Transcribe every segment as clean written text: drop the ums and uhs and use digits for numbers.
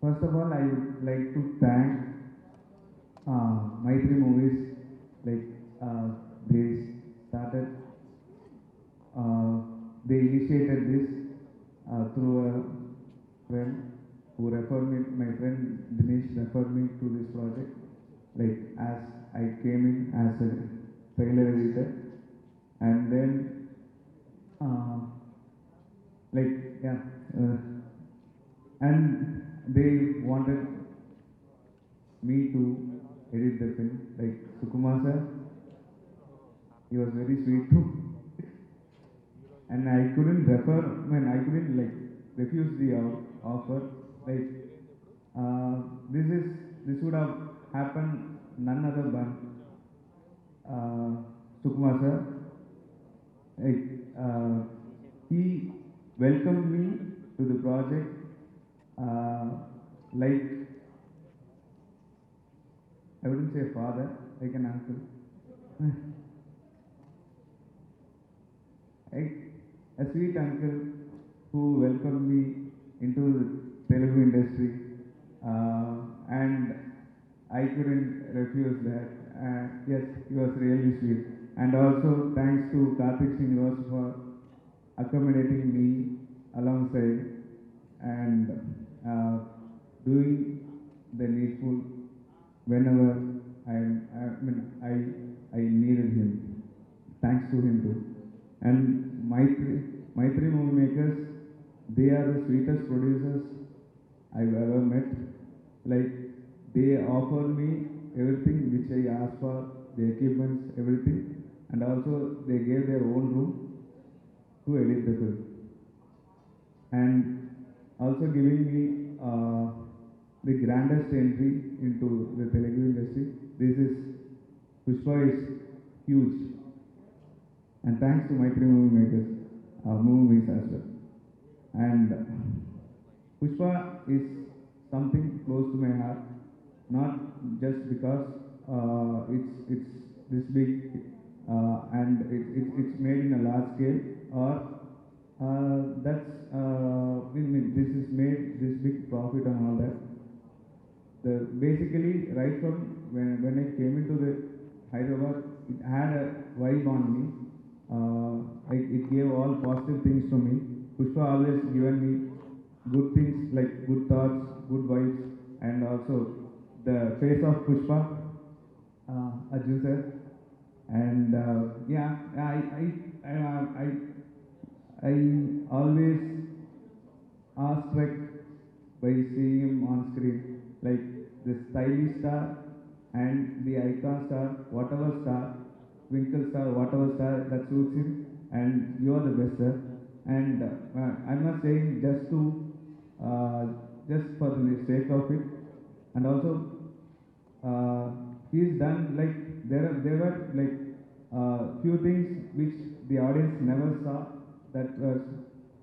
First of all, I would like to thank Maitri Movies. Like they started, uh, they initiated this through a friend who referred me. My friend Dinesh referred me to this project. Like as I came in as a trailer editor, and then uh, like yeah, uh, and they wanted me to edit the film. Like Sukumar sir, he was very sweet too, and I couldn't refer. I mean, I couldn't like refuse the offer. Like this is this would have happened none other than Sukumar sir. Like he welcomed me to the project like I wouldn't say father, like an uncle. Like a sweet uncle who welcomed me into the Telugu industry, and I couldn't refuse that. Yes, he was really sweet. And also thanks to Karthik Srinivas for accommodating me alongside and uh, doing the needful whenever I needed him. Thanks to him too. And my three movie makers, they are the sweetest producers I've ever met. Like they offered me everything which I asked for, the equipments, everything, and also they gave their own room to edit the film, and also giving me the grandest entry into the Telugu industry. This is Pushpa is huge, and thanks to my three movie makers, movies as well. And Pushpa is something close to my heart, not just because it's this big and it's made in a large scale, or this is made this big profit and all that. The basically right from when I came into the Hyderabad, it had a vibe on me. It gave all positive things to me. Pushpa always given me good things like good thoughts, good vibes, and also the face of Pushpa, Arjun sir. And yeah, I always awestruck by seeing him on screen, like the stylish star and the icon star, whatever star, twinkle star, whatever star that suits him, and you are the best sir. And I'm not saying uh, just for the sake of it, and also uh, he's done like there were like few things which the audience never saw that was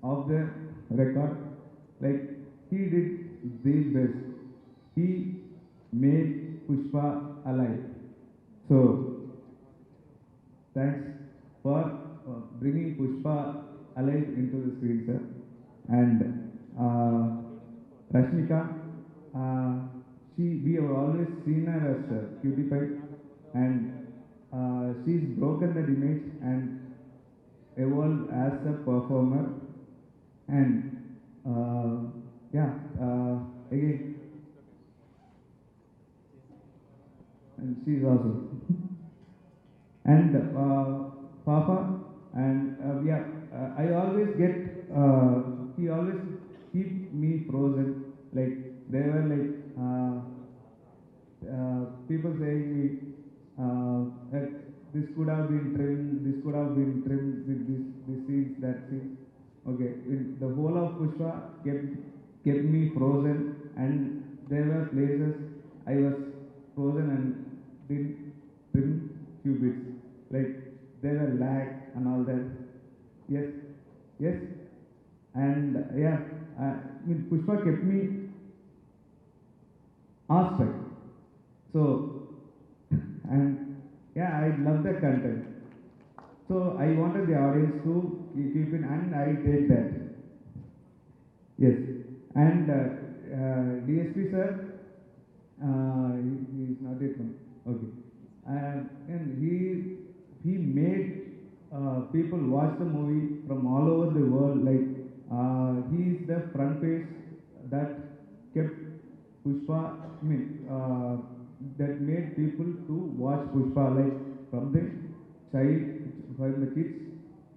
off the record. Like he did the best. He made Pushpa alive. So thanks for bringing Pushpa alive into the screen, sir. And Rashmika, we have always seen her as cutie pie, and she's broken that image and evolved as a performer. And yeah, again, and she's awesome. And Papa, and yeah, I always get, he always keep me frozen. Like they were like people saying me, that this could have been trimmed, this could have been trimmed with this scenes, that scene. Okay, the whole of Pushpa kept me frozen, and there were places I was frozen and didn't trim few bits. Like there were lag and all that. Yes, yes, and yeah, Pushpa kept me awestruck. So, and yeah, I love the content. So I wanted the audience to keep in, and I take that. Yes, and DSP sir, he is not yet come. Okay. And he made people watch the movie from all over the world. Like he is the front face that kept Pushpa. I mean, that made people to watch Pushpa. Like from the child, from the kids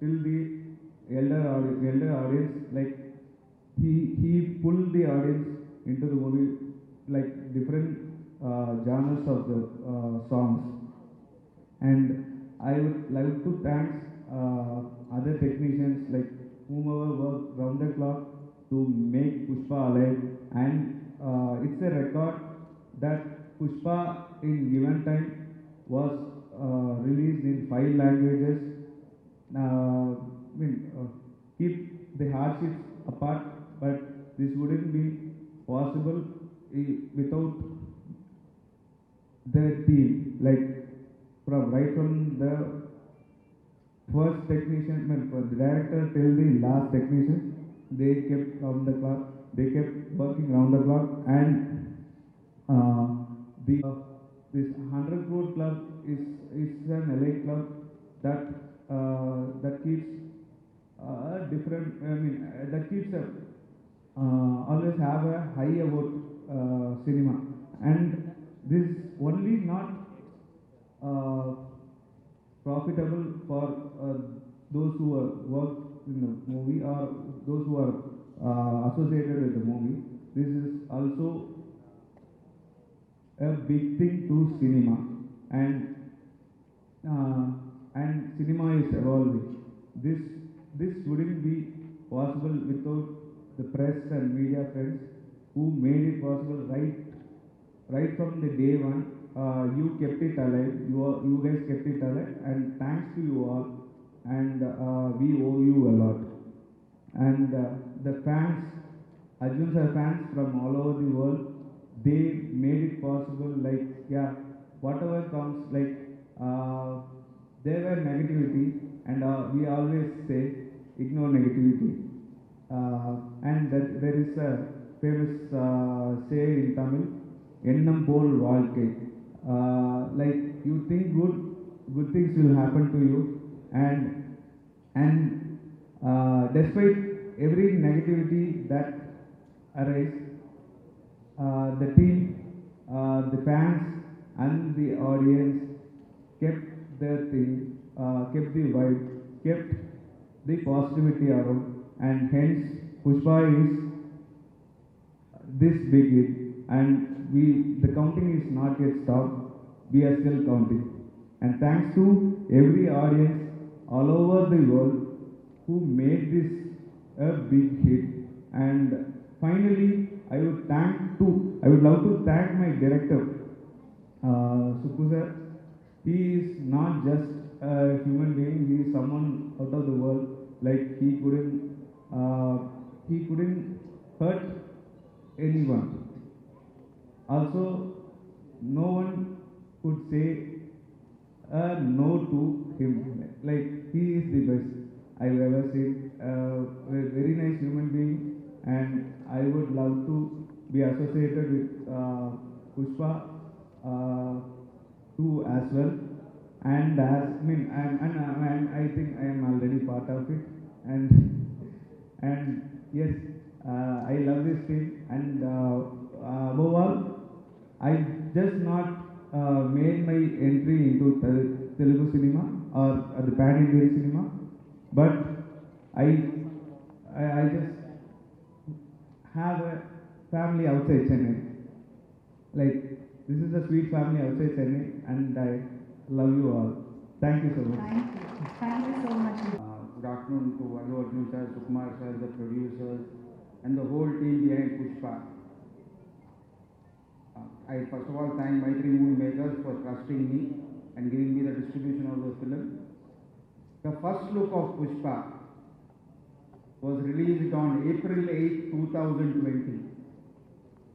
till the elder audience. Like he pulled the audience into the movie, like different genres of the songs. And I would like to thank other technicians, like whomever worked round the clock to make Pushpa alive. And it's a record that Pushpa in given time was released in 5 languages. Keep the hardships apart, but this wouldn't be possible without the team. Like from the first technician, from the director till the last technician, they kept round the clock. They kept working round the clock, and the this 100 crore club is an elite club that that keeps different. I mean, that keeps always have a high about cinema, and this only not profitable for those who are worked in the movie or those who are associated with the movie. This is also a big thing to cinema, and cinema is evolving. This wouldn't be possible without the press and media friends who made it possible right from the day one. You kept it alive. You guys kept it alive, and thanks to you all. And we owe you a lot. And the fans, Arjun sir fans from all over the world, they made it possible. Like yeah, whatever comes, like there were negativity, and we always say ignore negativity. And that there is a famous say in Tamil, Ennam pol வாழ்க்கை. Like you think good things will happen to you, and despite every negativity that arise, the team, the fans, and the audience kept their thing, kept the vibe, kept the positivity around, and hence Pushpa is this big hit, and the counting is not yet stopped. We are still counting, and thanks to every audience all over the world who made this a big hit. And finally, I would love to thank my director, Sukku sir. He is not just a human being; he is someone out of the world. Like he couldn't hurt anyone. Also, no one could say no to him. Like he is the best I've ever seen. A very nice human being, and I would love to be associated with Pushpa too as well. And as I mean, and I think I am already part of it. And yes, I love this team, and above all, I just not made my entry into Telugu cinema or the pan Indian cinema, but I just have a family outside Chennai. Like this is a sweet family outside Chennai, and I love you all. Thank you so much. Thank you so much. Good afternoon to Allu Arjun sir, Sukumar sir, the producers, and the whole team behind Pushpa. I first of all thank Maitri Movie Makers for trusting me and giving me the distribution of the film. The first look of Pushpa was released on April 8, 2020.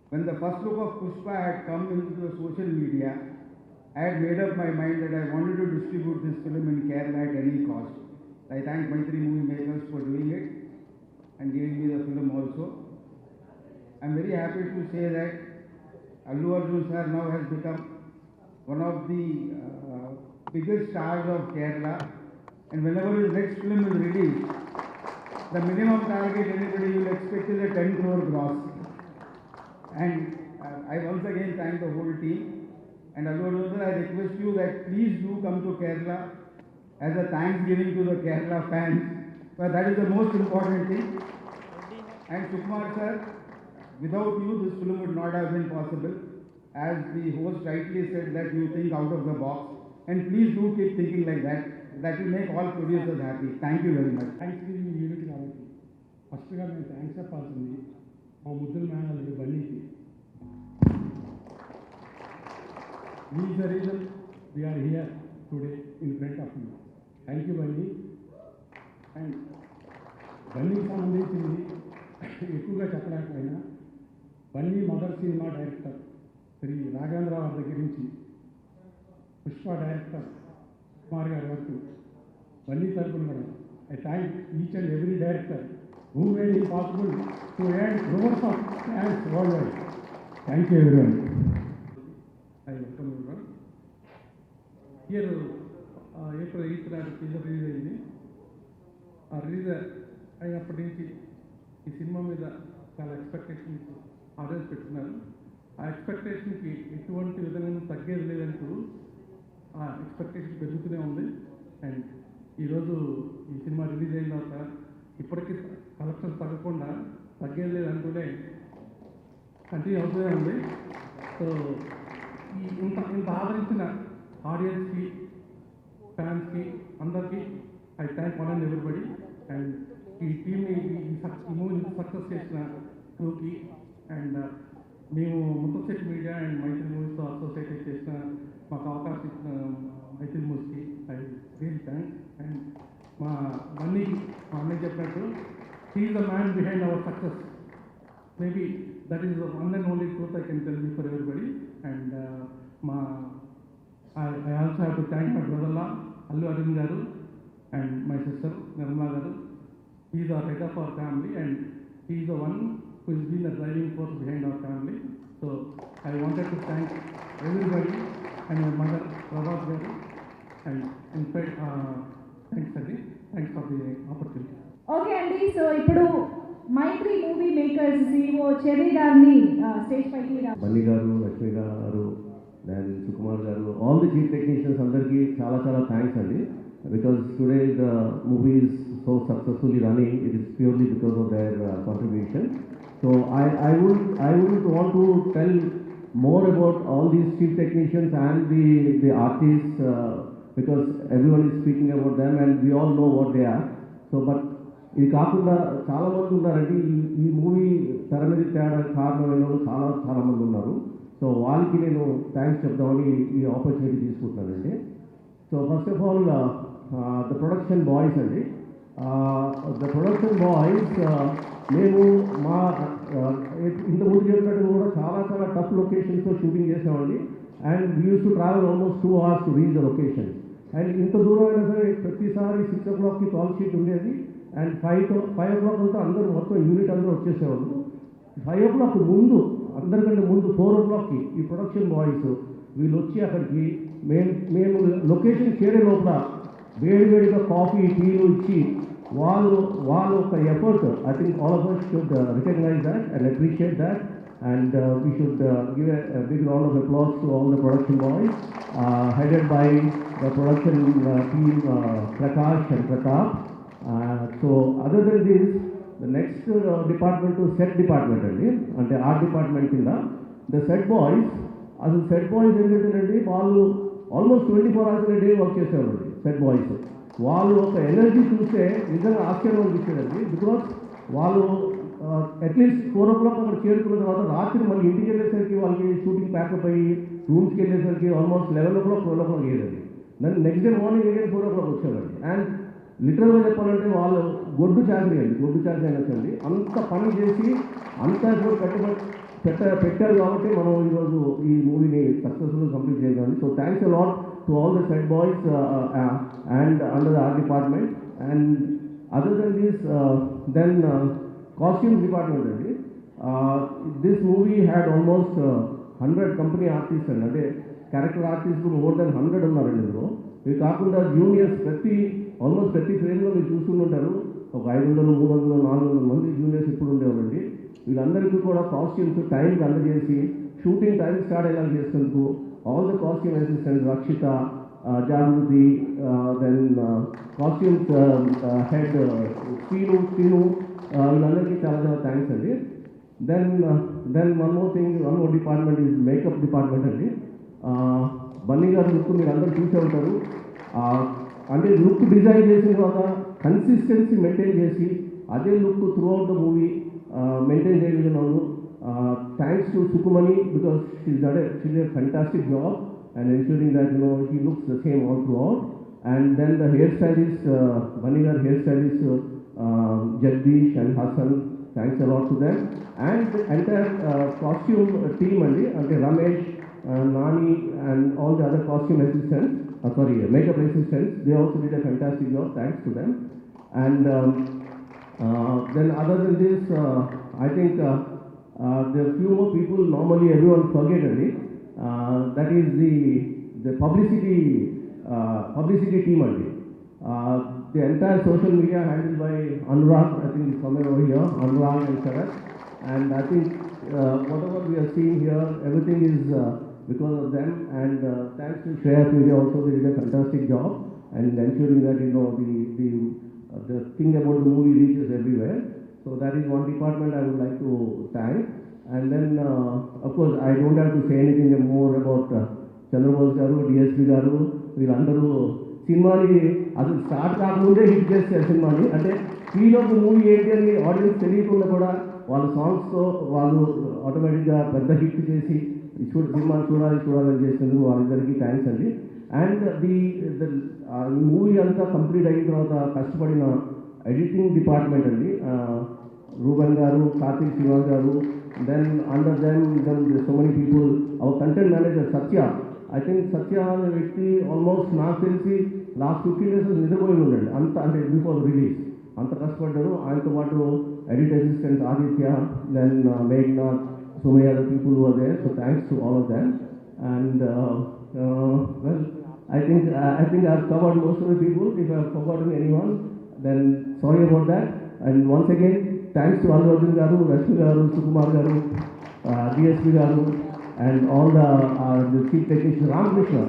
When the first look of Pushpa had come into the social media, I had made up my mind that I wanted to distribute this film in Kerala at any cost. I thank Maitri Movie Makers for doing it and giving me the film also. I'm very happy to say that Allu Arjun sir now has become one of the biggest stars of Kerala, and whenever his next film is released, the minimum target anybody will expect is a 10 crore gross. And I once again thank the whole team. And Allu Arjun sir, I request you that please do come to Kerala as a thanksgiving to the Kerala fans, but that is the most important thing. And Sukumar sir, without you this film would not have been possible. As the host rightly said that you think out of the box, and please do keep thinking like that. That will make all producers happy. Thank you very much. Thanks giving unit కాబట్టి ఫస్ట్గా నేను thanks చెప్పాల్సింది మా ముద్దుల మేనల్లుడు బన్నీకి. He is the reason we are here today in front of you. Thank you, Bunny. And బన్నీకి సంబంధించింది ఎక్కువగా చెప్పలేకపోయినా Bunny mother cinema director Sri Raghavendra Rao దగ్గర నుంచి పుష్ప డైరెక్టర్ కుమార్ గారి వరకు బన్నీ తరపున కూడా I thank each and every director who made it possible to add crores of fans worldwide. Thank you everyone. I welcome everyone. Here, April 8th నాడు టీజర్ రిలీజ్ అయింది. ఆ release అయినప్పటి నుంచి ఈ సినిమా మీద చాలా ఎక్స్పెక్టేషన్స్ ఆర్డర్స్ పెట్టుకున్నారు. ఆ ఎక్స్పెక్టేషన్కి ఎటువంటి విధంగా తగ్గేది లేదంటూ ఆ ఎక్స్పెక్టేషన్ పెరుగుతూనే ఉంది. అండ్ ఈరోజు ఈ సినిమా రిలీజ్ అయిన తర్వాత ఇప్పటికీ కలెక్షన్స్ తగ్గకుండా తగ్గేది లేదంటూనే కంటిన్యూ అవుతూనే ఉంది. సో ఇంత ఆదరించిన ఆడియన్స్కి, ఫ్యాన్స్కి, అందరికీ I thank one and everybody. And ఈ టీమ్ని ఈ మూవీని సక్సెస్ చేసిన క్రూకి, అండ్ మేము ముత్తశెట్టి మీడియా అండ్ మైత్రి మూవీస్తో అసోసియేట్ చేసిన మాకు అవకాశం ఇచ్చిన మైత్రి మూవీస్కి ఐ రియల్ థ్యాంక్స్. అండ్ మా బన్నీకి, మా అన్నయ్య చెప్పినట్టు he is the man behind our success. Maybe that is the one and only truth I can tell you for everybody. And I also have to thank my brother-in-law, Allu Arjun garu, and my sister, Nirmala garu. He is our head of our family, and he is the one who has been the driving force behind our family. So, I wanted to thank everybody, and my mother, Prabhat garu, and in fact, thanks Sadi, thanks for the opportunity. Okay అండి, so ఇప్పుడు మైత్రి movie makers CEO cherry గారిని stage పైకి బన్నీ గారు, లక్ష్మి గారు, then Sukumar గారు, all the chief technicians అందరికీ చాలా చాలా థ్యాంక్స్ అండి. Because today the movie is so successfully running, it is purely because of their contribution. So I wouldn't want to tell more about all these chief technicians and the artists because everyone is speaking about them and we all know what they are. So but ఇది కాకుండా చాలామంది ఉన్నారండి ఈ movie తెర మీద తేడానికి కారణమైన వాళ్ళు చాలా మంది ఉన్నారు. సో వాళ్ళకి నేను థ్యాంక్స్ చెప్దామని ఈ ఆపర్చునిటీ తీసుకుంటున్నానండి. So first of all the production boys అండి. ద ప్రొడక్షన్ బాయ్స్ మేము మా ఇంతకుముందు చెప్పినట్టు కూడా చాలా టఫ్ లొకేషన్స్లో షూటింగ్ చేసామండి. And we use to travel almost 2 hours to reach the location. And ఇంత దూరం అయినా సరే ప్రతిసారి 6 o'clockకి కాల్ షీట్ ఉండేది. అండ్ 5 o'clock అంతా అందరూ మొత్తం యూనిట్ అందరూ వచ్చేసేవాళ్ళు. 5 o'clock ముందు, అందరికంటే ముందు 4 o'clockకి ఈ ప్రొడక్షన్ బాయ్స్ వీళ్ళు వచ్చి అక్కడికి మేము లొకేషన్ చేరే లోపల వేడిగా కాఫీ, టీలు ఇచ్చి వాళ్ళు ఒక effort. I think all of us should recognize that and appreciate that, and we should give a big round of applause to all the production boys headed by the production team Prakash and Pratap. So other than this, the next department to set department అండి, అంటే art department కింద the set boys. అసలు set boys ఏంటంటేనండి, వాళ్ళు almost 24 hours a day work చేసేవాళ్ళు set boys. వాళ్ళు ఒక energy చూస్తే నిజంగా ఆశ్చర్యం అనిపించేదండి. బికాస్ వాళ్ళు అట్లీస్ట్ 4 o'clock అక్కడ చేరుకున్న తర్వాత రాత్రి మళ్ళీ ఇంటికి వెళ్ళేసరికి వాళ్ళకి షూటింగ్ ప్యాకప్ అయ్యి రూమ్స్కి వెళ్ళేసరికి ఆల్మోస్ట్ 11 o'clock 12 o'clock అయ్యేదండి. దాన్ని next day morning again 4 o'clock వచ్చేవాడి. అండ్ లిటరల్గా చెప్పాలంటే వాళ్ళు గొడ్డు చాకరీ అనొచ్చండి. అంత పని చేసి అంత పెట్టారు కాబట్టి మనం ఈరోజు ఈ మూవీని సక్సెస్ఫుల్ కంప్లీట్ చేయగలం. So thanks a lot to all the set boys and under the art department. And other than this then costumes department అండి. This movie had almost 100 company artists and character artist more than 100 ఉన్నారండి ఇందులో. ఇవి కాకుండా juniors almost ప్రతి ఫ్రేమ్లో మీరు చూస్తుంటారు ఒక 500, 300, 400 మంది జూనియర్స్ ఇప్పుడు ఉండేవారండి. వీళ్ళందరికీ కూడా కాస్ట్యూమ్స్ టైంకి అందజేసి షూటింగ్ టైం స్టార్ట్ అయ్యేలా చేసినందుకు all the costume assistants Rakshitha, Jagruthi, then costumes head Srinu వీళ్ళందరికీ చాలా చాలా థ్యాంక్స్ అండి. Then one more department is makeup department అండి. బన్నీ గారి లుక్ మీరు అందరూ చూసే ఉంటారు. అంటే లుక్ డిజైన్ చేసిన తర్వాత కన్సిస్టెన్సీ మెయింటైన్ చేసి అదే look throughout the movie maintain చేయగలిగినాను. Thanks to Sukumani because she a fantastic job and ensuring that he looks the same all throughout. And then the hairstylist, Bani gar hairstylist Jagdish and Hassan, thanks a lot to them. And the entire costume team ante Ramesh, Nani and all the other costume assistants, makeup assistants, they also did a fantastic job, thanks to them. And then other than this, I think there are few more people normally everyone forget that is the publicity team only. The entire social media handled by Anurag, I think is somewhere over here, Anurag and Sharat. And I think whatever we are seeing here, everything is because of them. And thanks to Shreyas Media also, they did a fantastic job and ensuring that the thing about the movie reaches everywhere. So that is one department I would like to thank. And then of course I don't have to say anything more about Chandrabose garu, DSP garu, వీళ్ళందరూ సినిమాని అసలు start కాకముందే hit చేస్తారు సినిమాని. అంటే feel of the movie ఏంటి అని audience తెలియకుండా కూడా వాళ్ళ సాంగ్స్తో వాళ్ళు ఆటోమేటిక్గా పెద్ద హిట్ చేసి సినిమా చూడాలని చేసినందుకు వాళ్ళిద్దరికీ థ్యాంక్స్ అండి. అండ్ ఈ మూవీ అంతా కంప్లీట్ అయిన తర్వాత కష్టపడిన ఎడిటింగ్ డిపార్ట్మెంట్ అండి, రూబన్ గారు, కార్తీక్ శ్రీనివాస్ గారు, then under then so many people, our content manager Satya. I think Satya అనే వ్యక్తి ఆల్మోస్ట్ నాకు తెలిసి లాస్ట్ 15 days నిద్రపోయి ఉండండి అంత, అంటే బిఫోర్ రిలీజ్ అంత కష్టపడ్డారు. ఆయనతో పాటు edit assistant Aditya, then Meghnath, so many other people who were there, so thanks to all of them. And well, I think I've covered most of the people. If I have forgotten anyone, then sorry about that. And once again, thanks to Allu Arjun garu, Rashmi garu, Sukumar garu, DSP garu, and all the chief technicians, Ramakrishna,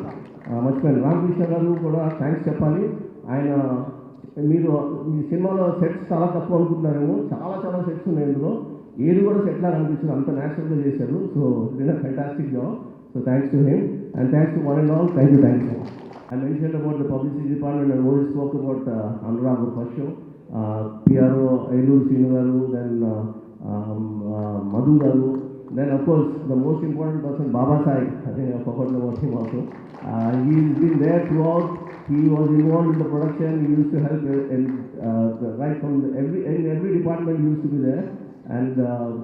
మర్చిపోయాను, రామకృష్ణ గారు కూడా thanks చెప్పాలి. ఆయన మీరు మీ సినిమాలో sets చాలా తక్కువ అనుకుంటున్నారేమో, చాలా చాలా సెట్స్ ఉన్నాయి ఇందులో, ఏది కూడా సెట్ లాగా అనిపించింది, అంత న్యాచురల్గా చేశారు. So it is a fantastic job. So thanks to him and thanks to one and all. Thank you. I mentioned about the publicity department and already spoke about Anurag first show, PRO Ailur Sinu garu, then Madhu garu, then of course the most important person Baba Sai. I think I forgot about him also. He's been there throughout. He was involved in the production. He used to help right from every department he used to be there. And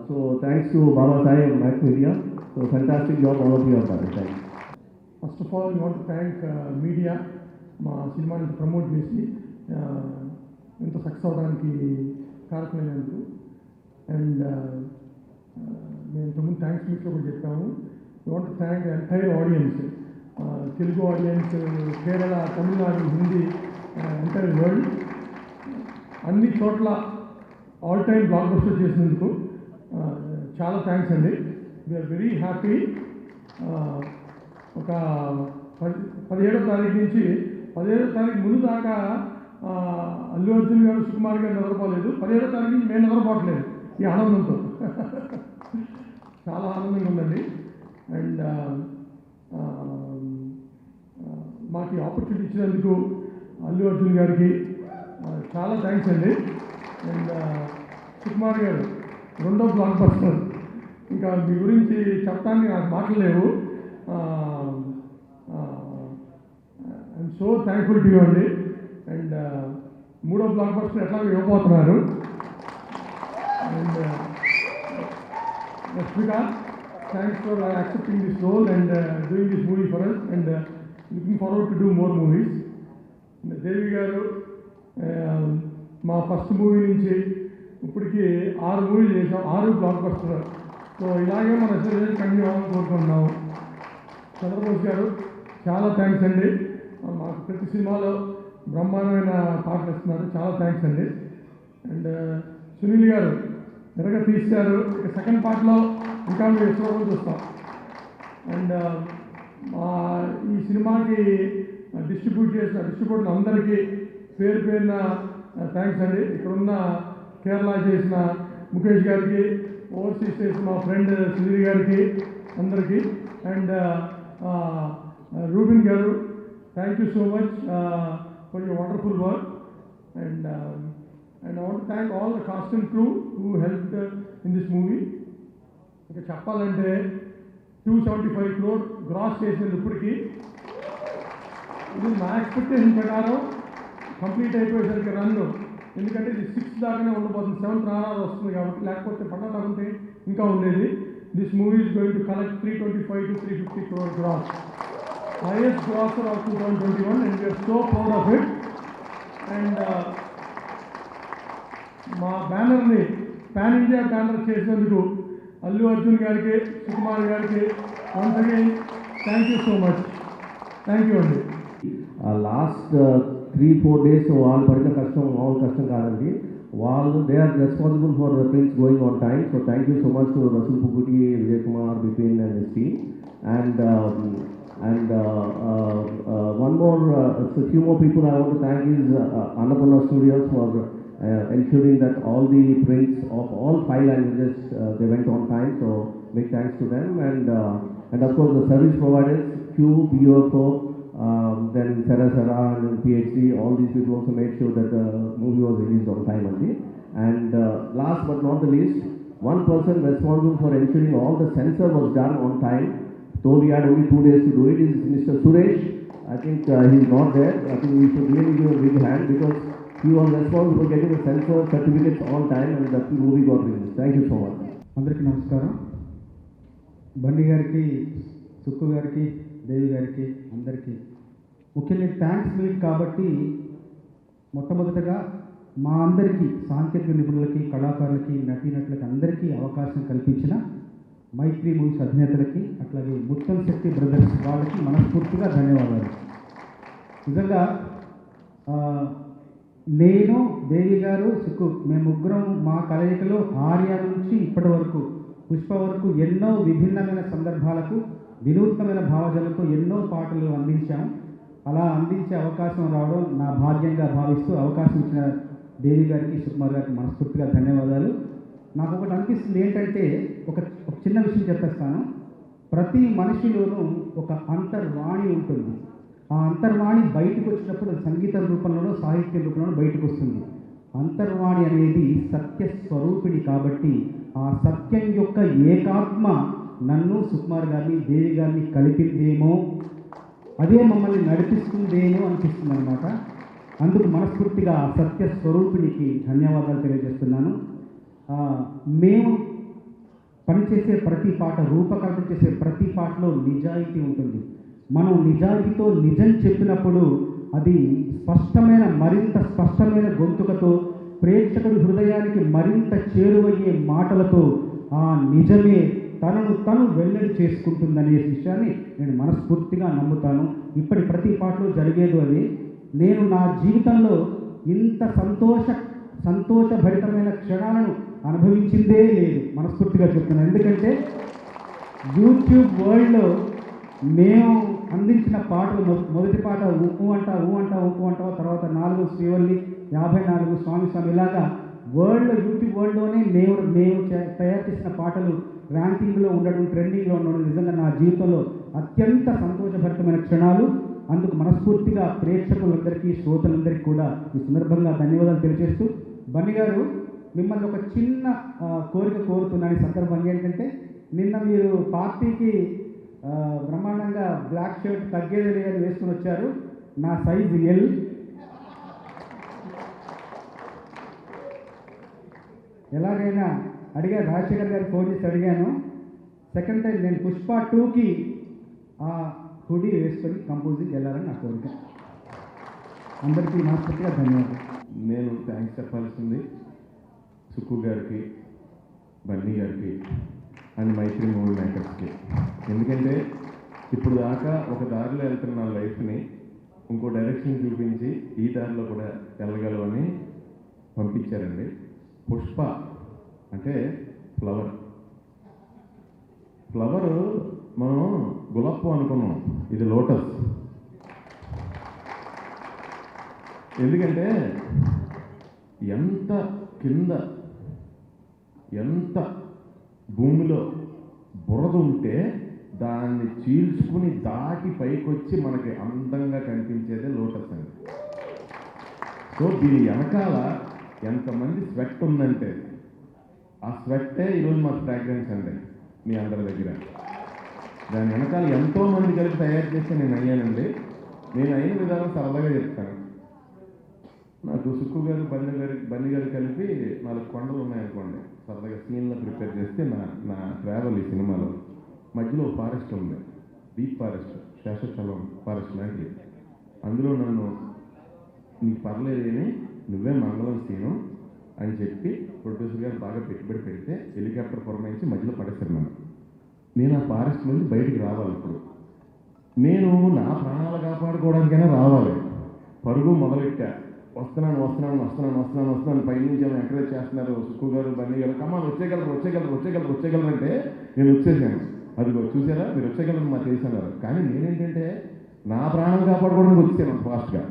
so thanks to Baba Sai of Max Media. So fantastic job all of you have done. Thanks. First of all, we want to thank media, మా సినిమాని promote చేసి ఇంత success అవడానికి కారకులైనందుకు. And మేము ఇంతకుముందు thanks మీట్లో కూడా చెప్పాము. we want to thank the entire audience, Telugu audience, Kerala, Tamil Nadu, Hindi, entire world, అన్ని చోట్ల ఆల్ టైమ్ బ్లాక్ బస్టర్ చేసినందుకు చాలా థ్యాంక్స్ అండి. We are very happy. ఒక 17వ తారీఖు నుంచి 17వ తారీఖు ముందు దాకా అల్లు అర్జున్ గారు, సుకుమార్ గారు నిద్రపోలేదు. 17వ తారీఖు నుంచి మేము నిద్రపోవట్లేదు ఈ ఆనందంతో. చాలా ఆనందంగా ఉందండి. అండ్ మాకు ఈ ఆపర్చునిటీ ఇచ్చినందుకు అల్లు అర్జున్ గారికి చాలా థ్యాంక్స్ అండి. అండ్ సుకుమార్ గారు రెండో బ్లాక్ బస్టర్, ఇంకా మీ గురించి చెప్పడానికి నాకు మాటలు లేవు. I'm so thankful to you అండి. అండ్ మూడో బ్లాక్ బస్టర్ ఎట్లాగో ఇవ్వబోతున్నారు. And Rashmika, thanks for accepting this role and doing this movie for us, and looking forward to do more movies. Devi garu, మా ఫస్ట్ మూవీ నుంచి ఇప్పటికి 6 మూవీలు చేసాం, 6 block buster. So ఇలాగే మన అసోసియేషన్ కంటిన్యూ అవ్వాలని కోరుకుంటున్నాము. చంద్రబోస్ గారు చాలా థ్యాంక్స్ అండి, మాకు ప్రతి సినిమాలో బ్రహ్మాండమైన పాటలు ఇస్తున్నారు, చాలా థ్యాంక్స్ అండి. అండ్ సునీల్ గారు ఎరగ తీశారు, ఇక సెకండ్ పార్ట్లో ఇంకా మీరు ఎక్కువ చూస్తాం. అండ్ ఈ సినిమాకి డిస్ట్రిబ్యూట్ చేసిన డిస్ట్రిబ్యూటర్లు అందరికీ పేరు పేరున థ్యాంక్స్ అండి. ఇక్కడున్న కేరళ చేసిన ముఖేష్ గారికి, ఓవర్సీస్ చేసిన మా ఫ్రెండ్ సుధీర్ గారికి అందరికీ. అండ్ రూబిన్ గారు, thank you so much for your wonderful work. And I want to thank all the cast and crew who helped in this movie. ఇంకా చెప్పాలంటే 275 crore గ్రాస్ చేసింది ఇప్పటికి. ఇది నా ఎక్స్పెక్టేషన్ ప్రకారం కంప్లీట్ అయిపోయేసరికి రన్, ఎందుకంటే ఇది 6 దాకానే ఉండబోతుంది, 7th రానాలు వస్తుంది కాబట్టి, లేకపోతే పండుగ ఉంటే ఇంకా ఉండేది. This movie is going to collect 325 to 350 crore gross, highest grosser of 2021, and we are so proud of it. And మా బ్యానర్ని పాన్ ఇండియా బ్యానర్ చేసినందుకు అల్లు అర్జున్ గారికి, సుకుమార్ గారికి once again thank you so much. Thank you అండి. Last 3-4 days వాళ్ళు పడిన కష్టం మామూలు కష్టం కాదండి. వాళ్ళు they are responsible for the prints going on time. So thank you so much to Rasool Pookutty, Vijay Kumar, Bipin and his team. And one more, a few more people I want to thank is Annapurna Studios for ensuring that all the prints of all 5 languages they went on time. So big thanks to them. And of course the service providers, Q, BUFO, then Sarasara and PhD, all these people also made sure that the movie was released on time only. And last but not the least, one person responsible for ensuring all the censor was done on time, though we had only 2 days to do it, is Mr. Suresh. I think he's not there. I think we should really give a big hand because he was responsible for getting the censor certificates on time and the movie got released. Thank you so much. అందరికీ నమస్కారం. బండి గారికి, సుక్కు గారికి, దేవి గారికి అందరికీ ముఖ్యంగా thanks meet కాబట్టి మొట్టమొదటగా మా అందరికీ సాంకేతిక నిపుణులకి, కళాకారులకి, నటీనటులకి అందరికీ అవకాశం కల్పించిన మైత్రి మూవీస్ అధినేతలకి, అట్లాగే ముత్తం శక్తి బ్రదర్స్ వాళ్ళకి మనస్ఫూర్తిగా ధన్యవాదాలు. నిజంగా నేను, దేవి గారు, సుక్కు మేము ముగ్గురం మా కలయికలో ఆర్య నుంచి ఇప్పటి వరకు పుష్ప వరకు ఎన్నో విభిన్నమైన సందర్భాలకు వినూత్నమైన భావజాలంతో ఎన్నో పాటలు అందించాము. అలా అందించే అవకాశం రావడం నా భాగ్యంగా భావిస్తూ అవకాశం ఇచ్చిన దేవి గారికి, సుకుమార్ గారికి మనస్ఫూర్తిగా ధన్యవాదాలు. నాకు ఒకటి అనిపిస్తుంది ఏంటంటే, ఒక చిన్న విషయం చెప్పేస్తాను. ప్రతి మనిషిలోనూ ఒక అంతర్వాణి ఉంటుంది. ఆ అంతర్వాణి బయటకు వచ్చినప్పుడు సంగీత రూపంలోనో సాహిత్య రూపంలోనో బయటకు వస్తుంది. అంతర్వాణి అనేది సత్య స్వరూపిణి కాబట్టి ఆ సత్యం యొక్క ఏకాత్మ నన్ను, సుకుమార్ గారిని, దేవి గారిని కలిపిందేమో, అదే మమ్మల్ని నడిపిస్తుందేమో అనిపిస్తుంది అనమాట. అందుకు మనస్ఫూర్తిగా ఆ సత్య స్వరూపిణికి ధన్యవాదాలు తెలియజేస్తున్నాను. మేము పనిచేసే ప్రతి పాట, రూపకల్పన చేసే ప్రతి పాటలో నిజాయితీ ఉంటుంది. మనం నిజాయితీతో నిజం చెప్పినప్పుడు అది స్పష్టమైన, మరింత స్పష్టమైన గొంతుకతో ప్రేక్షకుడి హృదయానికి మరింత చేరువయ్యే మాటలతో ఆ నిజమే తనను తను వెల్లడి చేసుకుంటుందనే విషయాన్ని నేను మనస్ఫూర్తిగా నమ్ముతాను. ఇప్పటి ప్రతి పాటలో జరిగేది అది. నేను నా జీవితంలో ఇంత సంతోషభరితమైన క్షణాలను అనుభవించిందే లేదు, మనస్ఫూర్తిగా చెప్తున్నాను. ఎందుకంటే యూట్యూబ్ వరల్డ్లో మేము అందించిన పాటలు, మొదటి పాట ఊ అంటా ఊ అంటా ఊ అంటా, తర్వాత 4 శ్రీవల్లి, 54 స్వామి స్వామి, ఇలాగా వరల్డ్లో యూట్యూబ్ వరల్డ్లోనే మేము తయారు చేసిన పాటలు ర్యాంకింగ్లో ఉండడం, ట్రెండింగ్లో ఉండడం నిజంగా నా జీవితంలో అత్యంత సంతోషభరితమైన క్షణాలు. అందుకు మనస్ఫూర్తిగా ప్రేక్షకులందరికీ, శ్రోతలందరికీ కూడా ఈ సందర్భంగా ధన్యవాదాలు తెలియజేస్తూ, బన్నీ గారు మిమ్మల్ని ఒక చిన్న కోరిక కోరుతున్నాను ఈ సందర్భంగా. ఏంటంటే, నిన్న మీరు పార్టీకి బ్రహ్మాండంగా బ్లాక్ షర్ట్ తగ్గేది లేదని వేసుకుని వచ్చారు. నా సైజు ఎల్. ఎలాగైనా అడిగాను, రాజశేఖర్ గారికి ఫోన్ చేసి అడిగాను. సెకండ్ టైం నేను పుష్ప 2కి ఆ హుడీ వేసుకొని కంపోజింగ్ వెళ్ళాలని నా కోరిక. అందరికీ మనస్ఫూర్తిగా ధన్యవాదాలు. నేను థ్యాంక్స్ చెప్పాల్సింది సుక్కు గారికి, బన్నీ గారికి అండ్ మైత్రి మూవీ మేకర్స్కి. ఎందుకంటే ఇప్పుడు దాకా ఒక దారిలో వెళ్తున్న నా లైఫ్ని ఇంకో డైరెక్షన్ చూపించి ఈ దారిలో కూడా వెళ్ళగలవని పంపించారండి. పుష్ప అంటే ఫ్లవర్ మనం గులాబ్ అనుకున్నాం, ఇది లోటస్. ఎందుకంటే ఎంత కింద ఎంత భూమిలో బురద ఉంటే దాన్ని చీల్చుకుని దాటి పైకొచ్చి మనకి అందంగా కనిపించేదే లోటస్ అండి. సో దీని వెనకాల ఎంతమంది స్వెట్ ఉందంటే ఆ స్వెట్టే ఈరోజు మా ఫ్రాగ్రెన్స్ అండి మీ అందరి దగ్గర. దాని వెనకాల ఎంతోమంది కలిపి తయారు చేస్తే నేను అయ్యానండి. నేను అయిన విధానం సరదాగా చెప్తాను. నాకు సుక్కు గారు, బన్నీ గారు కలిపి 4 కొండలు ఉన్నాయనుకోండి, సరదాగా సీన్లో ప్రిపేర్ చేస్తే నా ట్రావెల్ ఈ సినిమాలో మధ్యలో ఫారెస్ట్ ఉంది, డీప్ ఫారెస్ట్, శేషాచలం ఫారెస్ట్ లాంటిది. అందులో నన్ను నీకు పర్లేదని నువ్వే మంగళం సీను అని చెప్పి ప్రొడ్యూసర్ గారు బాగా పెట్టుబడి పెడితే హెలికాప్టర్ పురమాయించి మధ్యలో పడేశారు నన్ను. నేను ఆ ఫారెస్ట్ నుండి బయటికి రావాలి. ఇప్పుడు నేను నా ప్రాణాలు కాపాడుకోవడానికైనా రావాలి. పరుగు మొదలెట్టా, వస్తున్నాను పైనుంచి ఏమైనా ఎంకరేజ్ చేస్తున్నారు సుక్కు గారు, బన్నీ గారు, కమాన్ వచ్చేయగలరు అంటే నేను వచ్చేసాను. అదిగో చూసారా, మీరు వచ్చేయగలరు మాకు తెలిసినారు. కానీ నేనేంటంటే నా ప్రాణం కాపాడుకోవడానికి వచ్చాను ఫాస్ట్గా.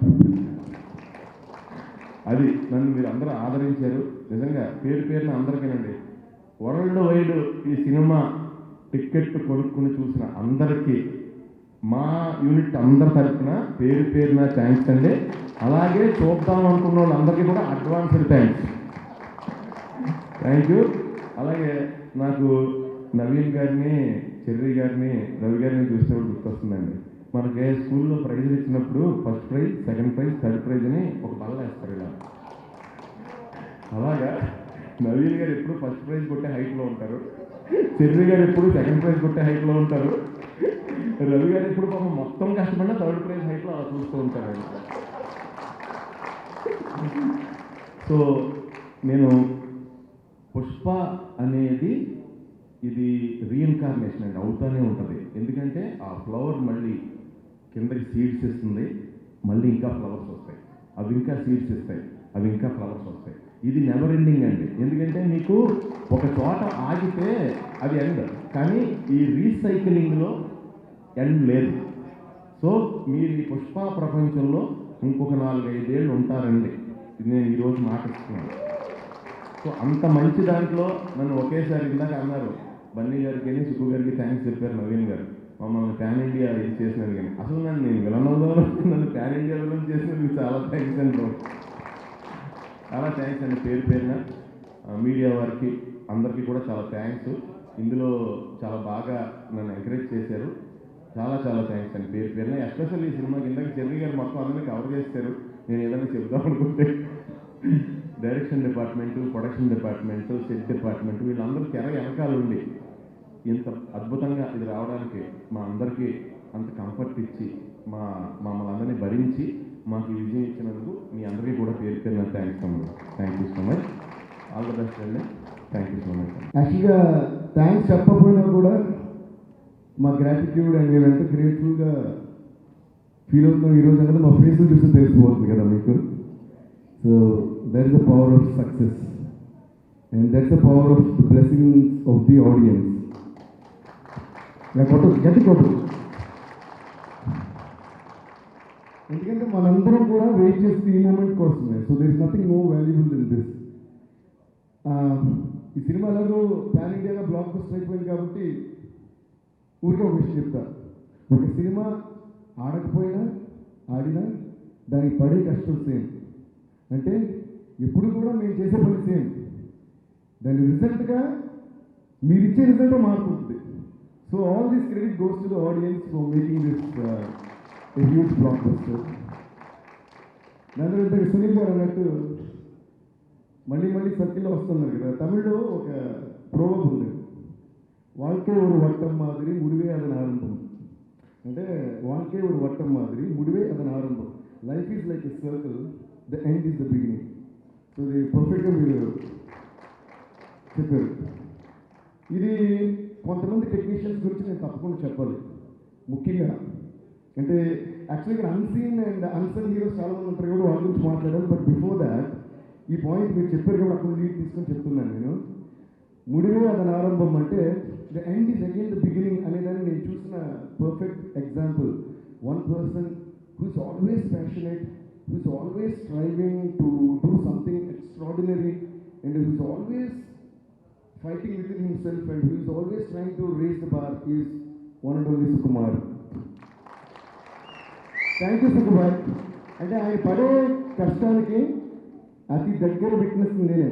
అది నన్ను మీరు అందరూ ఆదరించారు. నిజంగా పేరున అందరికీనండి, వరల్డ్ వైడ్ ఈ సినిమా టికెట్ కొనుక్కుని చూసిన అందరికీ మా యూనిట్ అందరి తరఫున పేరున థ్యాంక్స్ అండి. అలాగే చూద్దాం అనుకున్న వాళ్ళందరికీ కూడా అడ్వాన్స్డ్ థ్యాంక్ యూ. అలాగే నాకు నవీన్ గారిని, చెర్రీ గారిని, రవి గారిని చూసినప్పుడు గుర్తొస్తుందండి. మనకి స్కూల్లో ప్రైజ్ ఇచ్చినప్పుడు first prize, second prize, third prize అని ఒక బల్ల వేస్తారు ఇలా. అలాగా నవీన్ గారు ఎప్పుడు ఫస్ట్ ప్రైజ్ కొట్టే హైట్లో ఉంటారు, చెర్రీ గారు ఎప్పుడు సెకండ్ ప్రైజ్ కొట్టే హైట్లో ఉంటారు, రవి గారు ఎప్పుడు పాపం మొత్తం కష్టపడినా థర్డ్ ప్రైజ్ హైట్లో అలా చూస్తూ ఉంటారు. సో నేను పుష్ప అనేది ఇది రీఇన్కార్నేషన్ అండి, అవుతానే ఉంటుంది. ఎందుకంటే ఆ ఫ్లవర్ మళ్ళీ కిందకి సీడ్స్ ఇస్తుంది, మళ్ళీ ఇంకా ఫ్లవర్స్ వస్తాయి, అవి ఇంకా సీడ్స్ ఇస్తాయి, అవి ఇంకా ఫ్లవర్స్ వస్తాయి. ఇది నెవర్ ఎండింగ్ అండి. ఎందుకంటే మీకు ఒక చోట ఆగితే అది ఎండ్, కానీ ఈ రీసైక్లింగ్లో ఎండ్ లేదు. సో మీరు ఈ పుష్ప ప్రపంచంలో ఇంకొక 4-5 ఏళ్ళు ఉంటారండి, ఇది నేను ఈరోజు మాటిస్తున్నాను. సో అంత మంచి దాంట్లో నన్ను ఒకేసారి ఇందాక అన్నారు బన్నీ గారికి, సుక్కు గారికి థ్యాంక్స్ చెప్పారు నవీన్ గారు, మమ్మల్ని ప్యాన్ ఇండియా ఇది చేసినారు. కానీ అసలు నేను విలనంలో నన్ను ప్యాన్ ఇండియా విలన్ చేసినందుకు చాలా థ్యాంక్స్ అండి, చాలా థ్యాంక్స్ అండి. పేరున మీడియా వారికి అందరికీ కూడా చాలా థ్యాంక్స్. ఇందులో చాలా బాగా నన్ను ఎంకరేజ్ చేశారు, చాలా థ్యాంక్స్ అండి పేరున. ఎస్పెషల్ ఈ సినిమాకి ఇందాక చెర్రీ గారు మొత్తం అందరినీ కవర్ చేస్తారు. నేను ఏదైనా చెప్దాం అనుకుంటే direction department, production department, set department వీళ్ళందరూ తెర వెనకాల ఉండి ఇంత అద్భుతంగా ఇది రావడానికి మా అందరికీ అంత కంఫర్ట్ ఇచ్చి మమ్మల్ని అందరినీ భరించి మాకు ఈ విజయం ఇచ్చినందుకు మీ అందరికీ కూడా పేరున థ్యాంక్స్ అమ్మ. Thank you so much. All the best అండి. Thank you so much. యాక్చువల్గా థ్యాంక్స్ చెప్పకపోయినా కూడా మా గ్రాటిట్యూడ్ అండ్ మేము ఎంత గ్రేట్ఫుల్గా ఫీల్ అవుతున్నాం ఈరోజు అనేది మా ఫేస్ చూసి తెలిసిపోతుంది కదా మీకు. So that is the power of success and that's the power of the blessings of the audience. కొట్టదు ఎందుకంటే మనందరం కూడా వెయిట్ చేస్తే ఈ మూమెంట్ కోసమే. So there is nothing more valuable than this. ఈ సినిమా ఎలాగో ప్యాన్ ఇండియాగా బ్లాక్ బస్టర్ అయిపోయింది కాబట్టి ఊరికే ఒక విషయం చెప్తా. ఒక సినిమా ఆడకపోయినా ఆడినా దానికి పడే కష్టం సేమ్. అంటే ఎప్పుడు కూడా మేము చేసే పని సేమ్, దాని రిజల్ట్గా మీరు ఇచ్చే రిజల్ట్ మారుతుంది. So all this credit goes to the audience for making this a huge blockbuster. దాని సునీల్ గారు అన్నట్టు మళ్ళీ సర్కిల్లో వస్తున్నారు కదా. తమిళ్లో ఒక ప్రోవర్బ్ ఉంది, வாழ்க்கை ஒரு வட்டம் மாதிரி முடிவே அதன் ஆரம்பம். అంటే வாழ்க்கை ஒரு வட்டம் மாதிரி முடிவே அதன் ఆరంభం. Life is like a circle, the end is the beginning. So ఇది పర్ఫెక్ట్గా మీరు చెప్పారు. ఇది కొంతమంది టెక్నీషియన్స్ గురించి నేను తప్పకుండా చెప్పాలి. ముఖ్యంగా అంటే యాక్చువల్లీ ఇక్కడ అన్సీన్ అండ్ అన్సన్ హీరోస్ చాలామంది ఉంటారు కూడా, వాళ్ళ గురించి మాట్లాడాలి. బట్ బిఫోర్ దాట్ ఈ పాయింట్ మీరు చెప్పారు కాబట్టి అక్కడ లీడ్ తీసుకొని చెప్తున్నాను నేను. ముడివే అతని ఆరంభం అంటే the end is again the beginning అనేదాన్ని నేను చూసిన perfect example. One person who is always passionate, who is always striving to do something extraordinary, and who is always fighting within himself, and who is always trying to raise the bar, is one and only Sukumar. Thank you, Sukumar. అంటే ఆయన పడే కష్టానికి అతి దగ్గర witness నేనే.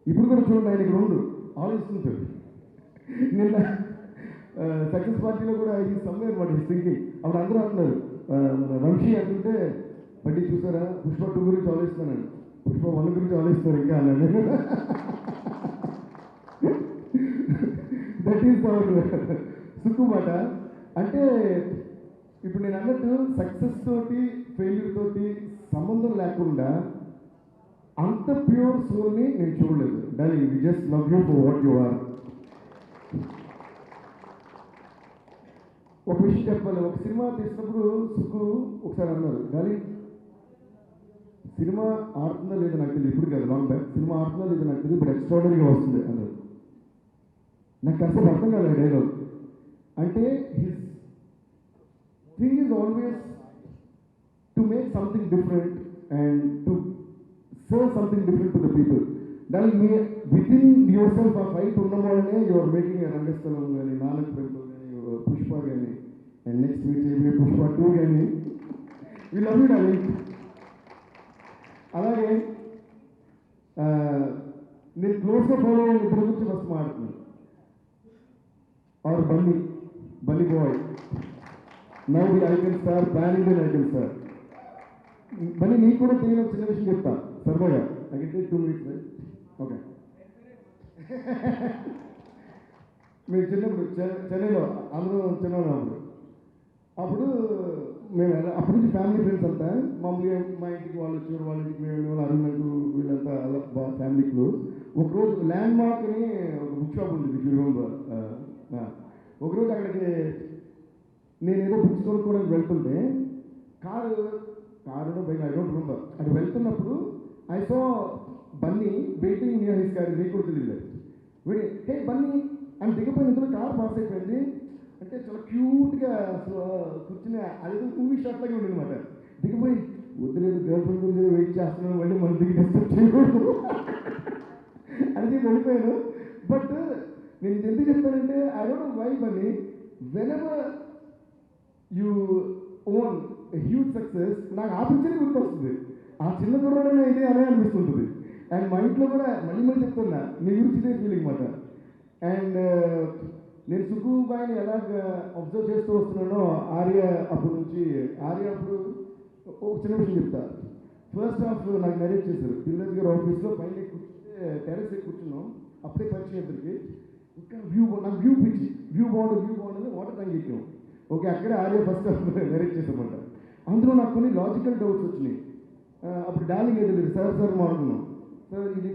ఇప్పుడు కూడా చూడండి, ఆయన ఇక్కడ ఉండు ఆలోచిస్తుంటాడు. నిన్న సక్సెస్ పార్టీలో కూడా ఈ సమ్వేర్ వాట్ ఈస్ థింకింగ్. అప్పుడు అందరూ అంటున్నారు, మన వంశీ అంటుంటే బట్టి చూసారా పుష్ప 2 గురించి ఆలోచిస్తున్నాను, పుష్ప 1 గురించి ఆలోచిస్తారు ఇంకా అన్నాడు. దట్ ఈస్ అవర్ సుక్కు మాట. అంటే ఇప్పుడు నేను అన్నట్టు సక్సెస్ తోటి ఫెయిల్యూర్ తోటి సంబంధం లేకుండా అంత ప్యూర్ సోల్ని నేను చూడలేదు. Darling, we just love you for what you are. ఒక విషయం చెప్పాలి, ఒక సినిమా తీసినప్పుడు సుక్కు ఒకసారి అన్నారు, డార్లింగ్ సినిమా ఆడుతుందా లేదా నాకు తెలియదు, ఇప్పుడు కాదు లాంగ్ బ్యాక్, సినిమా ఆడుతుందా లేదా నాకు తెలియదు, బట్ ఎక్స్ట్రాడనరీగా వస్తుంది అన్నారు. నాకు అసలు అర్థం కాలేదు డైలాగ్. అంటే his thing is always to make something different and to serve something different to the people. దానికి మీ విత్ ఇన్ యువర్ సెల్ఫ్ ఆ ఫైట్ ఉన్న వాళ్ళనే యువర్ మేకింగ్ రంగస్థలం కానీ, నాలుగు ప్రేమలు కానీ, పుష్ప కానీ, అండ్ నెక్స్ట్ మీరు చెప్పే పుష్ప 2 కానీ, వీళ్ళు అవి. అలాగే నేను క్లోజ్గా ఫాలో అయిన ఇద్దరు గురించి ఫస్ట్ మాట్లాడుతున్నాను. Our Bunny boy, now the icon star, pan Indian icon star. Bunny, నీకు కూడా తెలియని చిన్న విషయం చెప్తా సరదాగా. అయితే 2 minutes ఓకే. మీరు చిన్నప్పుడు చెన్నైలో అందరూ చిన్నప్పుడు, అప్పుడు మేము అప్పటి నుంచి ఫ్యామిలీ ఫ్రెండ్స్ అంతా మామూలుగా మా ఇంటికి వాళ్ళు వచ్చారు, వాళ్ళ ఇంటికి మేము అరుణకు వీళ్ళంతా అలా ఫ్యామిలీ క్లోజ్. ఒకరోజు ల్యాండ్ మార్క్ అని ఒక బుక్ షాప్ ఉంది రిమెంబర్. ఒకరోజు అక్కడికి నేను ఏదో బుక్స్ కొనుక్కోవడానికి వెళ్తుంటే కారులో బైక్ ఐ డోంట్ రిమెంబర్, అటు వెళ్తున్నప్పుడు I so Bunny waiting near his car. నీకు కూడా తెలియదు వీడి, హే బన్నీ అని దిగిపోయిన ఇందులో కార్ పాస్ అయిపోయింది. అంటే చాలా క్యూట్గా కూర్చుని అది మూవీ షాట్ లాగా ఉండింది అనమాట. దిగిపోయి వద్దులేదు గర్ల్ ఫ్రెండ్ గురించి వెయిట్ చేస్తున్నాను, మళ్ళీ మన దిగి డిస్టర్బ్ చేయకూడదు అని వెళ్ళిపోయాను. బట్ నేను ఇది ఎందుకు చెప్తానంటే I don't know why Bunny, whenever you won huge success నాకు ఆ పిక్చర్ గుర్తొస్తుంది. ఆ చిన్న కుర్రోడైనా ఇదే అనే అనిపిస్తుంటుంది. అండ్ మా ఇంట్లో కూడా మళ్ళీ చెప్తున్నా నీ గురించి ఇదే ఫీలింగ్ మాట. అండ్ నేను సుక్కుబాయిని ఎలాగ అబ్జర్వ్ చేస్తూ వస్తున్నానో ఆర్య అప్పటి నుంచి, ఆర్య అప్పుడు ఒక చిన్న విషయం చెప్తా. ఫస్ట్ హాఫ్ నాకు నరేట్ చేశారు తిరుపతి గారు ఆఫీస్లో, పైన కూర్చుంటే టెరెస్ కూర్చున్నాం, అప్పుడే పరిచయం ఇద్దరికి. ఇంకా నాకు వ్యూ పిచ్చి, వ్యూ బాగుండదు వాటర్ ట్యాంక్ ఎక్కాం. ఓకే, అక్కడే ఆర్య ఫస్ట్ హాఫ్ నరేట్ చేసామంట. అందులో నాకు కొన్ని లాజికల్ డౌట్స్ వచ్చినాయి. అప్పుడు డార్లింగ్ ఏదో లేదు, సార్ మాట్లాడుకున్నాం. సార్ ఇది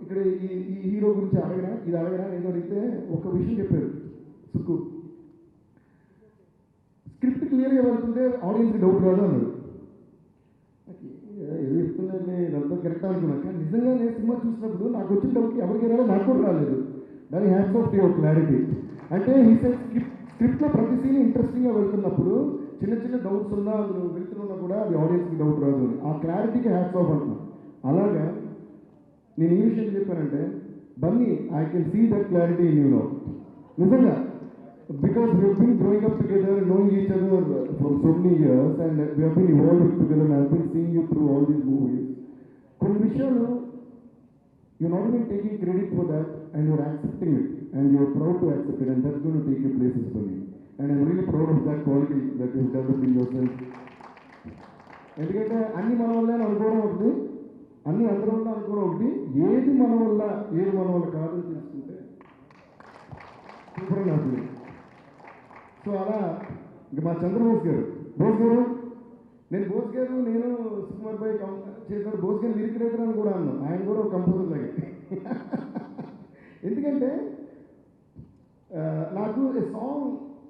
ఇక్కడ ఈ హీరో గురించి అడగరా ఏదో అడిగితే ఒక విషయం చెప్పారు సుక్కు, స్క్రిప్ట్ క్లియర్గా వెళ్తుంటే ఆడియన్స్కి డౌట్ రాదు అన్నాడు. ఏదో చెప్తున్నాను ఇదంతా కరెక్ట్ అనుకున్నాను, కానీ నిజంగా నేను సినిమా చూసినప్పుడు నాకు వచ్చిన డౌట్ ఎవరికి రాలేదు, నాకు కూడా రాలేదు. దాని హ్యాట్స్ ఆఫ్ యువర్ క్లారిటీ. అంటే ఈ స్క్రిప్ట్లో ప్రతి సీన్ ఇంట్రెస్టింగ్గా వెళ్తున్నప్పుడు చిన్న డౌట్స్ ఉన్నా అందులో వెళ్తున్నా కూడా అది ఆడియన్స్కి డౌట్ రాదు అని, ఆ క్లారిటీకి హ్యాట్స్ ఆఫ్ అంటున్నాను. అలాగా నేను ఈ విషయం చెప్పానంటే Bunny, I can see that clarity in you know. నిజంగా, because we have been growing up together, knowing each other from so many years, and we have been evolving together, and I have been seeing you through all these movies. కొన్ని విషయాలు you not been taking credit for that, and you're accepting it, and you're proud to accept it, and that's going to take you places for me. And I'm really proud of that quality that you developed in your self. ఎందుకంటే అన్ని మన వల్లే అనుకోవడం ఒకటి, అన్ని అందరి వల్ల అనుకోవడం ఒకటి, ఏది మన వల్ల కాదని తెలుసుకుంటే సూపర్ నాకు. సో అలా ఇంకా మా చంద్రబోస్ గారు నేను బోస్ గారు నేను సుకుమార్ భాయ్ చేసినప్పుడు బోస్ గారు లిరిక్ రైటర్ అని కూడా అన్నాను. ఆయన కూడా ఒక కంపోజర్ లాగే. ఎందుకంటే నాకు a song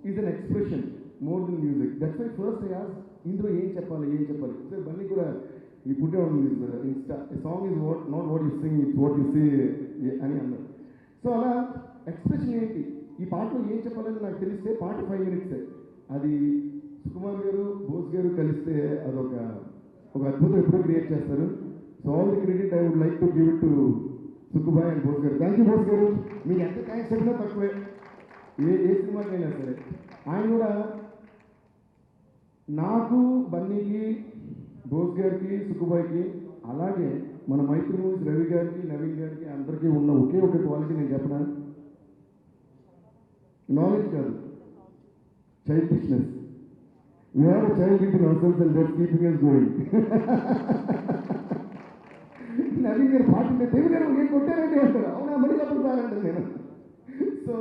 is an expression more than music. That's why first I ask ఇందులో ఏం చెప్పాలి. సో బన్నీ కూడా ఈ పుట్టే ఉంది ఇన్స్టా song is what not what you sing it's what you say అని అన్నారు. సో అలా ఎక్స్ప్రెషన్ ఏంటి, ఈ పాటలో ఏం చెప్పాలని నాకు తెలిస్తే పాట 5 minutes. అది సుకుమార్ గారు బోస్ గారు కలిస్తే అదొక అద్భుతం ఎప్పుడో క్రియేట్ చేస్తారు. So all the credit I would like to give it to Sukkubhai and Bose గారు. థ్యాంక్ యూ బోస్ గారు, మీకు ఎంత థ్యాంక్స్ చెప్పినా తక్కువే. ఏ సినిమాకైనా సరే ఆయన కూడా నాకు బన్నీకి బోస్ గారికి సుక్కుబాయ్కి అలాగే మన మైత్రి మూవీస్ రవి గారికి నవీన్ గారికి అందరికీ ఉన్న ఒకే ఒక క్వాలిటీ నేను చెప్పనా, నాలెడ్జ్ కాదు, childishness. We have a child within ourselves and that's keeping us going. Naveen గారు పాట ఉంటే దేవి గారు ఏం కొట్టారండి అంటారు. అవునా మళ్ళీ చెప్పండి సార్ అంటారు నేను. సో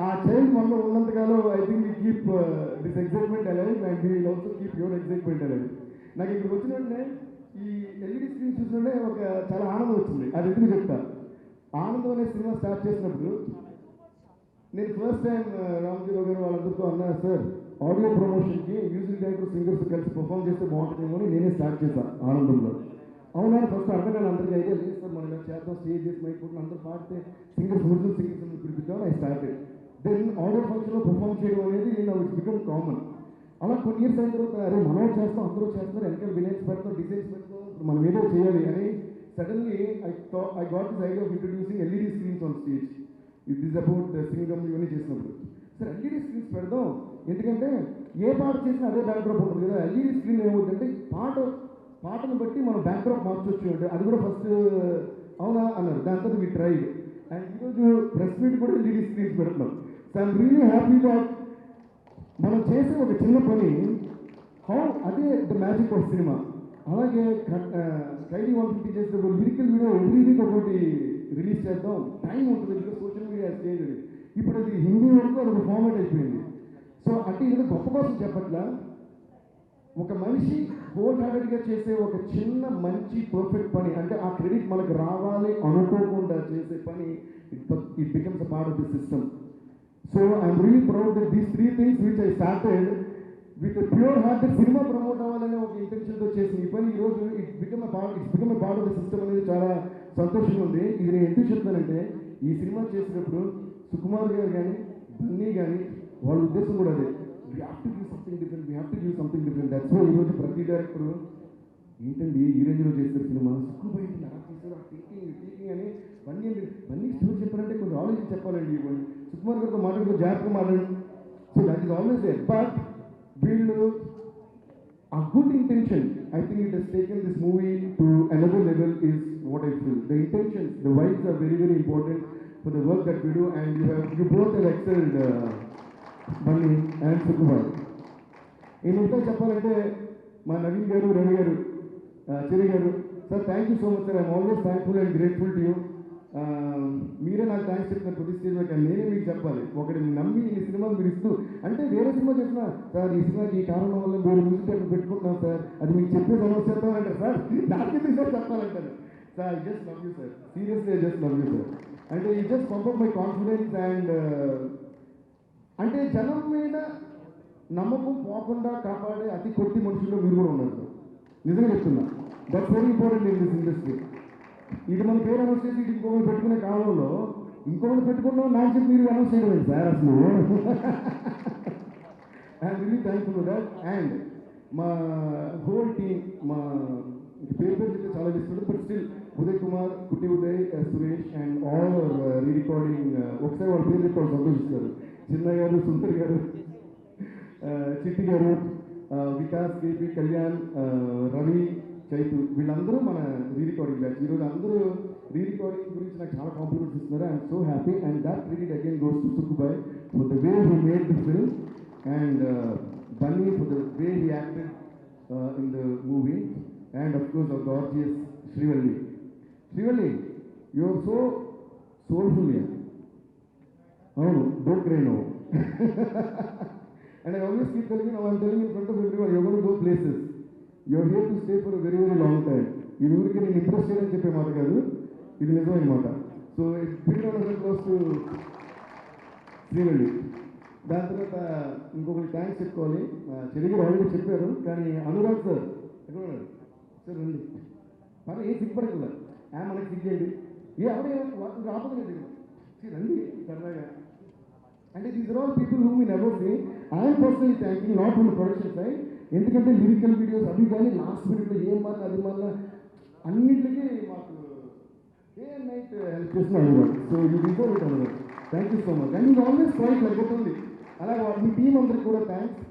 ఆ చైల్డ్ మనలో ఉన్నంతకాలం I think we keep this excitement alive and we will also keep your excitement alive. నాకు ఇక్కడికి వచ్చిన వెంటనే ఈ ఎల్ఈడి స్క్రీన్ చూసినట్టే ఒక చాలా ఆనందం వచ్చింది. అది ఎందుకు చెప్తా. ఆనందం అనే సినిమా స్టార్ట్ చేసినప్పుడు నేను ఫస్ట్ టైం రామజీరావు గారు వాళ్ళందరితో అన్నా, సార్ ఆడియో ప్రమోషన్కి మ్యూజిక్ డైరెక్టర్ సింగర్స్ కలిసి పర్ఫామ్ చేస్తే బాగుంటుందేమో అని నేనే స్టార్ట్ చేశాను ఆనందంలో. అవునా ఫస్ట్ అర్థం కాదు అందరికీ ఐడియా లేదు సార్, మనం ఇలా చేద్దాం స్టేజ్ చేసి మైక్ కొట్టి అందరూ పాడితే సింగర్స్ ఒరిజినల్ సింగర్స్ పిలిపిద్దాం. I started. దెన్ ఆడియో ఫంక్షన్లో పర్ఫామ్ చేయడం అనేది నాకు ఇట్స్ బికమ్ కామన్. అలా కొన్ని ఇయర్స్ అయిన తర్వాత అరే మనం చేస్తాం అందరూ చేస్తారు, వెనకాల విలేజ్ పెడతాం డిజైన్స్ పెడతాం మనం ఏదో చేయాలి అని suddenly I got this idea of introducing LED screens on stage. It is about Singam ఇవన్నీ చేసినప్పుడు సార్ ఎల్ఈడి స్క్రీన్స్ పెడదాం, ఎందుకంటే ఏ పాట చేసినా అదే బ్యాక్డ్రాప్ ఉంటుంది కదా. ఎల్ఈడి స్క్రీన్ ఏమవుతుందంటే పాటను బట్టి మనం బ్యాక్డ్రాప్ మార్చొచ్చు అంటే అది కూడా ఫస్ట్ అవునా అన్నారు. దాని తర్వాత మీ ట్రైడ్ అండ్ ఈరోజు ప్రెస్ మీట్ కూడా ఎల్ఈడి స్క్రీన్స్ పెడుతున్నాం. So I'm really happy that మనం చేసే ఒక చిన్న పని అదే ద మ్యాజిక్ ఆఫ్ సినిమా. అలాగే ఖైదీ 150 చేసేటప్పుడు లిరికల్ వీడియో ఎవ్రీ వీక్ ఒకటి రిలీజ్ చేద్దాం, టైం ఉంటుంది ఇంకా సోషల్ మీడియా స్టేజ్. ఇప్పుడు అది హిందీ వరకు అదొక ఫార్మాట్ అయిపోయింది. సో అంటే ఇది గొప్ప కోసం చెప్పట్లా, ఒక మనిషి హోల్ హార్టెడ్గా చేసే ఒక చిన్న మంచి పర్ఫెక్ట్ పని అంటే ఆ క్రెడిట్ మనకు రావాలి అనుకోకుండా చేసే పని it becomes a part of the system. So I'm really proud that these 3 things which I started with a pure heart cinema promote అవ్వాలనే ఒక ఇంటెన్షన్తో చేసిన ఈ పని ఈరోజు it's become a part of the system అనేది చాలా సంతోషంగా ఉంది. ఇది నేను ఎందుకు చెప్తానంటే ఈ సినిమా చేసినప్పుడు సుకుమార్ గారు కానీ బన్నీ కానీ వాళ్ళ ఉద్దేశం కూడా అదే, we have to give something different. That's why ఈరోజు ప్రతి డైరెక్టరు ఏంటండి ఈ రేంజ్లో చేస్తారు సినిమా సుక్కుబాయ్ అలా చేస్తారు ఆ టీకింగ్ అని బన్నీ స్టోరీ చెప్పారంటే కొంచెం ఆలోచించి చెప్పాలండి. ఇవ్వండి సుకుమార్ గారితో మాట్లాడుతూ జాగ్రత్తగా మాట్లాడండి. So that is always there. But వీళ్ళు a good intention, I think it has taken this movie to another level is what I feel. The intentions, the vibes are very, very important for the work that we do and you both have excelled, Bunny and Sukubai. In Uttar చెప్పాలంటే మా నవీన్ గారు రవి గారు చెరి గారు sir thank you so much sir. I'm always thankful and grateful to you. మీరే నాకు thanks చెప్తున్నారు ప్రతి stage వరకు. నేనే మీకు చెప్పాలి, ఒకటి నమ్మి ఈ సినిమాలు మీరు ఇస్తూ అంటే వేరే సినిమా చేసినా సార్ ఈ సినిమాకి ఈ కారణం వల్ల మీరు మ్యూజిక్ డైరెక్టర్ పెట్టుకుంటున్నాం సార్ అది మీకు చెప్పేసి అనౌన్స్ చేద్దామంటారు సార్. నాకే సార్ చెప్పాలంటారు సార్. I just love you sir, seriously I just love you sir. అంటే ఈ just pump up my confidence and అంటే జనం మీద నమ్మకం పోకుండా కాపాడే అతి కొద్ది మనుషుల్లో మీరు కూడా ఉన్నారు సార్. నిజంగా చెప్తున్నా, that's very important in this industry. ఇది మన పేరు అనౌన్స్ చేసి ఇది ఇంకొకరు పెట్టుకునే కాలంలో ఇంకొకరు పెట్టుకున్నాం నాకు చెప్పి మీరు అనౌన్స్ చేయలేదు సార్ అసలు. I'm really thankful for that. And మా హోల్ టీమ్ మా పేరు చెప్తే చాలా ఇస్తుంది బట్ స్టిల్ ఉదయ్ కుమార్, కుట్టి Uday, Suresh and all re recording ఒకసారి వాళ్ళ పేరు చెప్పి వాళ్ళు సంతోషిస్తారు. చిన్న గారు, సుందర్ గారు, చిట్టి గారు, వికాస్, కేపీ, కళ్యాణ్, రవి, చైతు వీళ్ళందరూ మన రీ రికార్డింగ్ బ్యాచ్. ఈరోజు అందరూ రీ రికార్డింగ్ గురించి నాకు చాలా కాంప్లిమెంట్స్ ఇస్తున్నారు. I'm so happy and that credit again goes to Sukkubhai for the way he made this film and Bunny for the way he acted in the movie and of course our gorgeous Srivalli. Srivalli you are so soulful. అవును, don't cry no. And I always keep telling you, now I'm telling in front of everyone, you're going to go places. You're here to stay for a very, very long time. ఈ ఊరికి నేను interest అని చెప్పే మాట కాదు, ఇది నిజమైన మాట. So big round of applause to Srivalli. దాని తర్వాత ఇంకొకరికి థ్యాంక్స్ చెప్పుకోవాలి. చెల్లి గారు ఆల్రెడీ చెప్పారు, కానీ అనురాగ్ సార్ ఎక్కడ ఉన్నారు సార్? రండి. మరి ఏం సిగ్గుపడగల మనకి సిగ్గేయండి, ఏ ఎవడే రాబోతుంది రండి సరదాగా. అంటే these are all people whom in never see. I'm personally thanking not from the production side, ఎందుకంటే లిరికల్ వీడియోస్ అవి కానీ లాస్ట్ మినిట్లో ఏం మాత్రం అది మాత్రం అన్నింటికి మాకు డే అండ్ నైట్ హెల్ప్ చేస్తున్నాను. సో యూ డిజర్వ్ ఇట్ అన్నారు. Thank you so much. And you always tried లెగ్గుతుంది. అలాగే మీ టీం అందరికి కూడా థ్యాంక్స్.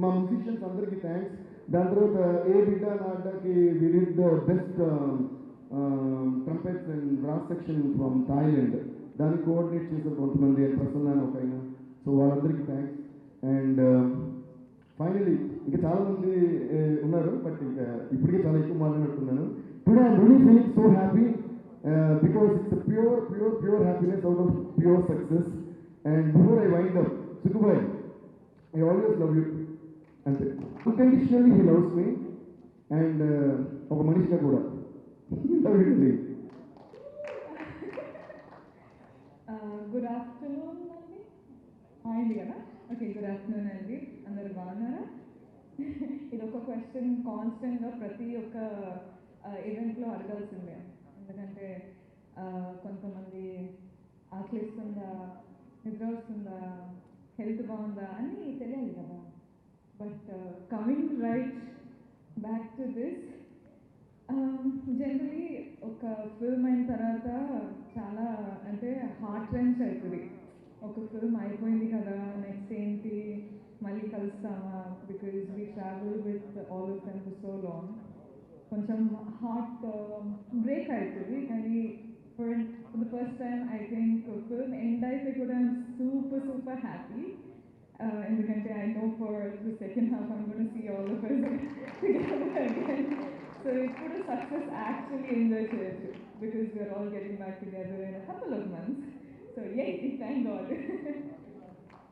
మా మ్యూజిషియన్స్ అందరికీ థ్యాంక్స్. దాని తర్వాత ఏ బిడ్డ నా అడ్డాకి we did the best trumpets and brass section from Thailand. దాన్ని కోఆర్డినేట్ చేశారు కొంతమంది, అండ్ ప్రసన్న ఒక ఆయన. సో వాళ్ళందరికీ థ్యాంక్స్. అండ్ ఫైనలీ ఇంకా చాలామంది ఉన్నారు, బట్ ఇంకా ఇప్పటికే చాలా ఎక్కువ మాట్లాడుతున్నాను. Today I'm really feeling so happy because it's pure happiness out of pure success. And before I wind up, Sukhabhai, I always love you. అంతే, unconditionally he loves me. And ఒక మనిషిగా కూడా లవ్ యూ. గుడ్ ఆఫ్టర్నూన్ అండి. అయింది కదా? Okay, good afternoon అండి. అందరు బాగున్నారా? ఇది ఒక క్వశ్చన్ కాన్స్టెంట్గా ప్రతి ఒక్క ఈవెంట్లో అడగాల్సిందే. ఎందుకంటే కొంతమంది ఆకలిస్తుందా, నిద్ర వస్తుందా, హెల్త్ బాగుందా అని తెలియాలి కదా. But coming right back to this, generally ఒక ఫిల్మ్ అయిన తర్వాత చాలా అంటే హార్ట్ రెంచ్ అవుతుంది. ఒక ఫిల్మ్ అయిపోయింది కదా, నెక్స్ట్ ఏంటి, మళ్ళీ కలుస్తామా, because we travel with all of them for so long. కొంచెం హార్ట్ బ్రేక్ అవుతుంది. కానీ for the first time I think film end అయితే కూడా సూపర్ హ్యాపీ. ఎందుకంటే I know for the second half I'm gonna see all of us together again. So ఇప్పుడు success actually enjoy చేయొచ్చు, because we're all getting back together in a couple of months. So yay, thank God.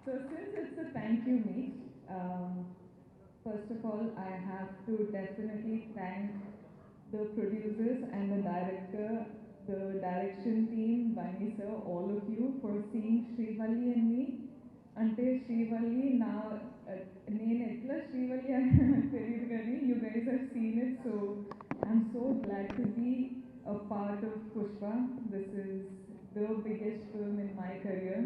So since it's a thank you meet, first of all, I have to definitely thank the producers and the director, the direction team, Bani sir, all of you for seeing Srivalli and me. Ante Srivalli na nenu etla Srivalli ani teliyadu gaani you guys have seen it, so I'm so glad to be a part of Pushpa. This is the biggest film in my career,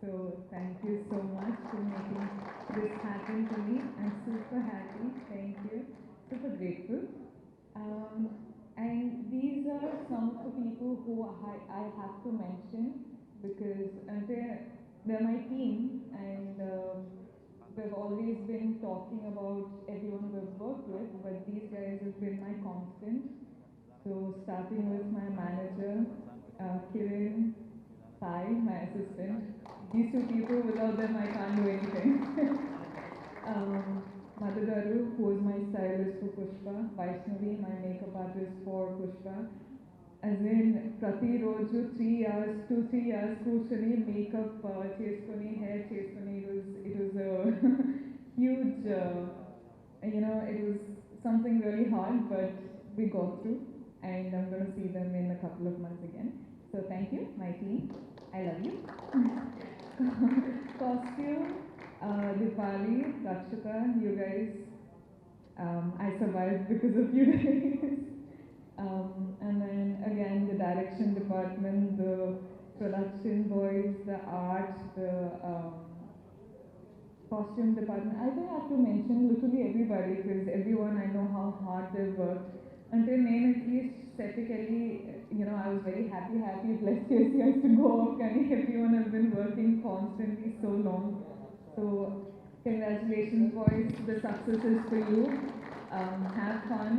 so thank you so much for making this happen to me. I'm super happy, thank you, super grateful. And these are some of the people who I have to mention, because they're my team, and we've always been talking about everyone we've worked with, but these guys have been my constant. So starting with my manager, Kiran, Sai, my assistant. These two people, without them I can't do anything. Madhu Garu, who is my stylist for Pushpa. Vaishnavi, my makeup artist for Pushpa. As in, prati roju 3 hours కూర్చొని makeup చేసుకొని, hair చేసుకొని, it was a huge, it was something really hard, but we got through, and I'm going to see them in a couple of months again. So thank you, my team. I love you. Costume, Dipali, Rakshika, you guys, I survived because of you guys. And then again, the direction department, the production boys, the art, the costume department. I think I have to mention literally everybody, because everyone, I know how hard they worked. Until name at least statically, I was very happy, blessed case you have to go off, and everyone has been working constantly so long. So congratulations boys, the success is for you. Have fun,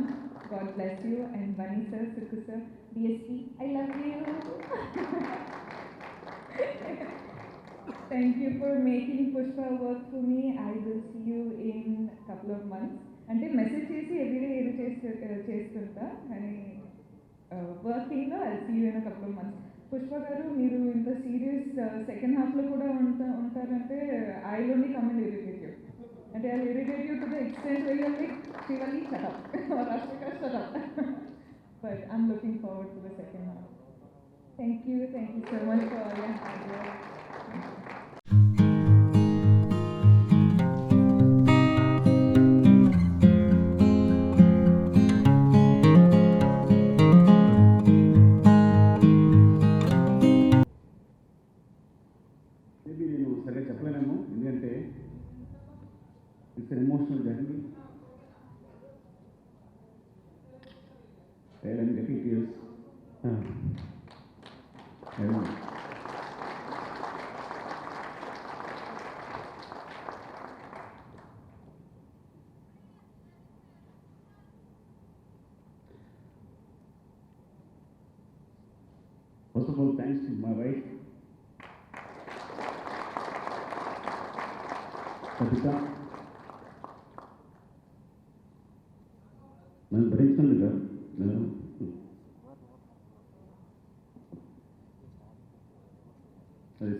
God bless you, and Bani sir, Sukhu sir, DSP, I love you. Thank you for making Pushpa work for me. I will see you in a couple of months. అంటే message చేసి everyday ఏది చేస్తుంటా, కానీ వర్కింగ్లో I see you in a couple of months. Pushpa గారు మీరు ఇంత serious second హాఫ్లో కూడా ఉంటారంటే I only come and irritate you. అంటే I irritate you to the extent way your like Srivalli shut up or Rashmika shut up. But I'm looking forward to the second half. Thank you so much for all your hard work. Maybe నేను సరిగ్గా చెప్పలేనేమో, ఎందుకంటే it's emotional journey. I'm getting tears. I don't know. First of all, thanks to my wife, Kapita. నన్ను భరించినందుగా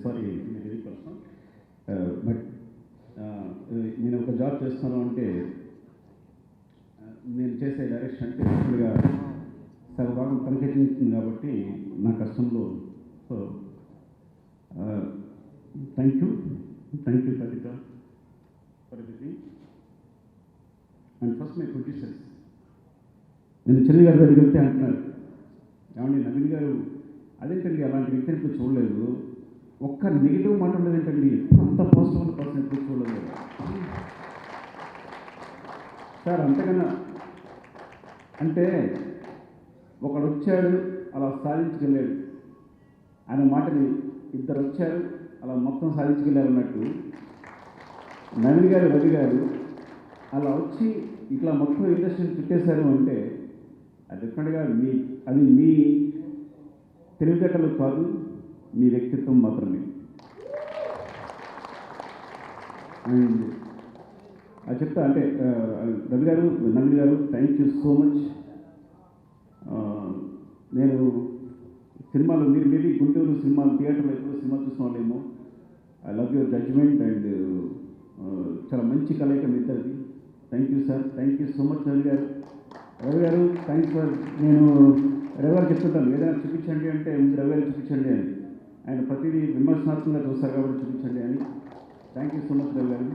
sorry very personal, but నేను ఒక job చేస్తున్నాను అంటే నేను చేసే డైరెక్షన్ అంటే యాక్చువల్గా సగం భాగం పనిచేస్తుంది కాబట్టి నా కష్టంలో. So thank you Kavitha for everything. And first my producers. నేను చెల్లి గారి దగ్గరికి వెళ్తే అంటున్నారు, ఏమండి నవీన్ గారు అదేంటండి అలాంటి వ్యక్తి ఎప్పుడు చూడలేదు, ఒక్క నెగిటివ్ మాట ఉండదు ఏంటండి, అంత పాజిటివ్ ఉన్న పర్సన్ ఎప్పుడు చూడలేదు సార్. అంతకన్నా అంటే ఒకడు వచ్చాడు అలా సాధించగలిగాడు, ఆయన మాటని ఇద్దరు వచ్చారు అలా మొత్తం సాధించగలిగారు అన్నట్టు నవీన్ గారు రవి గారు అలా వచ్చి ఇట్లా మొత్తం ఇండస్ట్రీని చుట్టేశారు అంటే అది డెఫినెట్గా అది మీ తెలివితేటలు కాదు, మీ వ్యక్తిత్వం మాత్రమే. అండ్ అది చెప్తా అంటే రవి గారు నవీన్ గారు థ్యాంక్ యూ సో మచ్. నేను సినిమాలు మీరు మేబీ గుంటూరు సినిమాలు థియేటర్లో ఎప్పుడో సినిమా చూసిన వాళ్ళేమో. I love your judgement and చాలా మంచి కలయిక మీ ఇద్దరిది. Thank you sir, thank you so much Ravi గారు. రవి గారు థ్యాంక్స్ ఫర్, నేను రవి గారు చెప్తుంటాను ఏదైనా చూపించండి అంటే రవి గారు చూపించండి అని, ఆయన ప్రతిదీ విమర్శనాత్మకంగా చూస్తారు కాబట్టి చూపించండి అని. Thank you so much Ravi గారు.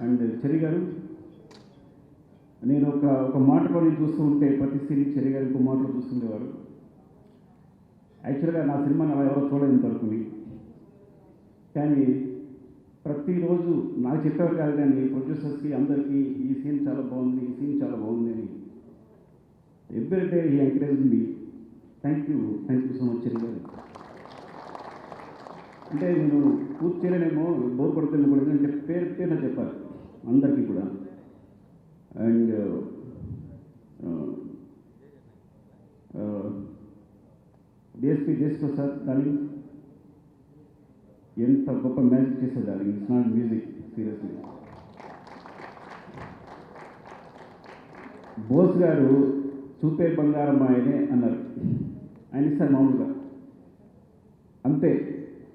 అండ్ చెరి గారు, నేను ఒక మాటలో నేను చూస్తూ ఉంటే ప్రతి సీన్ చెరి గారు ఇంకో మాటలో చూస్తుండేవారు. యాక్చువల్గా నా సినిమాని అలా ఎవరో చూడలేదు ఇంతవరకుని, కానీ ప్రతిరోజు నాకు చెప్పేవారు కాదు కానీ ప్రొడ్యూసర్స్కి అందరికీ ఈ సీన్ చాలా బాగుంది, ఈ సీన్ చాలా బాగుంది అని ఎవ్రీ డే ఈ encourage me. Thank you so much Cherry గారు. అంటే నేను పూర్తి చేయలేనేమో, బోర్ పడుతుంది కూడా, అంటే పేరున చెప్పాలి అందరికీ కూడా. అండ్ డిఎస్పీ ప్రసాద్ డార్లింగ్, ఎంత గొప్ప మ్యాజిక్ చేశారు darling. It's not music, seriously. Bose గారు చూపే బంగారం ఆయనే అన్నారు, ఆయన ఇస్తారు మామూలుగా అంతే.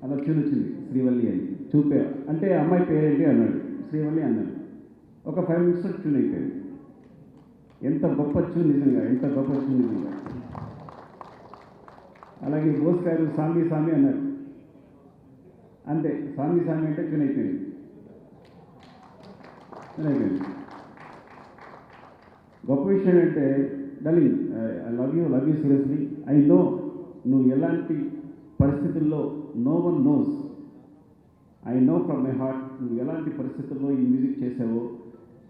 అలా ట్యూన్ వచ్చింది శ్రీవల్లి అని, చూపే అంటే అమ్మాయి పేరేంటి అన్నాడు, శ్రీవల్లి అన్నాడు. ఒక 5 minutes ట్యూన్ అయిపోయింది. ఎంత గొప్ప ట్యూన్ నిజంగా, ఎంత గొప్ప ట్యూన్ నిజంగా. అలాగే బోస్ గారు సామి అన్నారు, అంతే సామి అంటే ట్యూన్ అయిపోయింది. గొప్ప విషయం అంటే darling, I love you seriously. I know నువ్వు ఎలాంటి పరిస్థితుల్లో, no one knows, I know from my heart నువ్వు ఎలాంటి పరిస్థితుల్లో ఈ మ్యూజిక్ చేసావో,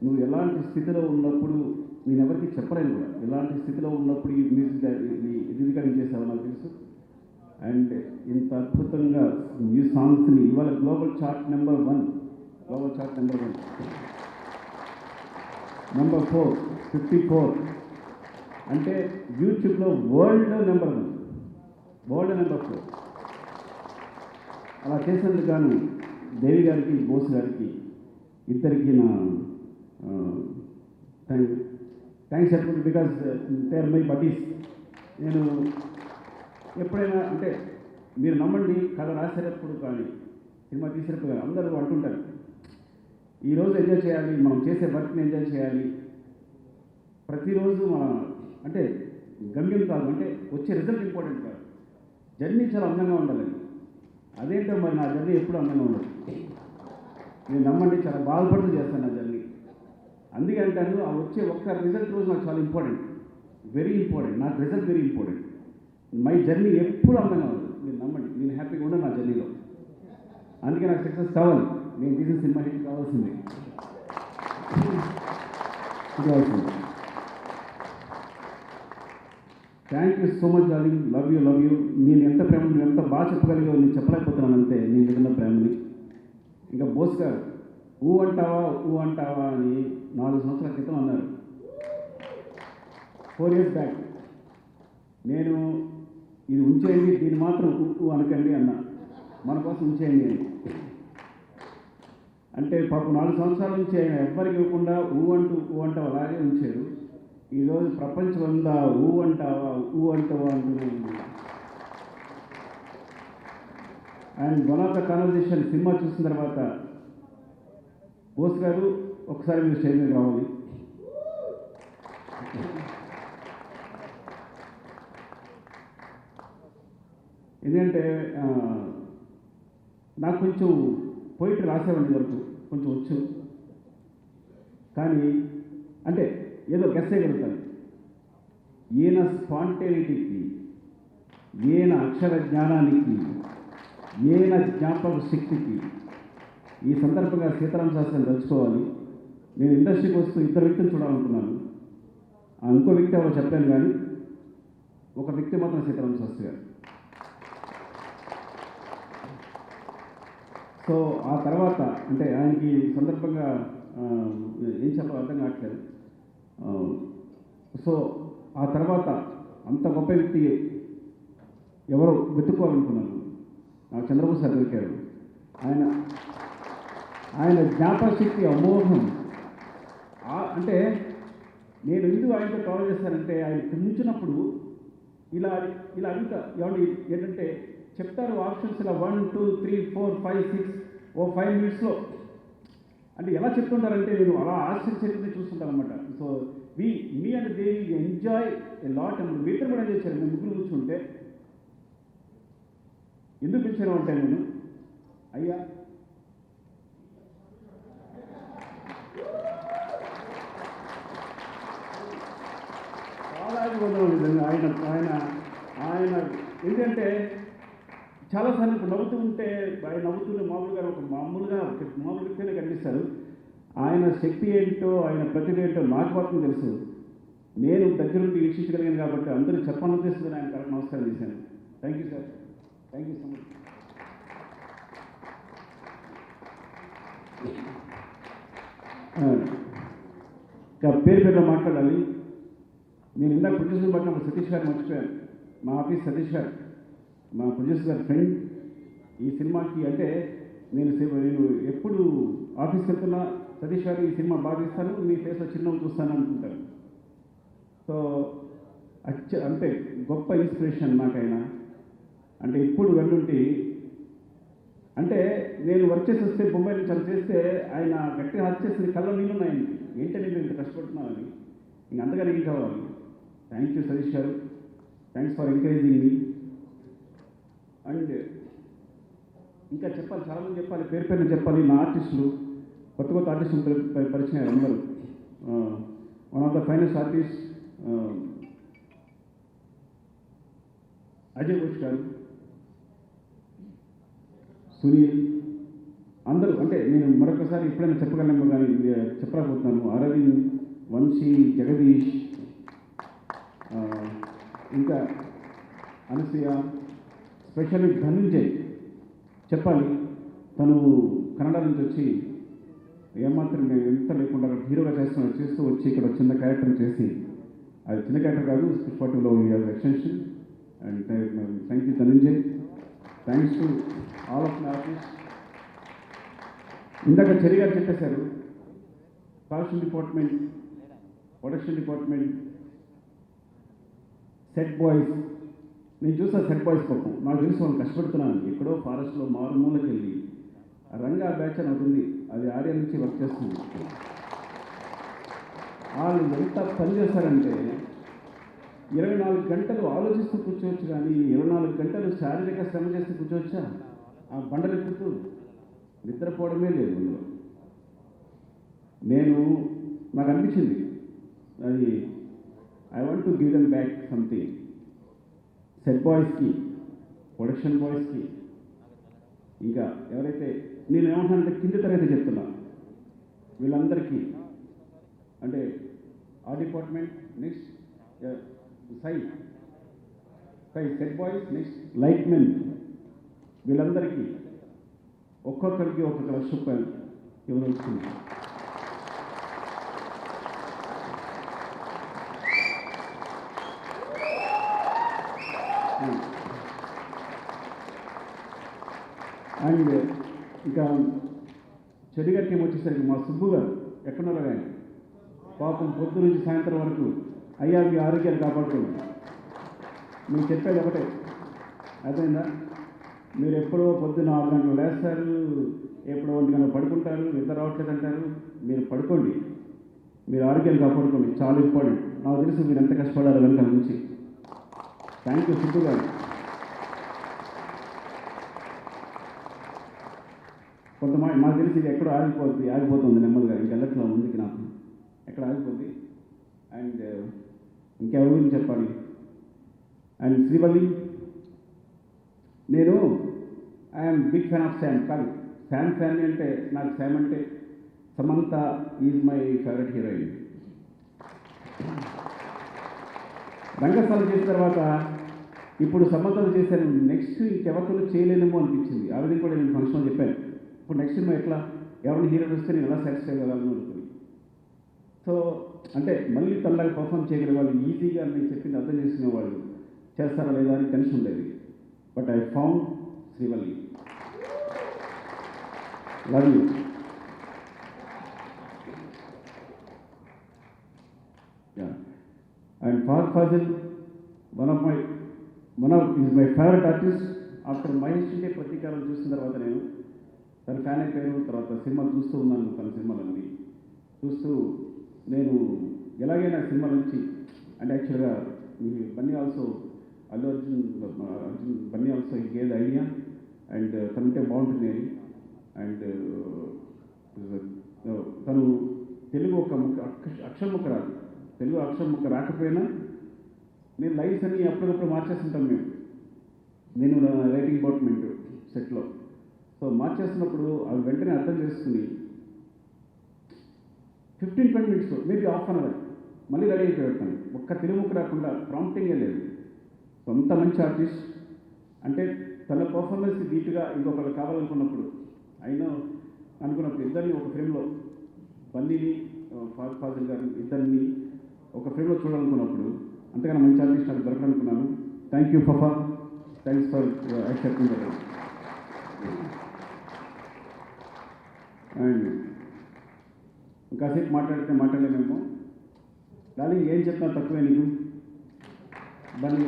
నువ్వు ఎలాంటి స్థితిలో ఉన్నప్పుడు, నేను ఎవరికి చెప్పలేను కూడా, ఎలాంటి స్థితిలో ఉన్నప్పుడు ఈ మ్యూజిక్ రికార్డింగ్ చేసావో నాకు తెలుసు. అండ్ ఇంత అద్భుతంగా న్యూ సాంగ్స్ని ఇవాళ గ్లోబల్ చార్ట్ నెంబర్ 1, నెంబర్ 4, 54 అంటే యూట్యూబ్లో వరల్డ్ నెంబర్ 4 అలా చేసినందుకు గాను దేవి గారికి, బోస్ గారికి ఇద్దరికి నా థ్యాంక్స్ చెప్పండి. Because they are my buddies. నేను ఎప్పుడైనా అంటే మీరు నమ్మండి, కథ రాసేటప్పుడు కానీ సినిమా తీసేటప్పుడు కానీ అందరూ అంటుంటారు, ఈరోజు ఎంజాయ్ చేయాలి, మనం చేసే వర్క్ని ఎంజాయ్ చేయాలి, ప్రతిరోజు మన అంటే గమ్యం కాదు, అంటే వచ్చే రిజల్ట్ ఇంపార్టెంట్ కాదు, జర్నీ చాలా అందంగా ఉండాలని. అదేంటో మరి నా జర్నీ ఎప్పుడు అందంగా ఉండదు. నేను నమ్మండి, చాలా బాధపడుతూ చేస్తాను నా జర్నీ. అందుకే అంటాను, ఆ వచ్చే ఒక్క రిజల్ట్ రోజు నాకు చాలా ఇంపార్టెంట్, వెరీ ఇంపార్టెంట్. నాకు result very important. My journey ఎప్పుడు అందంగా ఉంది. మీరు నమ్మండి, నేను హ్యాపీగా ఉండను నా జర్నీలో. అందుకే నాకు సక్సెస్ కావాలి, నేను తీసిన సినిమా హిట్ కావాల్సింది. Thank you so much darling, love you love you. నేను ఎంత ప్రేమ, నువ్వు ఎంత బాగా చెప్పగలిగావు, నేను చెప్పలేకపోతున్నాను అంతే నేను విన్న ప్రేమని. ఇంకా బోస్ గారు ఊ అంటావా అని 4 సంవత్సరాల క్రితం అన్నారు, 4 years బ్యాక్. నేను ఇది ఉంచేయండి, దీన్ని మాత్రం ఊ అనకండి అన్నా, మన కోసం ఉంచేయండి అని. అంటే పాపం 4 సంవత్సరాల నుంచి ఆయన ఎవ్వరికి ఇవ్వకుండా ఊ అంటావు అలాగే ఉంచారు. ఈరోజు ప్రపంచం అంతా ఊ అంటావా అంటున్నాయి. And one of the conversation, cinema చూసిన తర్వాత బోస్ గారు ఒకసారి మీరు స్టేజ్ మీద రావాలి. ఎందుకంటే నాకు కొంచెం పోయిటరీ రాసేవాడి వరకు కొంచెం వచ్చు, కానీ అంటే ఏదో గెస్ చేయగలుగుతాను. ఈయన స్పాంటేనిటీకి, ఈయన అక్షర జ్ఞానానికి, ఈయన జ్ఞాపక శక్తికి ఈ సందర్భంగా సీతారామ శాస్త్రిని తలుచుకోవాలి. నేను ఇండస్ట్రీకి వస్తూ 2 వ్యక్తులు చూడాలనుకున్నాను. ఇంకో వ్యక్తి ఎవరో చెప్పాను, కానీ ఒక వ్యక్తి మాత్రం సీతారామ శాస్త్రి గారు. సో ఆ తర్వాత అంటే ఆయనకి సందర్భంగా ఏం చెప్పాలో అర్థం కావట్లేదు. సో ఆ తర్వాత అంత గొప్ప వ్యక్తి ఎవరో వెతుక్కోవాలనుకున్నాను, నాకు చంద్రబాబు సార్ దొరికారు. ఆయన జ్ఞాపక శక్తి అమోఘం. అంటే నేను ఎందుకు ఆయనతో ట్రావెల్ చేస్తానంటే, ఆయన నుంచినప్పుడు ఇలా అంత ఏమంటే ఏంటంటే చెప్తారు ఆప్షన్స్ ఇలా 1 2 3 4 5 6 ఓ 5 minutesలో. అంటే ఎలా చెప్తుంటారంటే నేను అలా ఆశ్చర్యచరిత్రని చూస్తుంటాను అనమాట. So me and they enjoy a lot. And మీతో కూడా ఎంజాయ్ చేశారు. మేము ముగ్గురు కూర్చుంటే ఎందుకు పిలిచాను అంటే, నేను అయ్యా చాలా నిజంగా ఆయన ఎందుకంటే చాలాసార్లు ఇప్పుడు నవ్వుతూ ఉంటే ఆయన నవ్వుతూనే మామూలుగా వ్యక్తినే కనిపిస్తారు. ఆయన శక్తి ఏంటో, ఆయన ప్రతిభ ఏంటో నాకు మాత్రం తెలుసు. నేను దగ్గరుండి వీక్షించగలిగాను కాబట్టి అందరూ చెప్పాలనిపిస్తుంది. ఆయన కరెక్ట్ నమస్కారం చేశాను. Thank you sir, thank you so much. ఇంకా పేరులో మాట్లాడాలి. నేను ఇందాక ప్రొడ్యూసర్ పట్టినప్పుడు సతీష్ గారు మర్చిపోయాను. మా ఆఫీస్ సతీష్ గారు, మా ప్రొడ్యూసర్ గారు ఫ్రెండ్. ఈ సినిమాకి అంటే నేను ఎప్పుడు ఆఫీస్కి వెళ్తున్నా సతీష్ గారు ఈ సినిమా బాగా ఇస్తాను, మీ ఫేస్లో చిన్నవి చూస్తాను అనుకుంటాను. సో అంటే గొప్ప ఇన్స్పిరేషన్ నాకైనా. అంటే ఇప్పుడు వెంటుంటే అంటే నేను వర్క్ చేసి వస్తే బొంబాయి నుంచి అలా చేస్తే ఆయన గట్టిగా హార్ట్ చేసిన కళ్ళ నీళ్ళు ఉన్నాయండి. ఏంటంటే నేను ఇంత కష్టపడుతున్నానని. ఇంక అంతగానే ఏం కావాలి. థ్యాంక్ యూ సతీష్ గారు, thanks for encouraging me. And ఇంకా చెప్పాలి, చాలామంది చెప్పాలి, పేరు చెప్పాలి. నా ఆర్టిస్టులు కొత్త ఆర్టిస్టులు పరిచయం అయ్యారు అందరూ. One of the finest artist Ajay Ghosh గారు, సునీల్, అందరూ. అంటే నేను మరొకసారి ఎప్పుడైనా చెప్పగలను కానీ చెప్పలేకపోతున్నాను. అరవింద్, వంశీ, జగదీష్, ఇంకా అనసూయ, స్పెషల్లీ ధనుంజయ్ చెప్పాలి. తను కన్నడ నుంచి వచ్చి ఏమాత్రం ఎంత లేకుండా హీరోగా చేస్తూ వచ్చి ఇక్కడ చిన్న క్యారెక్టర్ చేసి, అది చిన్న క్యారెక్టర్ కాదు, పుష్ప2లో extension. And thank you Dhananjay. Thanks to all of my artist. ఇందాక చెరి గారు చెప్పేశారు, costume department, production department, set boys, నేను చూసాను సెట్ బాయ్స్ పాపం, నాకు తెలిసి వాళ్ళు కష్టపడుతున్నాను. ఎక్కడో ఫారెస్ట్లో మారుమూలకి వెళ్ళి రంగా బ్యాచ్ అని అవుతుంది, అది ఆర్య నుంచి వర్క్ చేస్తుంది. వాళ్ళు ఎంత పని చేస్తారంటే 24 గంటలు ఆలోచిస్తూ కూర్చోవచ్చు, కానీ 24 గంటలు శారీరక శ్రమ చేస్తూ కూర్చోవచ్చా? ఆ బండలు ఎక్కుతూ నిద్రపోవడమే లేదు అందులో. నాకు అనిపించింది అది I want to give them back something. Set బాయ్స్కి, ప్రొడక్షన్ బాయ్స్కి, ఇంకా ఎవరైతే నేను ఏమంటానంటే కింద తరగతి చెప్తున్నా వీళ్ళందరికీ, అంటే ఆ డిపార్ట్మెంట్ నెక్స్ట్ సై set boys, next light men, వీళ్ళందరికీ ఒక్కొక్కరికి ఒక్కొక్క ₹1,00,000 ఇవ్వదలుచుకుంది. అండ్ ఇంకా చెడిగా టీం వచ్చేసరికి మా సుబ్బు గారు ఎక్కడున్నారో కానీ పాపం పొద్దు నుంచి సాయంత్రం వరకు అయ్యా మీ ఆరోగ్యాలు కాపాడుకోండి. మీరు చెప్పేది ఒకటే, అదేందా మీరు ఎప్పుడో పొద్దున్న 6 గంటలు లేస్తారు, ఎప్పుడో 1 గంటలు పడుకుంటారు, నిద్ర రావట్లేదు అంటారు. మీరు పడుకోండి, మీరు ఆరోగ్యాలు కాపాడుకోండి, చాలా ఇంపార్టెంట్. నాకు తెలుసు మీరు ఎంత కష్టపడారు వెనక నుంచి. థ్యాంక్ యూ సుబ్బు గారు. కొంతమంది నాకు తెలిసి ఇది ఎక్కడో ఆగిపోతుంది నెమ్మదిగా, ఇంకెళ్ళట్లో ముందుకి నాకు ఎక్కడ ఆగిపోద్ది. అండ్ ఇంకెవరి గురించి చెప్పాలి. అండ్ శ్రీవల్లి, నేను I'm big fan of Sam. కాదు ఫ్యాన్ అంటే నాకు శామ్ అంటే Samantha is my favourite heroine. Rangasthalam చేసిన తర్వాత ఇప్పుడు సమంతలు చేశాను, నెక్స్ట్ ఇంకెవరితో చేయలేనేమో అనిపించింది. ఆ విధంగా కూడా నేను ఫంక్షన్లో చెప్పాను. ఇప్పుడు నెక్స్ట్ సినిమా ఎట్లా, ఎవరిని హీరో వస్తే నేను ఎలా సాటిస్ఫై అవ్వాలని అనుకుని. సో అంటే మళ్ళీ తనలాగా పర్ఫామ్ చేయగలిగే వాళ్ళు, ఈజీగా నేను చెప్పింది అర్థం చేసుకునే వాళ్ళు చేస్తారా లేదా అని టెన్షన్ ఉండేది. But I found Srivalli. Love you. And Fahadh Faasil, one is my favourite artist. After Mahesh అంటే ప్రతీకారం చూసిన తర్వాత నేను తన ఫ్యాన్ అయిపోయాను. తర్వాత సినిమాలు చూస్తూ ఉన్నాను, తన సినిమాలన్నీ చూస్తూ నేను ఎలాగైనా సినిమా నుంచి, అంటే యాక్చువల్గా బన్నీ ఆల్సో అల్లు అర్జున్ బన్నీ ఆల్సో ఈ గేవ్ ఐడియా అండ్ తనంటే బాగుంటుంది అని. అండ్ తను తెలుగు ఒక అక్షరం ముక్క రాదు, తెలుగు అక్షరం ముక్క రాకపోయినా నేను లైన్స్ అన్ని అప్పటికప్పుడు మార్చేస్తుంటాను నేను రైటింగ్ డిపార్ట్మెంట్ సెట్లో. సో మార్చేస్తున్నప్పుడు అవి వెంటనే అర్థం చేసుకుని 15-20 minutes maybe half an hour మళ్ళీ రెడీ అయిపోయి పెడతాను. ఒక్క తెలుగు ముక్క రాకుండా ప్రాంప్టింగే లేదు. సొంత మంచి ఆర్టిస్ట్ అంటే తన పర్ఫార్మెన్స్ నీట్గా ఇంకొకరు కావాలనుకున్నప్పుడు అయినా అనుకున్నప్పుడు ఇద్దరిని ఒక ఫ్రేమ్లో, బన్నీని ఫహద్ ఫాజిల్ గారు ఇద్దరిని ఒక ఫ్రేమ్లో చూడాలనుకున్నప్పుడు అంతకన్నా మంచి ఆర్టిస్ట్ నాకు దొరకాలనుకున్నాను. Thank you Fafa, thanks for accepting that. And ఇంకాసేపు మాట్లాడలేమేమో. డార్లింగ్ ఏం చెప్పినా తక్కువే నీకు. బన్నీ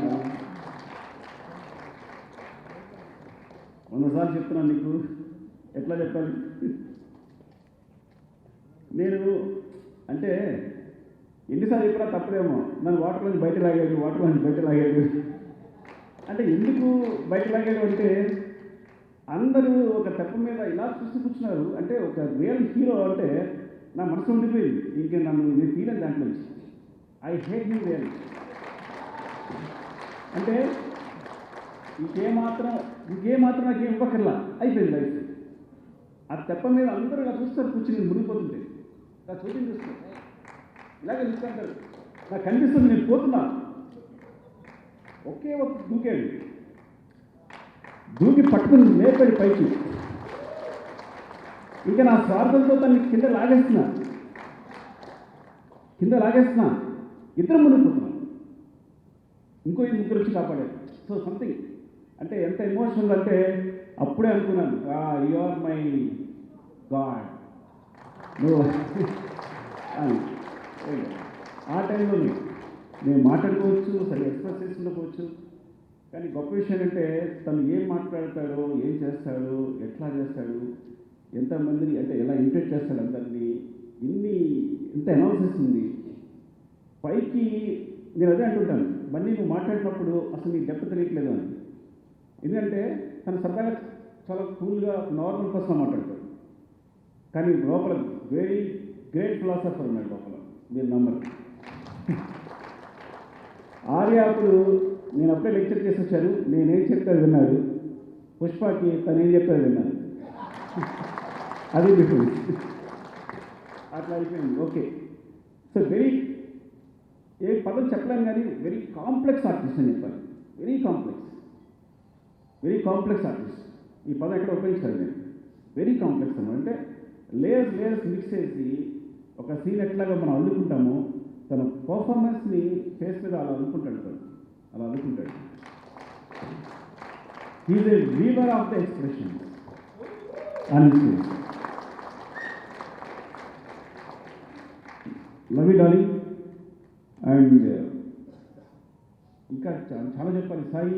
100 సార్లు చెప్తున్నాను నీకు, ఎట్లా చెప్పాలి. నేను అంటే ఎన్నిసార్లు చెప్పినా తప్పదేమో. నన్ను వాటర్లోంచి బయట లాగాడు. అంటే ఎందుకు బయట లాగాడు అంటే అందరూ ఒక తెప్ప మీద ఇలా చూసి కూర్చున్నారు. అంటే ఒక రియల్ హీరో అంటే నా మనసు ఉండిపోయింది. ఇంకే నేను తీయలేదు దాంట్లో నుంచి. I hate him real. అంటే ఇంకేమాత్రం నాకేం ఇవ్వకర్లా, అయిపోయింది లైఫ్. ఆ తెప్ప మీద అందరూ ఇలా చూస్తారు, కూర్చుని మునిగిపోతుంటే నా షూటింగ్ చూస్తాను, ఇలాగే చూస్తుంటారు. నాకు కనిపిస్తుంది నేను పోతున్నా. ఒకే ఒక దూకి పట్టుకుని లేపాడు పైకి. ఇంకా నా స్వార్థంతో తను కింద లాగేస్తున్నా, ఇద్దరు మునిగిపోతున్నాను. ఇంకో ముగ్గురు వచ్చి కాపాడారు. సో సంథింగ్ అంటే ఎంత ఎమోషనల్ అంటే అప్పుడే అనుకున్నాను, యు ఆర్ మై గాడ్ నువ్వు. ఆ టైంలో నేను మాట్లాడుకోవచ్చు, సరే ఎక్స్ప్రెస్ చేసుకుండకపోవచ్చు, కానీ గొప్ప విషయం అంటే తను ఏం మాట్లాడతాడో, ఏం చేస్తాడో, ఎట్లా చేస్తాడు, ఎంతమందిని అంటే ఎలా ఇంటెక్ట్ చేస్తాడు అందరినీ, ఇంత అనాలిసిస్ ఉంది. పైకి నేను అదే అంటుంటాను, మళ్ళీ నువ్వు మాట్లాడినప్పుడు అసలు నీ డెప్త్ తెలియట్లేదు అని. ఎందుకంటే తను సరదాగా చాలా కూల్గా నార్మల్ పర్సన్ మాట్లాడతాడు, కానీ లోపల వెరీ గ్రేట్ ఫిలాసఫర్ ఉన్నాడు లోపల, మీరు నమ్మరు. ఆర్య అప్పుడు నేను అప్పుడే లెక్చర్ చేసి వచ్చాను, నేనేం చెప్తాను విన్నాడు, పుష్పకి తను ఏం చెప్తాడు విన్నాను. అది డిఫరెన్స్. అట్లా అయిపోయింది. ఓకే, సో వెరీ ఏ పదం చెప్పలేం కానీ వెరీ కాంప్లెక్స్ ఆర్టిస్ట్ అని చెప్పాలి. Very complex artist. ఈ పదం ఎక్కడ ఉపయోగించాలి నేను. వెరీ కాంప్లెక్స్ అన్నమాట. అంటే లేయర్స్ మిక్స్ చేసి ఒక సీన్ ఎట్లాగా మనం అల్లుకుంటామో తన పర్ఫార్మెన్స్ని ఫేస్ మీద అలా అల్లుకుంటాడు. He's a weaver of the expression and love you darling. And ఇంకా చాలా చెప్పాలి. సాయి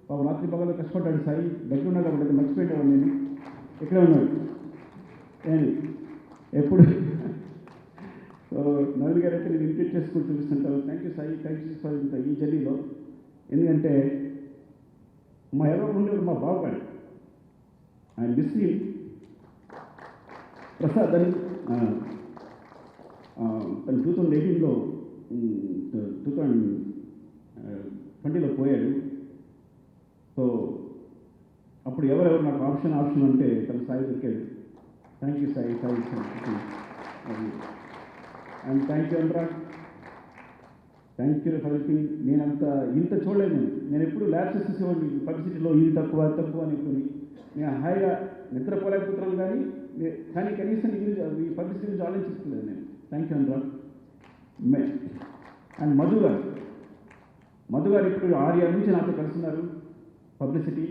పాప రాత్రి పగలు కష్టపడ్డాడు. సాయి దగ్గర ఉన్నాడు కాబట్టి మర్చిపోయాడు. నేను ఇక్కడే ఉన్నాడు. నేను ఎప్పుడు సో నవీన్ గారు అయితే నేను ఇన్వైట్ చేసుకుని చూపిస్తుంటాను. Thank you Sai, thank you for ఇంత ఈ జర్నీలో. ఎందుకంటే మా ఎవరు ఉండేవాడు మా బావగాడు, ఆయన మిస్ని ప్రసాద్ అని తను 2018లో 2020లో పోయాడు. సో అప్పుడు ఎవరెవరు నాకు ఆప్షన్ అంటే తను సాయి దొరికాడు. Thank you Sai. And thank you Anurag, thank you for everything. ఇంత చూడలేదు. నేను ఎప్పుడు ల్యాబ్స్ చూసేవాడిని పబ్లిసిటీలో ఇది తక్కువ అనుకుని నేను హాయిగా నిద్రపోలేకపోతున్నాను. కానీ కనీసం ఈ పబ్లిసిటీ గురించి ఆలోచించలేదు నేను. Thank you Anurag. And Madhu గారు ఇప్పుడు ఆర్య నుంచి నాతో కలుస్తున్నారు. Publicity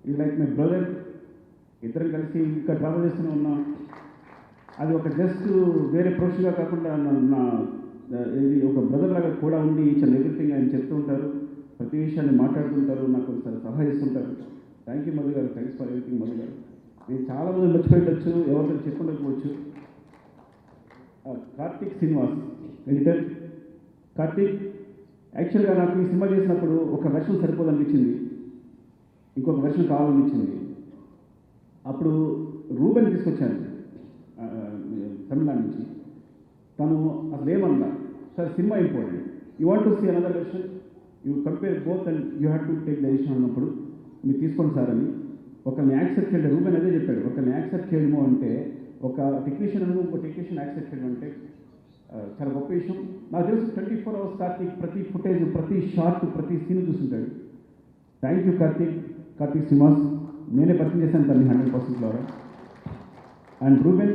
is like my brother. ఇద్దరం కలిసి ఇంకా ట్రావెల్ చేస్తూనే ఉన్నాం. అది ఒక జస్ట్ వేరే ప్రొఫెషన్గా కాకుండా ఇది ఒక బ్రదర్ లాగా కూడా ఉండి ఈచ్ అండ్ ఎవ్రీథింగ్ ఆయన చెప్తూ ఉంటారు. ప్రతి విషయాన్ని మాట్లాడుతుంటారు, నాకు కొంచెం సలహా ఇస్తుంటారు. థ్యాంక్ యూ మధు గారు. థ్యాంక్స్ ఫర్ ఎవ్రీథింగ్ మధు గారు. నేను చాలామంది మర్చిపోయవచ్చు, ఎవరితో చెప్పుకుండకపోవచ్చు. కార్తీక్ శ్రీనివాస్ ఎడిటర్. కార్తీక్ యాక్చువల్గా నాకు ఈ సినిమా చేసినప్పుడు ఒక వెర్షన్ సరిపోదనిపించింది, ఇంకొక వెర్షన్ కావాలనిపించింది. అప్పుడు రూబెన్ తీసుకొచ్చాను తమిళనాడు నుంచి. తను అసలు ఏమన్నా, సార్ సినిమా important, you want to see another version, you compare both and you have to take decision అన్నప్పుడు మీరు తీసుకోండి సార్ అని. ఒకరిని యాక్సెప్ట్ చేయండి. రూబెన్ అదే చెప్పాడు, ఒకరిని యాక్సెప్ట్ చేయడము అంటే ఒక టెక్నీషియన్ ఇంకో టెక్నీషియన్ యాక్సెప్ట్ చేయడం అంటే చాలా గొప్ప విషయం. నాకు తెలుసు 24 hours కార్తీక్ ప్రతి ఫుటేజ్, ప్రతి షార్ట్, ప్రతి సీన్ చూస్తుంటాడు. Thank you Karthik Srinivas. నేనే పరిచయం చేశాను తనని 100%. అండ్ రూబెన్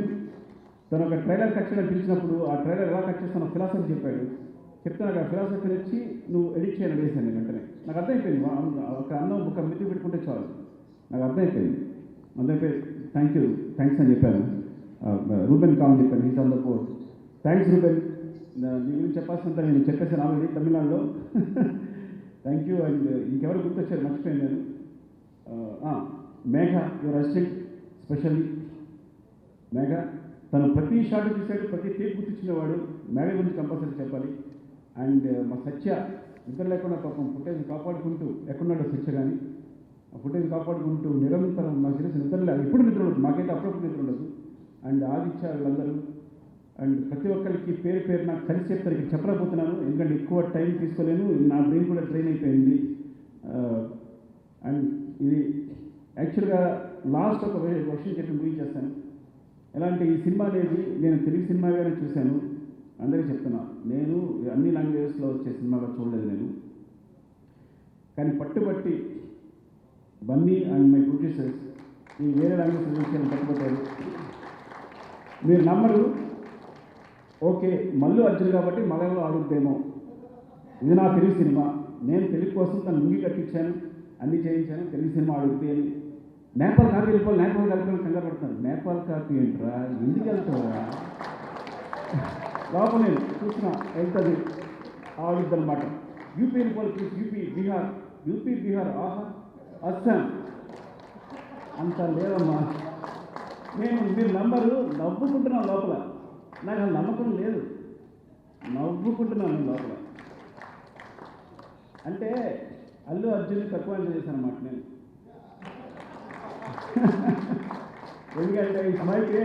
తను ఒక ట్రైలర్ కట్ చేయడానికి పిలిచినప్పుడు ఆ ట్రైలర్ ఎలా కట్ చేస్తానో ఫిలాసఫీ చెప్పాడు. చెప్తే నాకు ఆ ఫిలాసఫీ వచ్చి నువ్వు ఎడిట్ చేయాలని వేసాను. వెంటనే నాకు అర్థమైపోయింది, ఒక అన్నం ఒక మితి పెట్టుకుంటే చాలు, నాకు అర్థమైపోయింది. థ్యాంక్స్ అని చెప్పాను. రూబెన్ కావాలని చెప్పాను. He's on the board. Thanks Reuben. నీ గురించి చెప్పాల్సినంత నేను చెప్పేసాను ఆల్రెడీ తమిళనాడులో. Thank you. అండ్ ఇంకెవరు గుర్తొచ్చారు మర్చిపోయాను నేను. మేఘ యువర్ అసిస్టెంట్ స్పెషల్లీ. మేఘ తను ప్రతి షాట్ చూశాడు, ప్రతి టేప్ గుర్తించినవాడు. మేఘ గురించి కంపల్సరీ చెప్పాలి. అండ్ మా సత్య నిద్ర లేకుండా పాపం ఫుటేజ్ కాపాడుకుంటూ ఎక్కడున్నాడో సత్య కానీ ఆ ఫుటేజ్ కాపాడుకుంటూ నిరంతరం నాకు తెలిసి నిద్ర లేదు, ఇప్పుడు నిద్ర ఉండదు, మాకైతే అప్పుడప్పుడు నిద్ర ఉండదు. అండ్ ఆదిత్య వీళ్ళందరూ అండ్ ప్రతి ఒక్కరికి పేరు నాకు కలిసి చెప్తారు. ఇక్కడ చెప్పలేకపోతున్నాను ఎందుకంటే ఎక్కువ టైం తీసుకోలేను, నా బ్రెయిన్ కూడా ట్రైన్ అయిపోయింది. అండ్ ఇది యాక్చువల్గా లాస్ట్ ఒక వర్షం చెప్పి ముగించేస్తాను. ఎలాంటి ఈ సినిమా అనేది నేను తెలుగు సినిమాగానే చూశాను. అందరికీ చెప్తున్నా, నేను అన్ని లాంగ్వేజెస్లో వచ్చే సినిమాగా చూడలేదు నేను. కానీ పట్టుబట్టి బన్నీ అండ్ మై ప్రొడ్యూసర్స్ ఈ వేరే లాంగ్వేజ్ విషయాన్ని పట్టుబట్టారు. మీరు నమ్మరు. ఓకే, మల్లు అర్జున్ కాబట్టి మలయాళంలో ఆడుద్దేమో, ఇది నా తెలుగు సినిమా, నేను తెలుగు కోసం తను ముంగి కట్టించాను, అన్నీ చేయించాను, తెలుగు సినిమా ఆడుద్ది అని. నేపాల్ కాపీ వెళ్ళిపోవాలి, నేపాల్ కలిపి కంగారు పడుతున్నాను. నేపాల్ కాపీ ఏంట్రా, ఎందుకు వెళ్తారా? లోపల నేను చూసిన వెళ్తుంది ఆవిడద్దనమాట. యూపీ పోలీస్, యూపీ బీహార్ ఆహా అస్సాం అంత లేదమ్మా. మీరు నంబరు నవ్వుకుంటున్నాను లోపల, నాకు ఆ నమ్మకం లేదు, నవ్వుకుంటున్నాను లోపల. అంటే అల్లు అర్జున్ తక్కువ ఎంజాయ్ చేశాను అన్నమాట నేను. ఎందుకంటే ఈ స్మైల్కి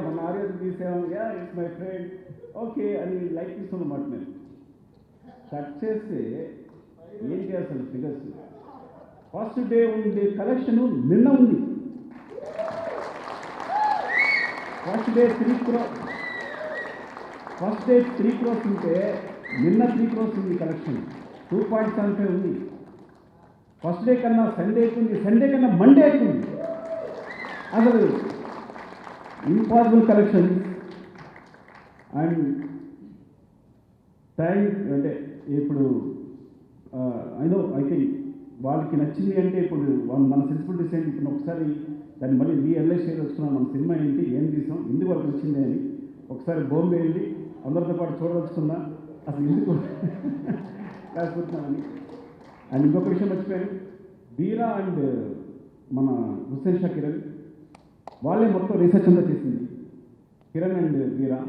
మన ఆర్యతో తీసాము, ఇట్స్ మై ఫ్రెండ్ ఓకే అని లైక్ తీసుకున్నమాట. నేను కట్ చేస్తే ఏం చేస్తాను ఫిగర్స్. ఫస్ట్ డే ఉండే కలెక్షన్ నిన్న ఉంది. ఫస్ట్ డే 3 crores ఉంటే నిన్న 3 crores ఉంది కలెక్షన్. 2.75 ఉంది. ఫస్ట్ డే కన్నా సండే ఎక్కుంది, సండే కన్నా మండే ఎక్కుంది. అసలు ఇంపాసిబుల్ కలెక్షన్. అండ్ టైం అంటే ఇప్పుడు ఐ థింక్ వాళ్ళకి నచ్చింది అంటే ఇప్పుడు మన సెన్సిబిలిటీస్ ఏంటి, ఇప్పుడు ఒకసారి దాన్ని మళ్ళీ రియలైజ్ చేయదలుచుకున్నాం. మన సినిమా ఏంటి, ఏం తీసాం, ఎందుకు వాళ్ళకి వచ్చింది అని ఒకసారి బాంబే వెళ్ళి అందరితో పాటు చూడదలుచుకున్నా అసలు ఎందుకు రాసుకుంటున్నామని. అండ్ ఇంకొక విషయం మర్చిపోయాను, బీరా అండ్ మన హుస్సేన్ షా కిరణ్ వాళ్ళే మొత్తం రీసెర్చ్ అంతా చేసింది. Kiran and Bira.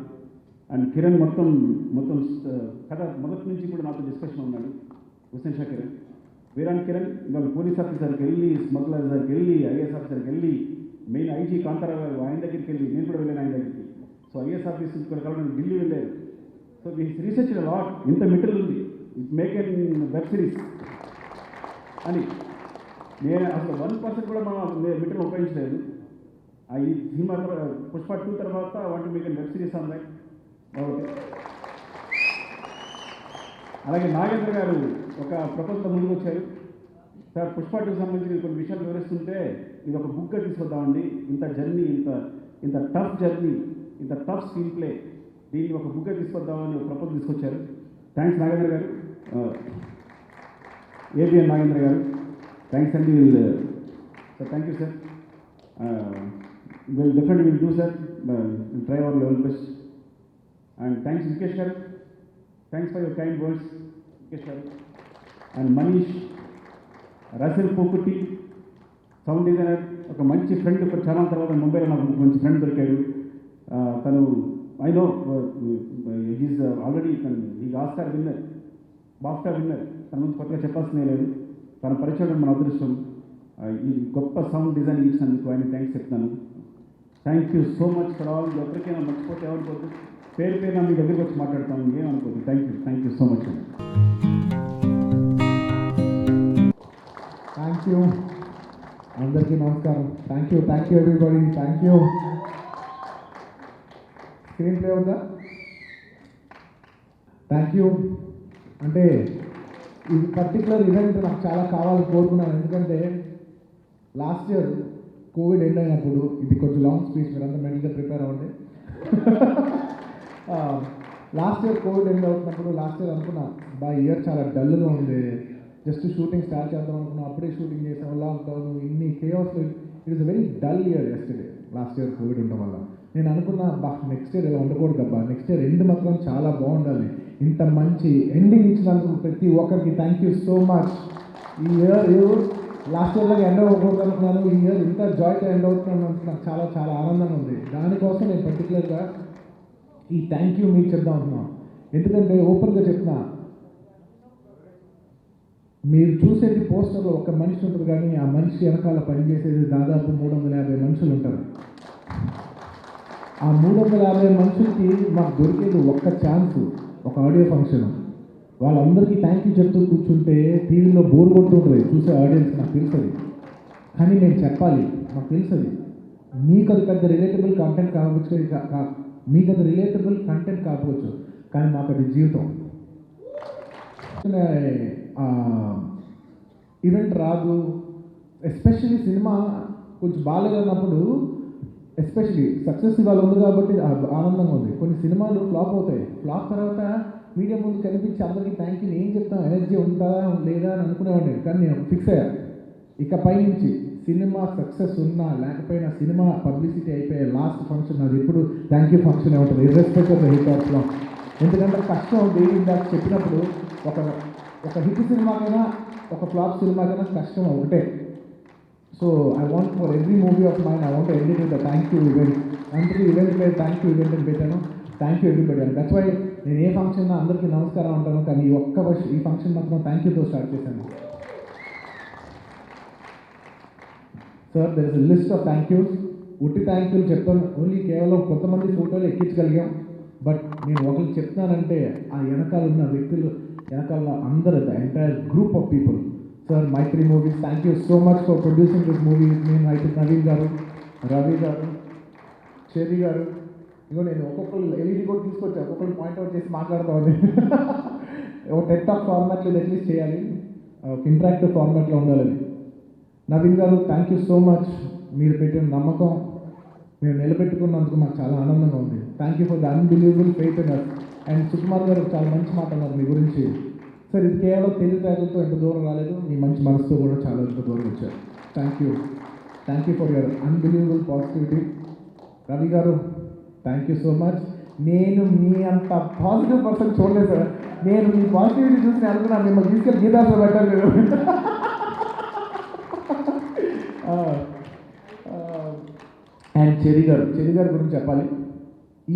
And Kiran మొత్తం కథ మొదటి నుంచి కూడా నాతో డిస్కషన్ ఉన్నాడు. హుస్సేన్ షా కిరణ్, బీరా అండ్ కిరణ్ ఇవాళ పోలీస్ ఆఫీసర్కి వెళ్ళి, స్మగ్లర్ దగ్గరికి వెళ్ళి, ఐఏఎస్ ఆఫీసర్కి వెళ్ళి, మెయిన్ ఐజీ కాంతారావు గారు ఆయన దగ్గరికి వెళ్ళి, నేను కూడా వెళ్ళాను ఆయన దగ్గరికి. సో ఐఏఎస్ ఆఫీసర్ కూడా కలవడానికి ఢిల్లీ వెళ్ళారు. సో రీసెర్చ్ లాట్, ఇంత మెటీరియల్ ఉంది, it make an web series అని. నేను అసలు 1% కూడా మన మెటీరియల్ ఉపయోగించలేదు. ఈ సినిమా పుష్ప 2 తర్వాత వాటి మీకు వెబ్ సిరీస్ అన్నాయి. ఓకే. అలాగే నాగేంద్ర గారు ఒక ప్రపోజల్తో ముందుకు వచ్చారు. సార్ పుష్ప 2 సంబంధించి కొన్ని విషయాలు వివరిస్తుంటే ఇది ఒక బుక్గా తీసుకొద్దామండి, ఇంత జర్నీ, ఇంత టఫ్ జర్నీ, ఇంత టఫ్ స్క్రీన్ ప్లే, దీన్ని ఒక బుక్గా తీసుకొద్దామని ఒక ప్రపోజల్ తీసుకొచ్చారు. థ్యాంక్స్ నాగేంద్ర గారు, ఏబిఎన్ నాగేంద్ర గారు, థ్యాంక్స్ అండి. Sir thank you sir. Will definitely will do sir, will try our level best. And thanks Vikesh గారు, thanks for your kind words Vikesh గారు. And Manish, Resul Pookutty sound designer, ఒక మంచి ఫ్రెండ్, ఒక చాలా తర్వాత ముంబైలో నాకు మంచి ఫ్రెండ్ దొరికాడు. తను ఐ నో హీజ్ ఆల్రెడీ ఈ ఆస్కార్ విన్నర్, బాఫ్టా విన్నర్, తన నుంచి కొత్తగా చెప్పాల్సిందే లేదు. తన పరిచయం మన అదృష్టం. ఈ గొప్ప సౌండ్ డిజైన్ ఇచ్చినందుకు ఆయన థ్యాంక్స్ చెప్తాను. Thank you so much for all. ఎవరికైనా మర్చిపోతే ఏమనుకోద్దు, పేరు మీ దగ్గరికి వచ్చి మాట్లాడతాను, ఏమనుకోద్దు. థ్యాంక్ యూ సో మచ్ అండి. థ్యాంక్ యూ అందరికీ నమస్కారం. Thank you everybody. Thank you. Screenplay ఉందా? Thank you. అంటే ఈ పర్టికులర్ ఈవెంట్ నాకు చాలా కావాలని కోరుకున్నాను. ఎందుకంటే లాస్ట్ ఇయర్ కోవిడ్ ఎండ్ అయినప్పుడు, ఇది కొంచెం లాంగ్ స్పీచ్, మీరు అంతా మెంటల్గా ప్రిపేర్ అవ్వండి. లాస్ట్ ఇయర్ కోవిడ్ ఎండ్ అవుతున్నప్పుడు లాస్ట్ ఇయర్ అనుకున్నా, ఇయర్ చాలా డల్గా ఉంది, జస్ట్ షూటింగ్ స్టార్ట్ చేద్దాం అనుకున్నాం, అప్పుడే షూటింగ్ చేసాం, లాక్డౌన్, ఇన్ని chaos. It is a very dull year yesterday, last year Covid ఉండడం వల్ల. నేను అనుకున్నా నెక్స్ట్ ఇయర్ ఇలా ఉండకూడదు అబ్బా, నెక్స్ట్ ఇయర్ ఎండ్ మాత్రం చాలా బాగుండాలి. ఇంత మంచి ఎండింగ్ ఇచ్చినందుకు ప్రతి ఒక్కరికి థ్యాంక్ యూ సో మచ్. ఈ ఇయర్ లాస్ట్ ఇయర్లాగా ఎండ్ అవ్వకూడదు అనుకున్నాను, ఈ ఇయర్ ఇంత జాయ్తో ఎండ్ అవుతున్నాను, నాకు చాలా చాలా ఆనందంగా ఉంది. దానికోసం నేను పర్టికులర్గా ఈ థ్యాంక్ యూ మీకు చెప్దాం అనుకున్నాను. ఎందుకంటే ఓపెన్గా చెప్తున్నా, మీరు చూసేది పోస్టర్లో ఒక మనిషి ఉంటుంది, కానీ ఆ మనిషి వెనకాల పనిచేసేది దాదాపు 350 మనుషులు ఉంటారు. ఆ 350 మనుషులకి మాకు దొరికేది ఒక్క ఛాన్స్, ఒక ఆడియో ఫంక్షన్. వాళ్ళందరికీ థ్యాంక్ యూ చెప్తూ కూర్చుంటే టీవీలో బోర్ కొడుతుంటుంది చూసే ఆడియన్స్, నాకు తెలుస్తుంది. కానీ నేను చెప్పాలి, నాకు తెలుస్తుంది. మీకు అది పెద్ద రిలేటబుల్ కంటెంట్ కావచ్చు, మీకు అది రిలేటబుల్ కంటెంట్ కాకపోవచ్చు, కానీ మాకు అది జీవితం. ఈవెంట్ రాదు, ఎస్పెషల్లీ సినిమా కొంచెం బాగాలేదన్నప్పుడు, ఎస్పెషల్లీ సక్సెస్ ఇవాళ ఉంది కాబట్టి ఆనందంగా ఉంది. కొన్ని సినిమాలు ఫ్లాప్ అవుతాయి, ఫ్లాప్ తర్వాత మీడియా ముందు కనిపించి అందరికీ థ్యాంక్ యూ ఏం చెప్తాం, ఎనర్జీ ఉంటుందా లేదా అని అనుకునేవాడిని. కానీ నేను ఫిక్స్ అయ్యా, ఇకపై నుంచి సినిమా సక్సెస్ ఉన్నా లేకపోయినా సినిమా పబ్లిసిటీ అయిపోయే లాస్ట్ ఫంక్షన్ అది ఎప్పుడు థ్యాంక్ యూ ఫంక్షన్ ఉంటుంది irrespective of the hit of flop. ఎందుకంటే కష్టం డేవిడ్ దాకా చెప్పినప్పుడు ఒక హిట్ సినిమాకైనా ఒక ఫ్లాప్ సినిమాకైనా కష్టం ఒకటే. So I want for every movie of mine I want end with the thank you event. అందుకే ఈవెంట్ పేరు థ్యాంక్ యూ ఈవెంట్ అని పెట్టాను. థ్యాంక్ యూ ఎవ్రీబడి అని. దట్స్ వై నేను ఏ ఫంక్షన్ అందరికీ నమస్కారం అంటాను, కానీ ఈ ఫంక్షన్ మాత్రం థ్యాంక్ యూతో స్టార్ట్ చేశాను. Sir there is a list of thank yous. ఉట్టి థ్యాంక్ యూలు చెప్తాను ఓన్లీ కేవలం కొంతమంది ఫోటోలు ఎక్కించగలిగాం. బట్ నేను ఒకరికి చెప్తానంటే ఆ వెనకాల ఉన్న వ్యక్తులు వెనకాల అందరూ the entire group of people. Sir Mythri movies thank you so much for producing this movie. నేను అయితే నవీన్ గారు, రవి గారు, చెర్రీ గారు, ఇగో నేను ఒక్కొక్కరు ఎల్ఈడి కూడా తీసుకొచ్చి ఒక్కొక్కరు పాయింట్అవుట్ చేసి మాట్లాడతామని. ఒక టెక్టాక్ ఫార్మాట్లో ఇది అట్లీస్ట్ చేయాలి, ఒక ఇంటరాక్టివ్ ఫార్మాట్లో ఉండాలని. నవీన్ గారు థ్యాంక్ యూ సో మచ్. మీరు పెట్టిన నమ్మకం మీరు నిలబెట్టుకున్నందుకు నాకు చాలా ఆనందంగా ఉంది. Thank you for the unbelievable faith in us. And Sukumar గారు చాలా మంచి మాట అన్నారు మీ గురించి. సార్ ఇది కేవలం తెలివితేటలతో ఎంత దూరం రాలేదు, మీ మంచి మనసుతో కూడా చాలా ఎంత దూరం వచ్చారు. Thank you for your unbelievable positivity. Ravi గారు థ్యాంక్ యూ సో మచ్. నేను మీ అంత పాజిటివ్ పర్సన్ చూడలేదు సార్. నేను మీ పాజిటివిటీ చూసి నేను అనుకున్నాను మిమ్మల్ని తీసుకెళ్ళి గీతాసులో పెట్టాలి మీరు. అండ్ చెర్రీ గారి గురించి చెప్పాలి.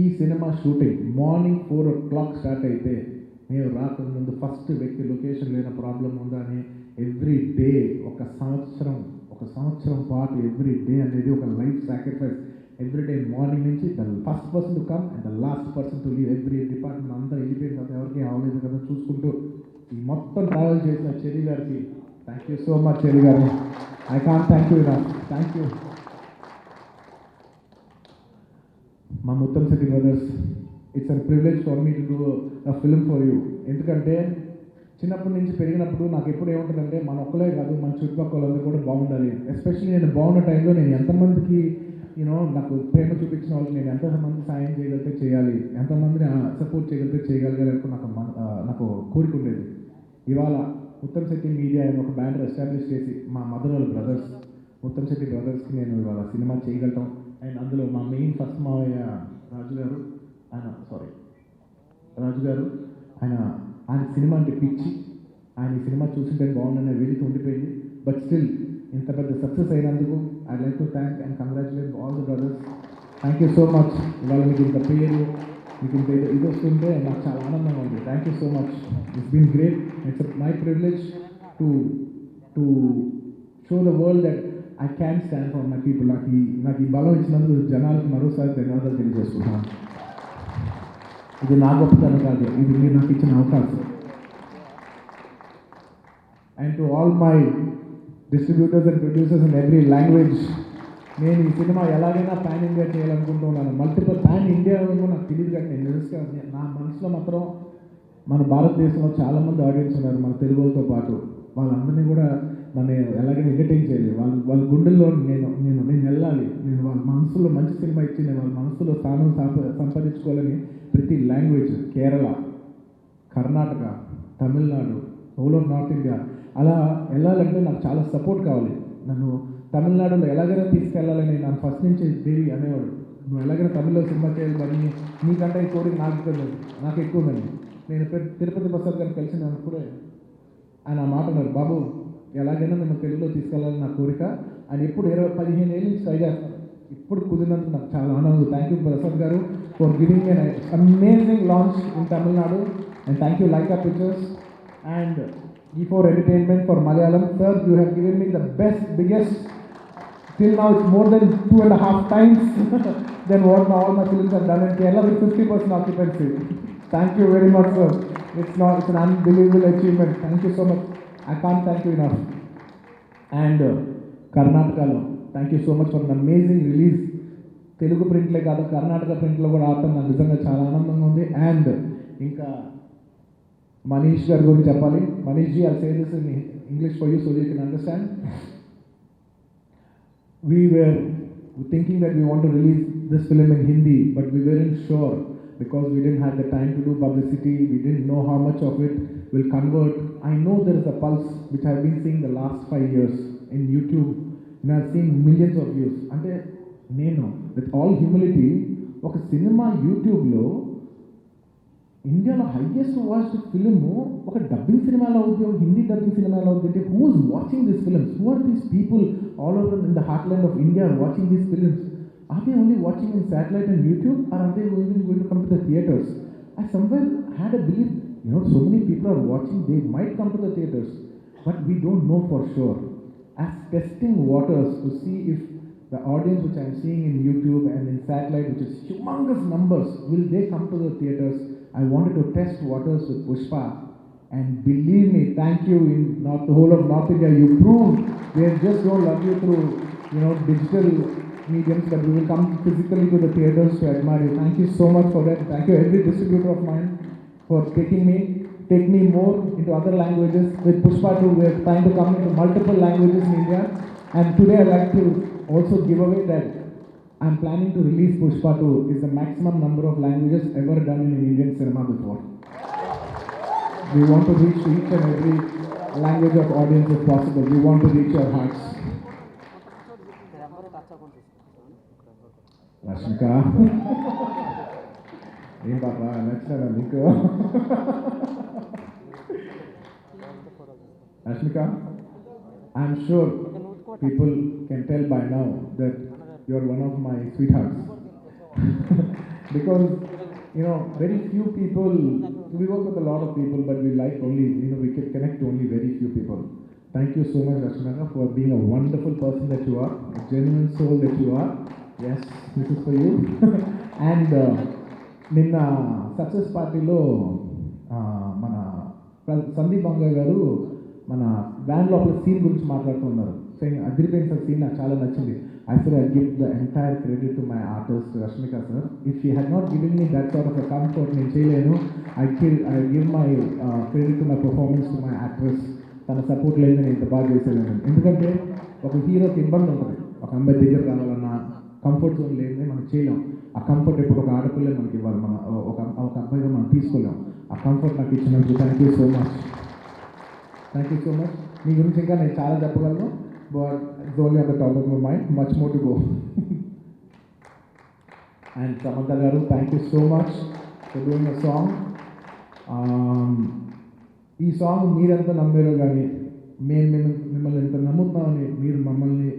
ఈ cinema shooting morning 4 o'clock start అయితే మేము రాకముందు ఫస్ట్ వ్యక్తి లొకేషన్ లేని ప్రాబ్లం ఉందా అని ఎవ్రీ డే ఒక సంవత్సరం పాటు ఎవ్రీ డే అనేది ఒక life sacrifice. Every day morning నుంచి the first person to come and the last person to leave. Every department అంతా వెళ్ళిపోయిన తర్వాత ఎవరికి అవ్వలేదు కదా చూసుకుంటూ ఈ మొత్తం ట్రావెల్ చేసిన చెర్రీ గారికి thank you so much. Cherry గారు I can't thank you enough. Thank you. మా Muttamsetty brothers, it's a privilege for me to do a film for you. ఎందుకంటే చిన్నప్పటి నుంచి పెరిగినప్పుడు నాకు ఎప్పుడు ఏముంటుందంటే మన ఒక్కలే కాదు మన చుట్టుపక్కల వాళ్ళందరూ కూడా బాగుండాలి. ఎస్పెషల్లీ నేను బాగున్న టైంలో నేను ఎంతమందికి నాకు ప్రేమ చూపించిన వాళ్ళకి నేను ఎంతమంది సాయం చేయగలిగితే చేయాలి, ఎంతమందిని సపోర్ట్ చేయగలిగితే చేయగలగాలి నాకు కోరిక ఉండేది. ఇవాళ ముత్తంశెట్టి మీడియా అని ఒక బ్యానర్ ఎస్టాబ్లిష్ చేసి మా మదర్ వాళ్ళ బ్రదర్స్ ముత్తంశెట్టి బ్రదర్స్కి నేను ఇవాళ సినిమా చేయగలటం. అండ్ అందులో మా మెయిన్ ఫస్ట్ మావయ్య రాజు గారు ఆయన సినిమా అంటే పిచ్చి. ఆయన ఈ సినిమా చూసింటే బాగుందనే వెళుతూ ఉండిపోయింది. బట్ స్టిల్ ఇంత పెద్ద సక్సెస్ అయినందుకు I like to thank and congratulate all the brothers. Thank you so much. ఇవాళ మీకు ఇంత పేరు మీకు ఇంత ఇది వస్తుంటే నాకు చాలా ఆనందంగా ఉంది. Thank you so much. It's been great. It's my privilege to show the world that I can stand for my people. నాకు ఈ బలం ఇచ్చినందుకు జనాలకు మరోసారి ధన్యవాదాలు తెలియజేసుకుంటున్నాను. ఇది నా గొప్పతనం కాదు, ఇది మీరు నాకు ఇచ్చిన అవకాశం. And to all my distributors and producers in every language, నేను ఈ సినిమా ఎలాగైనా పాన్ ఇండియా చేయాలనుకుంటున్నాను. మల్టిపుల్ పాన్ ఇండియా నాకు తెలియదు కానీ నేను తెలుసుకోవాలి. నా మనసులో మాత్రం మన భారతదేశంలో చాలామంది ఆడియన్స్ ఉన్నారు మన తెలుగు వాళ్ళతో పాటు. వాళ్ళందరినీ కూడా మనం ఎలాగైనా ఎంటర్టైన్ చేయాలి. వాళ్ళ గుండెల్లో నేను వెళ్ళాలి. నేను వాళ్ళ మనసులో మంచి సినిమా ఇచ్చి నేను వాళ్ళ మనసులో స్థానం సంపాదించుకోవాలని ప్రతి language, Kerala, Karnataka, Tamil Nadu, whole of north India అలా వెళ్ళాలంటే నాకు చాలా సపోర్ట్ కావాలి. నన్ను తమిళనాడులో ఎలాగైనా తీసుకెళ్ళాలని నాకు ఫస్ట్ నుంచి దేవి అనేవాడు, నువ్వు ఎలాగైనా తమిళ్లో సినిమా చేయాలి మరి నీకంటే ఈ కోరిక నాకు ఎక్కువ ఉందండి. నేను తిరుపతి ప్రసాద్ గారిని కలిసినప్పుడే ఆయన ఆ మాట అన్నారు, బాబు ఎలాగైనా మేము తెలుగులో తీసుకెళ్ళాలని నా కోరిక. ఆయన ఎప్పుడు 15 ఏళ్ళ నుంచి ట్రై చేస్తాను. ఇప్పుడు కుదిరినందుకు నాకు చాలా ఆనందం. థ్యాంక్ యూ ప్రసాద్ గారు for giving an amazing launch in Tamil Nadu, and thank you Laika Pictures and E4 Entertainment for Malayalam. Sir, you have given me the biggest, till now it's more than 2.5 times than what all my films have done in Kerala with 50% occupancy. Thank you very much, sir. It's an unbelievable achievement. Thank you so much. I can't thank you enough. And Karnataka, thank you so much for an amazing release. Telugu printలే కాదు కర్ణాటక ప్రింట్లో కూడా ఆడటం నాకు నిజంగా చాలా ఆనందంగా ఉంది. And ఇంకా మనీష్ గారి గురించి చెప్పాలి. Manish ji, I'll say this in English for you so you can understand. We were thinking that we want to release this film in Hindi, but we weren't sure because we didn't have the time to do publicity. We didn't know how much of it will convert. I know there is a pulse which I've been seeing the last 5 years in YouTube. I've seen millions of views. అంటే నేను with all humility ఒక సినిమా యూట్యూబ్లో ఇండియాలో highest watched film ఒక dubbing సినిమాలో అవుతుంది, ఒక హిందీ డబ్బింగ్ సినిమాలో అవుతుంది. Who is watching these films? Who are these people all over in the heartland of India watching these films? Are they only watching in satellite and YouTube, or are they even going to come to the theatres? I somewhere had a belief, so many people are watching, they might come to the theatres, but we don't know for sure. As testing waters to see if the audience which I am seeing in YouTube and in satellite, which is humongous numbers, will they come to the theatres? I wanted to test waters with Pushpa, and believe me, thank you, in the whole of North India, you proved they just don't love you through, digital mediums, but we will come physically to the theatres to admire you. Thank you so much for that. Thank you every distributor of mine for take me more into other languages. With Pushpa 2, we are trying to come into multiple languages in India. And today I'd like to also give away that I'm planning to release Pushpa 2 is the maximum number of languages ever done in Indian cinema before. We want to reach each and every language of audience if possible. We want to reach your hearts. Rashmika, ఏం బాబా నచ్చినారా నీకు? Rashmika, I'm sure people can tell by now that you're one of my sweethearts. Because, very few people, we work with a lot of people, but we like only, we can connect to only very few people. Thank you so much, Rashmika, for being a wonderful person that you are, a genuine soul that you are. Yes, this is for you. And నిన్న success పార్టీలో మన సందీప్ బంగాయ్ గారు మన van లోపల scene గురించి మాట్లాడుతున్నారు. అదిరిపోయిన sir scene నాకు చాలా నచ్చింది. I said I give the entire credit to my artist Rashmika sir. If she had not given me that sort of a comfort నేను చేయలేను. I give my credit to my performance to my actress. తన support లేదు నేను ఇంత బాగా చేసేదాన్ని. ఎందుకంటే ఒక హీరోకి ఇబ్బంది ఉంటుంది, ఒక అమ్మాయి దగ్గర రావాలన్నా కంఫర్ట్ జోన్ లేదని మనం చేయలేం. ఆ కంఫర్ట్ ఇప్పుడు ఒక ఆడపిల్ల మనకి ఇవ్వాలి, మన ఒక అబ్బాయిగా మనం తీసుకోలేం. ఆ కంఫర్ట్ నాకు ఇచ్చినందుకు థ్యాంక్ యూ సో మచ్. మీ గురించి ఇంకా నేను చాలా చెప్పగలను, but it's only on the top of my mind, much more to go. And Samantha గారు, thank you so much for doing a song. ఈ సాంగ్ మీరెంత నమ్మారో కానీ మేము మిమ్మల్ని ఎంత నమ్ముతున్నామని మీరు మమ్మల్ని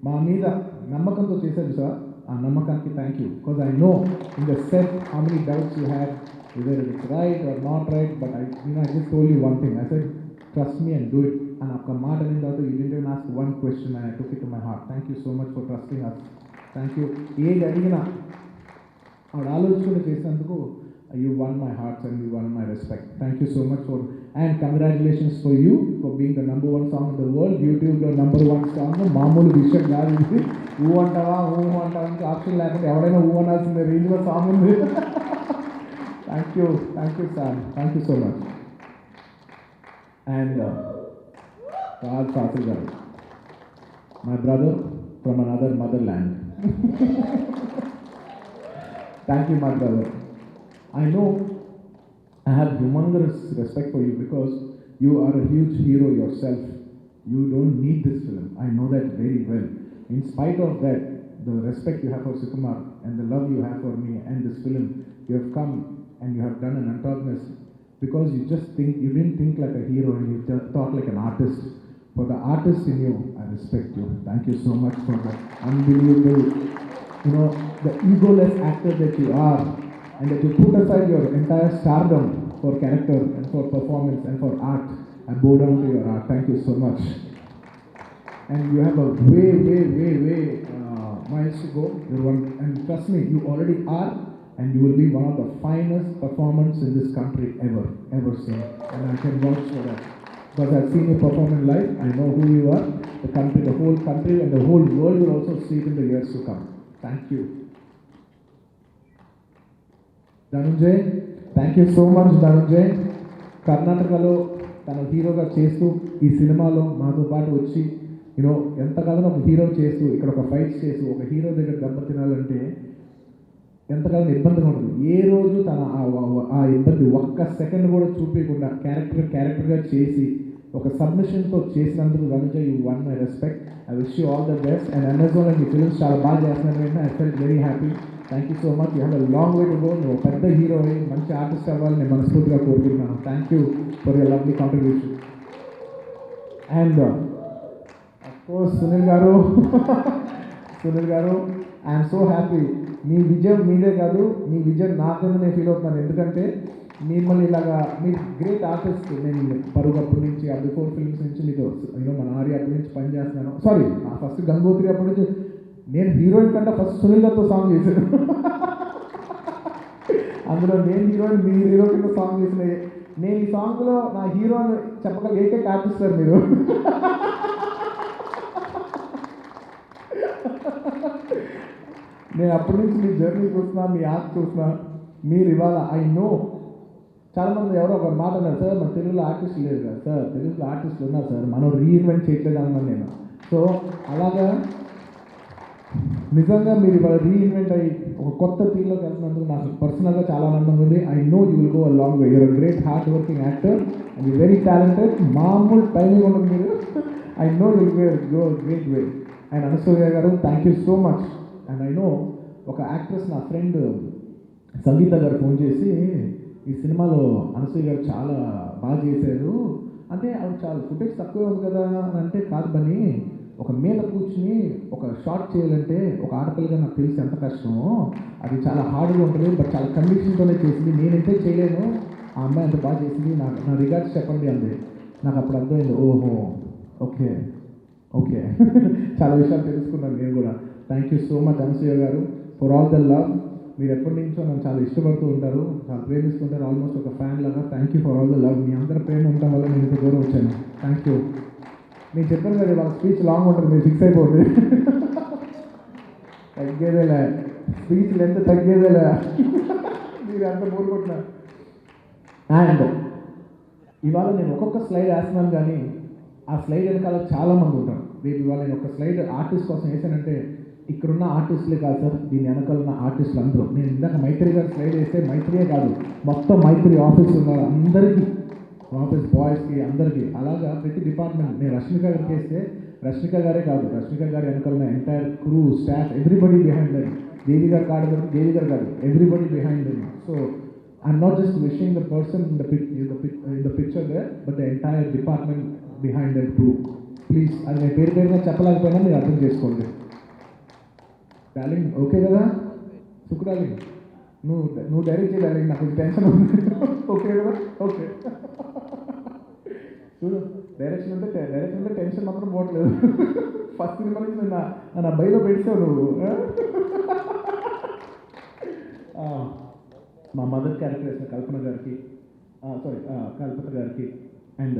మా మీద నమ్మకంతో చేశారు సార్. ఆ నమ్మకానికి thank you. Because I know in the set how many doubts you have, whether it's right or not right, but I just told you one thing. I said, trust me and do it. And after మాట అయిన తర్వాత you didn't even ask one question and I took it to my heart. Thank you so much for trusting us. Thank you. ఏది అడిగినా ఆవిడ ఆలోచించుకుని చేసినందుకు you won my heart and you won my respect. Thank you so much for, and congratulations for you for being the number one song in the world. YouTube లో number one song మామూలు విషయం కాదు ఇది. ఊ అంటావా అంటే option లేకుండా ఎవడైనా ఊ అనాల్సిందే రేంజ్లో సాంగ్ ఉంది. Thank you sir, thank you so much. And Raj Fasil garu, my brother from another motherland. Thank you my brother. I know I have humongous respect for you because you are a huge hero yourself. You don't need this film, I know that very well. In spite of that, the respect you have for Sukumar and the love you have for me and this film, you have come and you have done an antagonist because you didn't think like a hero and you thought like an artist. For the artist in you, I respect you. Thank you so much for the unbelievable, the egoless actor that you are, and that you put aside your entire stardom for character and for performance and for art. I bow down to your art. Thank you so much. And you have a way miles to go. And trust me, you already are. And you will be one of the finest performers in this country ever seen. And I can vouch for that. Because I've seen you perform in live, I know who you are. The whole country and the whole world will also see it in the years to come. Thank you. Dhananjay, thank you so much Dhananjay. కర్ణాటకలో తన హీరోగా చేస్తూ ఈ సినిమాలో మాతో పాటు వచ్చి ఎంతకాలం ఒక హీరో చేస్తూ ఇక్కడ ఒక ఫైట్స్ చేస్తూ ఒక హీరో దగ్గర దెబ్బ తినాలంటే ఎంతకాలం ఇబ్బందిగా ఉంటుంది. ఏ రోజు తన ఆ ఇబ్బంది ఒక్క సెకండ్ కూడా చూపించకుండా క్యారెక్టర్గా చేసి ఒక సబ్మిషన్తో చేసినందుకు Dhananjay you won my respect. I wish you all the best. And అమెజాన్లో మీ ఫిల్మ్స్ చాలా బాగా చేస్తున్నారు. I felt very happy. Thank you so much. You have a long way to go. నువ్వు పెద్ద హీరో అయ్యి మంచి ఆర్టిస్ట్ అవ్వాలని నేను మనస్ఫూర్తిగా కోరుకుంటున్నాను. Thank you for your lovely contribution. And of course Sunil గారు ఐఎమ్ సో హ్యాపీ. మీ విజయం మీదే కాదు, మీ విజయం నా కింద నేను ఫీల్ అవుతున్నాను. ఎందుకంటే మిమ్మల్ని ఇలాగా మీరు గ్రేట్ ఆర్టిస్ట్. నేను పరుగు అప్పటి నుంచి ఆ బిఫోర్ ఫిల్మ్స్ నుంచి మీతో మన ఆర్య అప్పటి నుంచి పని చేస్తున్నాను. సారీ ఫస్ట్ గంగోత్రి అప్పటి నుంచి నేను హీరోయిన్ కంటే ఫస్ట్ సునీల్ గారితో సాంగ్ చేశాను. అందులో నేను హీరోయిన్, మీ హీరో కింద సాంగ్ చేసిన నేను ఈ సాంగ్లో నా హీరో అని చెప్పగల ఏకైక ఆర్టిస్ట్ సార్ మీరు. నేను అప్పటి నుంచి మీ జర్నీ చూస్తున్నా, మీ ఆర్ట్ చూస్తున్నా. మీరు ఇవాళ ఐ నో చాలామంది ఎవరో ఒక మాట అన్నారు, సార్ మన తెలుగులో ఆర్టిస్ట్ లేదు కదా సార్, తెలుగులో ఆర్టిస్టులు ఉన్నారు సార్, మనం రీఇన్వెంట్ చేయట్లేదు అన్నాను నేను. సో అలాగా నిజంగా మీరు ఇవాళ రీఇన్వెంట్ అయ్యి ఒక కొత్త తీరులోకి వెళ్తున్నందుకు నాకు పర్సనల్గా చాలా ఆనందంగా ఉంది. I know you will go a long way. Your a great hard working actor and you very talented. మామూలు టైమింగ్ ఉండదు మీరు. I know you will go great way. And Anasuya గారు thank you so much. And I know ఒక actress నా friend Sangeetha గారు phone చేసి ఈ సినిమాలో అనసూయ గారు చాలా బాగా చేశారు అంటే ఆవిడ చాలా ఫుటేజ్ తక్కువే ఉంది కదా అని అంటే, కాదు బని ఒక మీద కూర్చుని ఒక షార్ట్ చేయాలంటే ఒక ఆడపిల్లగా నాకు తెలిసి ఎంత కష్టమో, అది చాలా హార్డ్గా ఉంటుంది. బట్ చాలా కండిషన్తోనే చేసింది. నేనైతే చేయలేను, ఆ అమ్మాయి అంత బాగా చేసింది, నాకు నా రిగార్డ్స్ చెప్పండి అంది. నాకు అప్పుడు అర్థమైంది, ఓహో ఓకే ఓకే చాలా విషయాలు తెలుసుకున్నాను నేను కూడా. Thank you so much Anasuya గారు ఫర్ ఆల్ ద లవ్. మీరు ఎప్పటి నుంచో నన్ను చాలా ఇష్టపడుతూ ఉంటారు, చాలా ప్రేమిస్తుంటారు, ఆల్మోస్ట్ ఒక ఫ్యాన్ లాగా. Thank you for all the love. మీ అందరి ప్రేమ ఉండటం వల్ల నేను ఇంత దూరం వచ్చాను. Thank you. నేను చెప్పాను కదా వాళ్ళ స్పీచ్ లాంగ్ ఉంటుంది, మీరు ఫిక్స్ అయిపోండి. తగ్గేదేలే స్పీచ్ లెంత్ తగ్గేదేలే, మీరు అంత కోరుకుంటున్నారు. అండ్ ఇవాళ నేను ఒక్కొక్క స్లైడ్ వేస్తున్నాను కానీ ఆ స్లైడ్ వెనకాల చాలామంది ఉంటారు. రేపు ఇవాళ నేను ఒక స్లైడ్ ఆర్టిస్ట్ కోసం వేసానంటే ఇక్కడున్న ఆర్టిస్టులే కాదు సార్, దీని వెనకాల ఉన్న ఆర్టిస్టులు అందరూ. నేను ఇందాక మైత్రి గారు స్లైడ్ వేస్తే మైత్రియే కాదు, మొత్తం మైత్రి ఆఫీస్ ఉన్నారు అందరికీ, ఆఫీస్ బాయ్స్కి అందరికీ. అలాగా ప్రతి డిపార్ట్మెంట్. నేను రష్మిక గారికి వేస్తే రష్మిక గారే కాదు, రష్మిక గారి వెనకాల ఉన్న entire crew, staff, everybody behind them. Devi గారు కాదు, దేవి గారు కాదు, everybody behind them. So I'm not just wishing the person in the picture there, but the entire department behind that crew. Please అది నేను పేరు పేరుగా చెప్పలేకపోయినా మీరు అర్థం చేసుకోండి. డార్లింగ్ ఓకే కదా, సుఖ డార్లింగ్ నువ్వు డైరెక్ట్ చేయ డార్లింగ్, నాకు టెన్షన్ ఉంది. ఓకే కదా, ఓకే. చూడు డైరెక్షన్ అంటే టెన్షన్ మాత్రం పోవట్లేదు. ఫస్ట్ సినిమా నుంచి నా బయలో పెట్టావు నువ్వు. మా మదర్ క్యారెక్టర్ వేసిన కల్పన గారికి, కల్పన గారికి. అండ్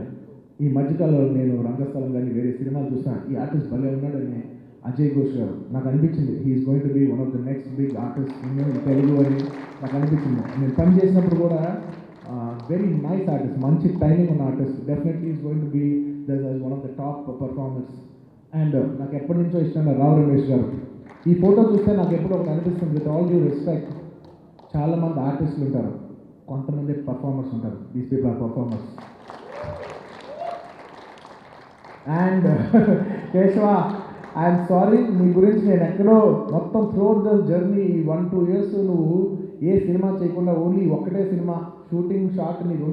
ఈ మధ్యకాలంలో నేను రంగస్థలం కానీ వేరే సినిమాలు చూసాను, ఈ ఆర్టిస్ట్ భలే ఉన్నాడని అజయ్ ఘోష్ గారు. నాకు అనిపించింది he is going to be one of the next big artist in Telugu అని నాకు అనిపించింది. నేను పని చేసినప్పుడు కూడా వెరీ నైస్ ఆర్టిస్ట్, మంచి టైమింగ్ ఉన్న artist. Definitely is going to be one of the top performers. And నాకు ఎప్పటి నుంచో ఇష్టం రావు రమేష్ గారు. ఈ ఫోటో చూస్తే నాకు ఎప్పుడు ఒకటి అనిపిస్తుంది, విత్ ఆల్ డ్యూ రెస్పెక్ట్, చాలామంది ఆర్టిస్టులు ఉంటారు, కొంతమంది పర్ఫార్మర్స్ ఉంటారు. These people are performers. And Keshava I'm sorry, నీ గురించి నేను ఎక్కడో మొత్తం త్రూఅవుట్ ద జర్నీ 1-2 years నువ్వు ఏ సినిమా చేయకుండా ఓన్లీ ఒక్కటే సినిమా షూటింగ్ షాట్ నీకు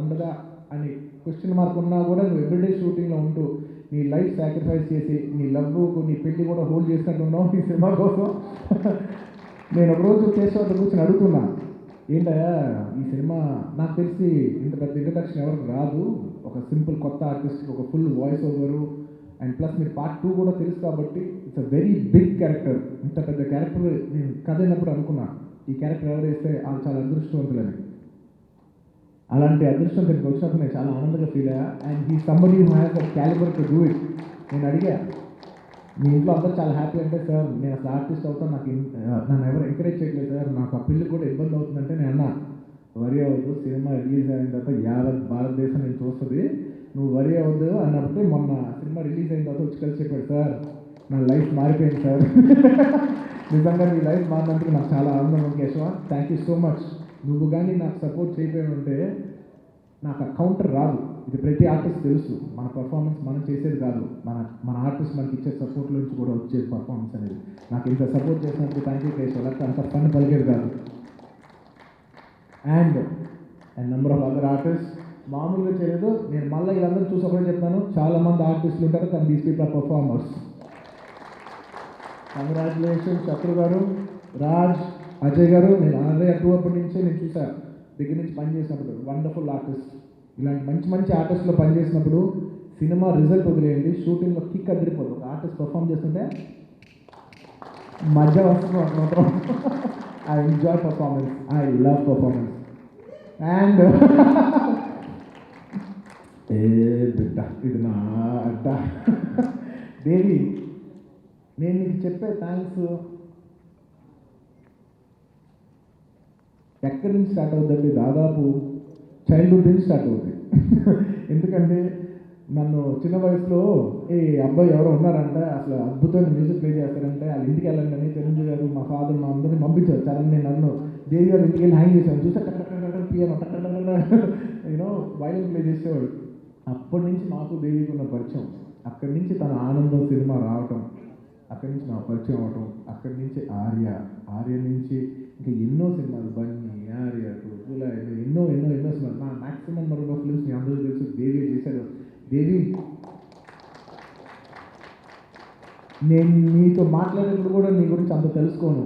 ఉండదా అని క్వశ్చన్ మార్క్ ఉన్నా కూడా నువ్వు ఎవ్రీడే షూటింగ్లో ఉంటూ నీ లైఫ్ సాక్రిఫైస్ చేసి నీ లవ్ నీ పెళ్లి కూడా హోల్డ్ చేసినట్టు ఉన్నావు ఈ సినిమా కోసం. నేను ఒకరోజు కేశవ కూర్చొని అడుగుతున్నా, ఏంటయ్యా ఈ సినిమా నాకు తెలిసి ఇంత పెద్ద ఇంట్రడక్షన్ ఎవరికి రాదు, ఒక సింపుల్ కొత్త ఆర్టిస్ట్కి ఒక full voice over and plus మీరు పార్ట్ 2 కూడా తెలుసు కాబట్టి it's a very big character. ఇంత పెద్ద క్యారెక్టర్ నేను కథ అయినప్పుడు అనుకున్నా ఈ క్యారెక్టర్ ఎవరు వేస్తే వాళ్ళు చాలా అదృష్టవంతులని. అలాంటి అదృష్టం దీనికి వచ్చినప్పుడు నేను చాలా ఆనందంగా ఫీల్ అయ్యా. And he somebody who has a calibre to do it. నేను అడిగా మీ ఇంట్లో అందరూ చాలా హ్యాపీ అంటే, సార్ నేను అసలు ఆర్టిస్ట్ అవుతాను, నన్ను ఎవరు ఎంకరేజ్ చేయట్లేదు సార్, నాకు ఆ పిల్లలు కూడా ఇబ్బంది అవుతుందంటే నేను అన్నా వరి అవ్వద్దు, సినిమా రిలీజ్ అయిన తర్వాత యావత్ భారతదేశం నేను చూస్తుంది, నువ్వు వరి అవ్వద్దు అన్నప్పుడు మొన్న సినిమా రిలీజ్ అయిన తర్వాత వచ్చి కలిసి చెప్పాడు, సార్ నా లైఫ్ మారిపోయింది సార్. నిజంగా నీ లైఫ్ మారినందుకు నాకు చాలా ఆనందం ఉంది Keshava. Thank you so much. నువ్వు కానీ నాకు సపోర్ట్ చేయకపోయి ఉంటే నాకు ఆ కౌంటర్ రాదు. ఇది ప్రతి ఆర్టిస్ట్ తెలుసు, మన పర్ఫార్మెన్స్ మనం చేసేది కాదు, మన ఆర్టిస్ట్ మనకి ఇచ్చే సపోర్ట్ నుంచి కూడా వచ్చేది పర్ఫార్మెన్స్ అనేది. నాకు ఇంత సపోర్ట్ చేసినప్పుడు థ్యాంక్ యూ కేశవ్, లేకపోతే అంత పని పలికేది కాదు. And number of other artist మామూలుగా చేయలేదు. నేను మళ్ళీ వీళ్ళందరూ చూసప్పుడే చెప్తాను, చాలామంది ఆర్టిస్టులు ఉంటారు, కానీ these people are performers. Congratulation Chakri గారు, రాజ్, అజయ్ గారు. నేను ఆల్రెడీ అప్పటి నుంచే నేను చూసాను, దగ్గర నుంచి పనిచేసినప్పుడు వండర్ఫుల్ ఆర్టిస్ట్. ఇలాంటి మంచి మంచి ఆర్టిస్ట్లో పనిచేసినప్పుడు సినిమా రిజల్ట్ వదిలేయండి, షూటింగ్లో కిక్ అదిరిపోదు. ఒక ఆర్టిస్ట్ పర్ఫామ్ చేస్తుంటే మధ్య వస్తుంది మాత్రం. I enjoy performance, I love performance. And ఏ బిడ్డ ఇది నా అడ్డ దేవి, నేను నీకు చెప్పే థ్యాంక్స్ ఎక్కడి నుంచి స్టార్ట్ అవుతుందండి, దాదాపు చైల్డ్హుడ్ నుంచి స్టార్ట్ అవుతుంది. ఎందుకంటే నన్ను చిన్న వయసులో ఏ అబ్బాయి ఎవరో ఉన్నారంటే అసలు అద్భుతమైన మ్యూజిక్ ప్లే చేస్తారంటే వాళ్ళ ఇంటికి వెళ్ళండి అని చిరంజీవి గారు మా ఫాదర్ మా అందరినీ పంపించారు. చాలా నేను నన్ను దేవి గారు ఇంటికి వెళ్ళి హ్యాంగ్ చేశాను. చూస్తే పియానో యూనో వైలెన్ ప్లే చేసేవాడు. అప్పటి నుంచి మాకు దేవికి ఉన్న పరిచయం. అక్కడి నుంచి తన ఆనందం సినిమా రావటం, అక్కడి నుంచి నా పరిచయం అవటం, అక్కడి నుంచి ఆర్య నుంచి ఇంకా ఎన్నో సినిమాలు, బన్నీ, ఆర్య, జూలై, ఎన్నో సినిమాలు. నా మ్యాక్సిమం నెంబర్ ఆఫ్ ఫిల్మ్స్ మీ అందరూ తెలుసు దేవి చేశారు. దేవి, నేను నీతో మాట్లాడేప్పుడు కూడా నీ గురించి అంత తెలుసుకోను.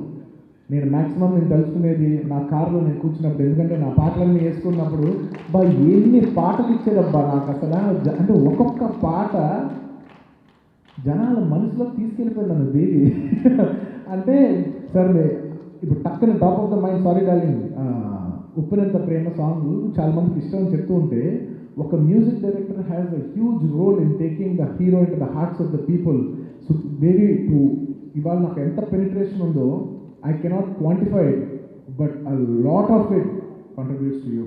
నేను మ్యాక్సిమం నేను తెలుసుకునేది నా కార్లో నేను కూర్చున్నప్పుడు. ఎందుకంటే నా పాటలన్నీ వేసుకున్నప్పుడు ఎన్ని పాటలు ఇచ్చేదబ్బా నాకు అసలు. అంటే ఒక్కొక్క పాట జనాల మనసులోకి తీసుకెళ్ళిపోయింది దేవి. అంటే సరే ఇప్పుడు టక్కన top of the mind sorry darling ఉప్పినంత ప్రేమ సాంగ్ చాలామందికి ఇష్టం అని చెప్తూ ఉంటే, ఒక music director has a huge role in taking the hero in to the hearts of the people. So Devi to ఇవాళ నాకు ఎంత పెనిట్రేషన్ ఉందో I cannot quantify it, but a lot of it contributes to you.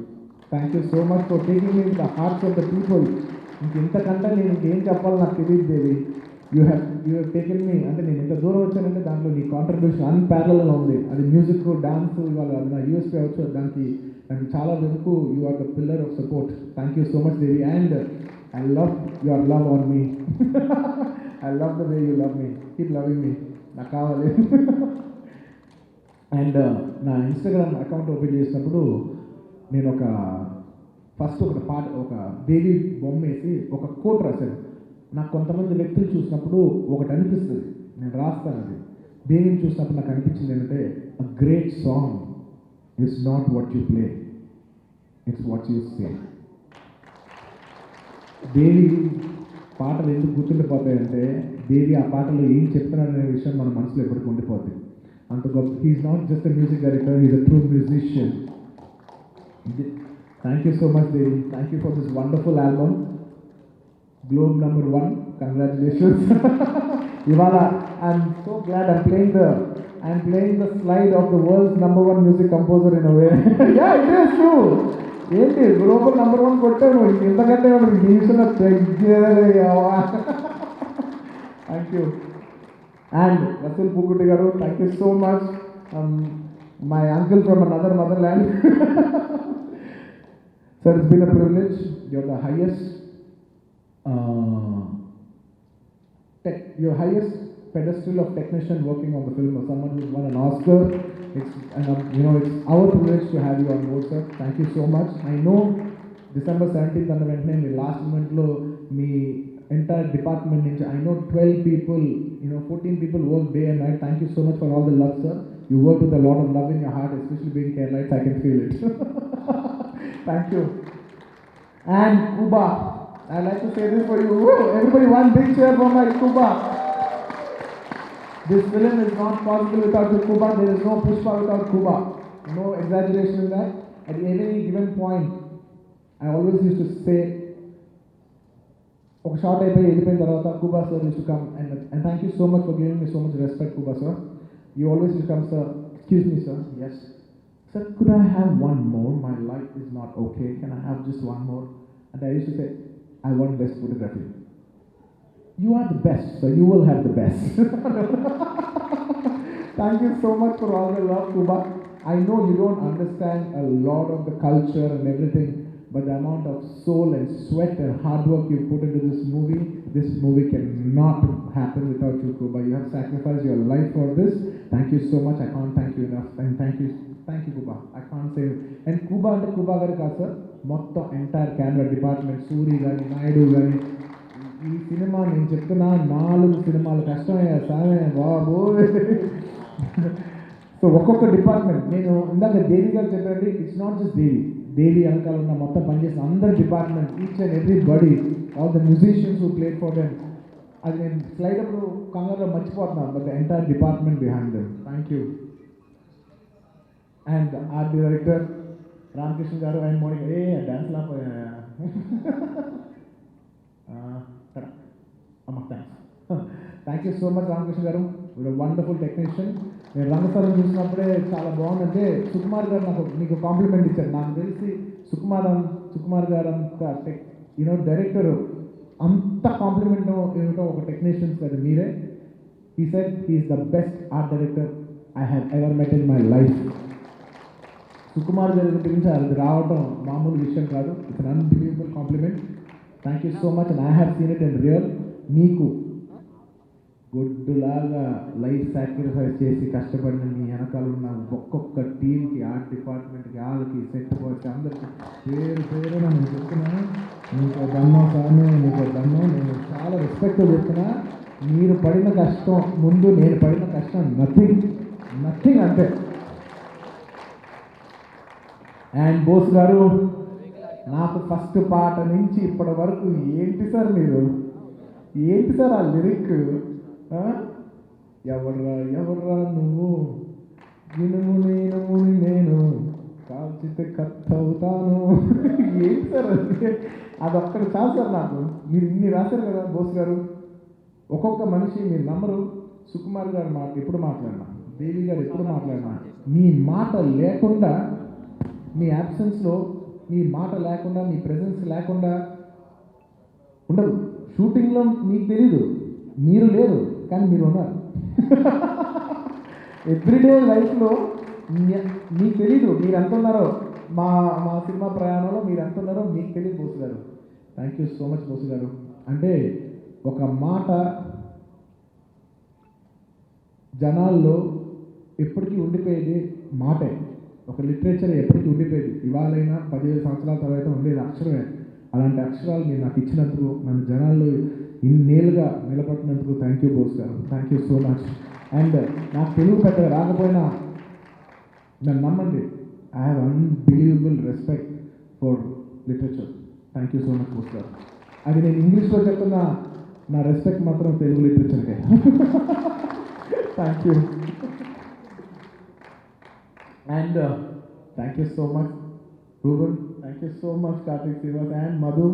Thank you so much for taking in the hearts of the people. ఇంతకంటే నేను ఇంకేం చెప్పాలో నాకు తెలియదు దేవి. యూ హ్యావ్ టేకెన్ మీ, అంటే నేను ఎంత దూరం వచ్చానంటే దాంట్లో నీ కాంట్రిబ్యూషన్ అన్‌ప్యారలల్‌గా ఉంది. అది మ్యూజిక్, డాన్స్, ఇవాళ అది నా యూఎస్పీ అవచ్చు. దానికి చాలా వెనుక you are the pillar of support. Thank you so much Devi. And I love your love on me. I love the way you love me. Keep loving me. నాకు కావాలి. అండ్ నా ఇన్స్టాగ్రామ్ అకౌంట్ ఓపెన్ చేసినప్పుడు నేను first ఒక దేవి బొమ్మ వేసి ఒక coat రాశాను. నాకు కొంతమంది వ్యక్తులు చూసినప్పుడు ఒకటి అనిపిస్తుంది, నేను రాస్తాను. అది దేవిని చూసినప్పుడు నాకు అనిపించింది ఏంటంటే, a great song is not what you play, it's what you say. Devi పాటలు ఎందుకు గుర్తుండిపోతాయంటే, దేవి ఆ పాటలో ఏం చెప్తున్నాడనే విషయం మన మనసులో ఎప్పటికీ ఉండిపోతుంది. అంత గొప్ప. He is not just a music director, he is a true musician. Thank you so much Devi. Thank you for this wonderful album. Globe number 1, congratulations. Ivala, I'm so glad I'm playing the slide of the world's number 1 music composer in a way. Yeah, it is true. ఏంటి global number 1 కొట్టాను, ఇంతకంటే జీవితంలో తగ్గేదయ్యావా. Thank you. And Resul Pookutty గారు, thank you so much. My uncle from another motherland. Sir, it's been a privilege. You're the highest your highest pedestal of technician working on the film, or someone who's won an Oscar. It's our privilege to have you on board, sir. Thank you so much. I know December 17th and the last moment lo me entire department nunchi I know 12 people, 14 people work day and night. Thank you so much for all the love, sir. You work with a lot of love in your heart, especially being Keralites. I can feel it. Thank you. And Kuba, I like to say this for you. Woo! Everybody, one big cheer for my Kuba. This film is not possible without the Kuba. There is no Pushpa without Kuba. No exaggeration in that. At any given point, I always used to say, okay, short అయిపోయి వెళ్ళిపోయిన తర్వాత Kuba sir used to come and thank you so much for giving me so much respect, Kuba sir. You always used to come, sir. Excuse me, sir. Yes. Sir, could I have one more? My life is not okay. Can I have just one more? And I used to say, I want best photography. You are the best, so you will have the best. Thank you so much for all the love, Kuba. I know you don't understand a lot of the culture and everything, but the amount of soul and sweat and hard work you put into this movie cannot happen without you, Kuba. You have sacrificed your life for this. Thank you so much. I can't thank you enough. And thank you, Kuba. I can't say. And Kuba and Kuba garu kaadu sir, మొత్తం entire camera department, Suri కానీ, నాయుడు కానీ, ఈ cinema నేను చెప్తున్నా 4 సినిమాలు కష్టమయ్యా సామే బాబు. So ఒక్కొక్క department, నేను ఇందాక దేవి గారు చెప్పండి, ఇట్స్ నాట్ జస్ట్ దేవి వెనకాల ఉన్న మొత్తం పనిచేసిన అందరి department, each and everybody, all the musicians who played for them. అది నేను స్లైడ్ అప్పుడు కంగారులో మర్చిపోతున్నాను, but the entire department behind them. Thank you. And art director Ramakrishna గారు అండ్ మార్నింగ్ డ్యాన్స్ లా thank you so much Ramakrishna గారు, wonderful technician. నేను రంగస్థలం చూసినప్పుడే చాలా బాగుందంటే సుకుమార్ గారు మీకు కాంప్లిమెంట్ ఇచ్చారు. నాకు తెలిసి సుకుమార్ గారు అంత డైరెక్టర్ అంత కాంప్లిమెంట్ ఇవ్వటం ఒక టెక్నీషియన్స్ అది మీరే. He said he is the best art director I have ever met in my life. Sukumar గారి గురించి అది రావటం మామూలు విషయం కాదు. It's an unbelievable compliment. Thank you so much. And I have seen it in real. మీకు గొడ్డులాగా లైఫ్ సాక్రిఫైస్ చేసి కష్టపడిన మీ వెనకాల ఉన్న ఒక్కొక్క టీంకి, ఆర్ట్ డిపార్ట్మెంట్కి, వాళ్ళకి, సెట్ బాయ్స్కి, అందరికీ పేరు నేను చెప్తున్నాను. మీకు దమ్మం కానీ మీకు దమ్మం, నేను చాలా రెస్పెక్ట్ చెప్తున్నా. మీరు పడిన కష్టం ముందు నేను పడిన కష్టం నథింగ్ అంతే. అండ్ బోస్ గారు, నాకు ఫస్ట్ పాట నుంచి ఇప్పటి వరకు ఏంటి సార్ ఆ లిరిక్, ఎవర్రా నువ్వు, నేను కాల్చితే కట్ అవుతాను, ఏంటి సార్ అది ఒక్కటి చాలు సార్ నాకు. మీరు ఇన్ని రాశారు కదా బోస్ గారు, ఒక్కొక్క మనిషి మీరు నమ్మరు. సుకుమార్ గారు ఎప్పుడు మాట్లాడినా, దేవి గారు ఎప్పుడు మాట్లాడినా, మీ మాట లేకుండా, మీ యాబ్సెన్స్లో మీ మాట లేకుండా, మీ ప్రెజెన్స్ లేకుండా ఉండదు. షూటింగ్లో మీకు తెలీదు, మీరు లేరు, కానీ మీరు ఉన్నారు. ఎవ్రీడే లైఫ్లో మీకు తెలీదు మీరు ఎంత ఉన్నారో, మా సినిమా ప్రయాణంలో మీరు ఎంత ఉన్నారో మీకు తెలియదు బోసు గారు. థ్యాంక్ యూ సో మచ్ బోసు గారు. అంటే ఒక మాట జనాల్లో ఎప్పటికీ ఉండిపోయేది మాటే. ఒక లిటరేచర్ ఎప్పటికీ ఉండిపోయేది. ఇవాళైనా 15 సంవత్సరాల తర్వాత ఉండేది అక్షరమే. అలాంటి అక్షరాలు మీరు నాకు ఇచ్చినందుకు, నన్ను జనాల్లో ఇన్నేళ్ళుగా నిలబడినందుకు థ్యాంక్ యూ బోస్ గారు. Thank you so much. And నాకు తెలుగు పెద్దగా రాకపోయినా నన్ను నమ్మండి, I have unbelievable respect for literature. Thank you so much Bose గారు. అది నేను ఇంగ్లీష్లో చెప్తున్న నా రెస్పెక్ట్ మాత్రం తెలుగు లిటరేచర్కే. Thank you. And thank you so much, Ruben. Thank you so much, Karthik Sivas and Madhu.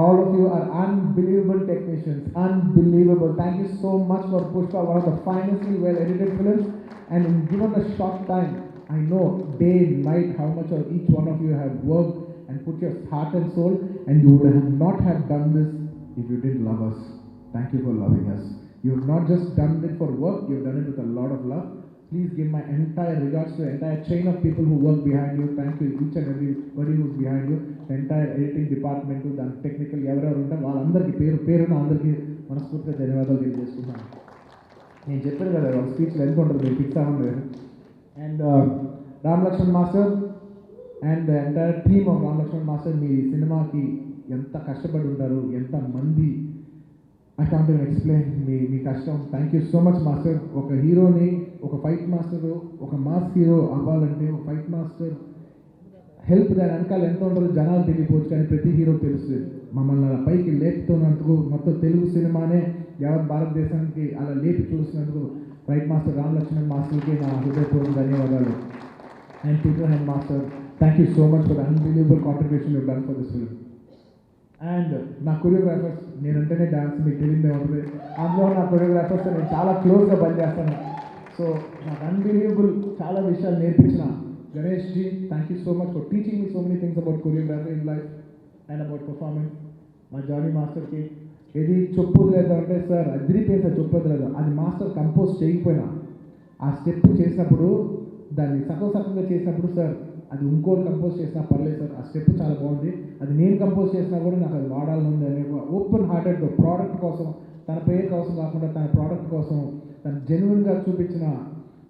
All of you are unbelievable technicians. Unbelievable. Thank you so much for Pushpa, one of the finestly well-edited films. And in given a short time, I know day and night how much of each one of you have worked and put your heart and soul. And you would not have done this if you didn't love us. Thank you for loving us. You have not just done it for work, you have done it with a lot of love. Please give my entire regards to the entire chain of people who work behind you. Thank you each and everybody who's behind you. The entire editing department, the technical, ఎవరెవరు ఉంటారు వాళ్ళందరికీ పేరున అందరికీ మనస్ఫూర్తిగా ధన్యవాదాలు తెలియజేసుకుంటాను. నేను చెప్పాను కదా ఒక స్పీచ్లో ఎంత ఉంటుంది మీరు ఫిక్స్ అవ్వండి. And Ram Lakshman master and the entire team of Ram Lakshman master, మీ సినిమాకి ఎంత కష్టపడి ఉంటారు, ఎంత మంది, ఐ కాంట్ ఈవెన్ ఎక్స్ప్లెయిన్ మీ కష్టం. Thank you so much master. ఒక హీరోని, ఒక ఫైట్ మాస్టర్, ఒక మాస్ హీరో అవ్వాలంటే ఒక ఫైట్ మాస్టర్ హెల్ప్ దాని వెనకాల ఎంత ఉంటుందో జనాలు తెలియపోవచ్చు, కానీ ప్రతి హీరో తెలుస్తుంది. మమ్మల్ని అలా పైకి లేపుతున్నందుకు, మొత్తం తెలుగు సినిమానే యావత్ భారతదేశానికి అలా లేపి చూసినందుకు ఫైట్ మాస్టర్ రామ్ లక్ష్మణ్ మాస్టర్కి నా హృదయపూర్వక ధన్యవాదాలు. And Peter hand master, thank you so much for the unbelievable contribution you done for this film. And నా కొరియోగ్రాఫర్స్, నేనంటేనే డాన్స్ మీకు తెలియదే ఉంటుంది, అందులో నా కొరియోగ్రాఫర్స్తో నేను చాలా క్లోజ్గా పనిచేస్తాను. సో నాకు అన్బిలీవబుల్ చాలా విషయాలు నేర్పించిన Ganesh ji, thank you so much for teaching me so many things about choreography in life and about performance. మా జానీ మాస్టర్కి ఏది చెప్పు వదిలేదంటే, సార్ అదిరిపోయింది సార్ చెప్పు వదిలేదు, అది మాస్టర్ కంపోజ్ చేయకపోయినా ఆ స్టెప్ చేసినప్పుడు, దాన్ని సగంగా చేసినప్పుడు, సార్ అది ఇంకోటి కంపోజ్ చేసినా పర్లేదు సార్, ఆ స్టెప్ చాలా బాగుంది, అది నేను కంపోజ్ చేసినా కూడా నాకు అది వాడాలని అనే ఓపెన్ హార్టెడ్ ప్రోడక్ట్ కోసం, తన పేరు కోసం కాకుండా తన ప్రోడక్ట్ కోసం తను జెన్యున్గా చూపించిన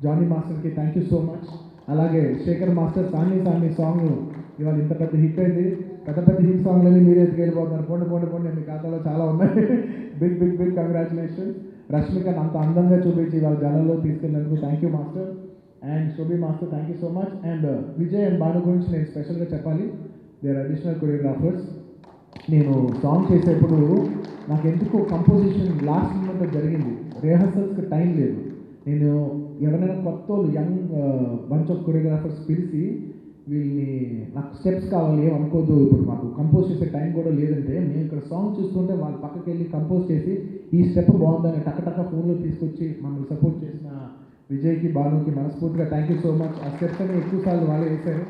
జానీ మాస్టర్కి థ్యాంక్ యూ సో మచ్. అలాగే శేఖర్ మాస్టర్ సాన్ని సాన్ని సాంగ్ ఇవాళ ఇంత పెద్ద హిట్ అయింది. పెద్ద పెద్ద హిట్ సాంగ్లని మీరే ఎత్తుకెళ్ళిపోతున్నారు. పోండి మీ ఖాతాలో చాలా ఉన్నాయి. Big congratulation. రష్మికని అంత అందంగా చూపించి ఇవాళ జనంలో తీసుకెళ్ళినందుకు thank you master. And Sobhi master thank you so much. And Vijay and Bhanu గురించి నేను స్పెషల్గా చెప్పాలి. They are additional choreographers. నేను సాంగ్ చేసేప్పుడు నాకు ఎందుకు కంపోజిషన్ లాస్ట్ మూమెంట్లో జరిగింది, రిహర్సల్స్కి టైం లేదు. నేను ఎవరైనా కొత్త యంగ్ బంచ్ ఆఫ్ కొరియోగ్రాఫర్స్ పిలిచి వీళ్ళని నాకు స్టెప్స్ కావాలి ఏమనుకోదు, ఇప్పుడు మాకు కంపోజ్ చేసే టైం కూడా లేదంటే మేము ఇక్కడ సాంగ్ చూస్తుంటే వాళ్ళ పక్కకి వెళ్ళి కంపోజ్ చేసి ఈ స్టెప్ బాగుందని టక్క ఫోన్లో తీసుకొచ్చి మమ్మల్ని సపోర్ట్ చేసిన విజయ్కి భానుకి మనస్ఫూర్తిగా థ్యాంక్ యూ సో మచ్. ఆ స్టెప్స్ అని ఎక్కువసార్లు వాళ్ళే వేశారు.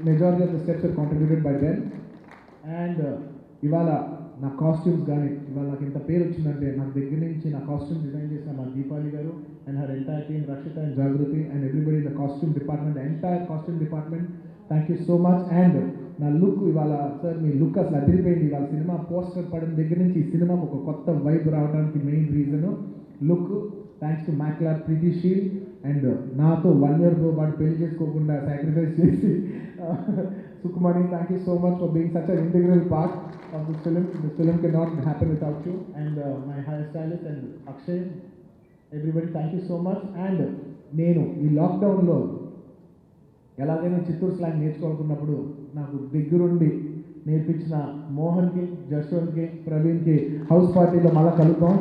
Majority of the steps are contributed by them. And ఇవాళ నా కాస్ట్యూమ్స్ కానీ ఇవాళ నాకు ఇంత పేరు వచ్చిందంటే నాకు దగ్గర నుంచి నా కాస్ట్యూమ్ డిజైన్ చేసిన మా దీపాలి గారు and her entire team, Rakshitha and Jagruthi and everybody the costume department, entire costume department thank you so much. And నా లుక్ ఇవాళ సార్ మీ లుక్ అసలు అదిరిపోయింది. ఇవాళ సినిమా పోస్టర్ పడిన దగ్గర నుంచి ఈ సినిమా ఒక కొత్త వైబ్ రావడానికి main reason look. Thanks to మ్యాక్లార్ ప్రీతి షీల్ అండ్ నాతో 1 yearతో పాటు పెళ్లి చేసుకోకుండా సాక్రిఫైస్ చేసి Sukumari, thank you so much for being such an integral part of this film. This film can not happen without you. And my hair stylist and Akshay, everybody thank you so much. And నేను ఈ లాక్డౌన్లో ఎలాగైనా Chittoor slang నేర్చుకోవాలనుకున్నప్పుడు నాకు దగ్గరుండి నేర్పించిన మోహన్కి, జశ్వంత్కి, ప్రవీణ్కి house పార్టీలో మళ్ళీ కలుద్దాం.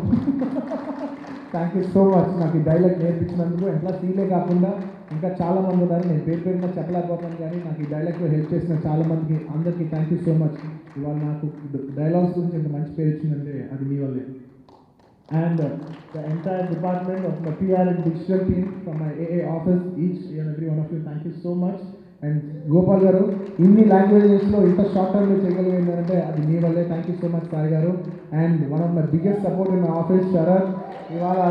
థ్యాంక్ యూ సో మచ్ నాకు ఈ డైలాగ్ నేర్పించినందుకు. ఎట్లా ఫీలే కాకుండా ఇంకా చాలామంది ఉన్నారు, నేను పేరుగా చెప్పలేకపోతాను కానీ నాకు ఈ డైలాగ్లో హెల్ప్ చేసిన చాలామందికి అందరికీ థ్యాంక్ యూ సో మచ్. ఇవాళ నాకు డైలాగ్స్ గురించి ఇంత మంచి పేరు వచ్చిందంటే అది మీ వల్లే. And the entire department of the PR and digital team from my AA office, each and every one of you, thank you so much. And Gopal garu, inni languages lo inta short term lo cheyagalindante adi mee valle. Thank you so much Sai garu. And one of my biggest support in my office, Sharat, ivala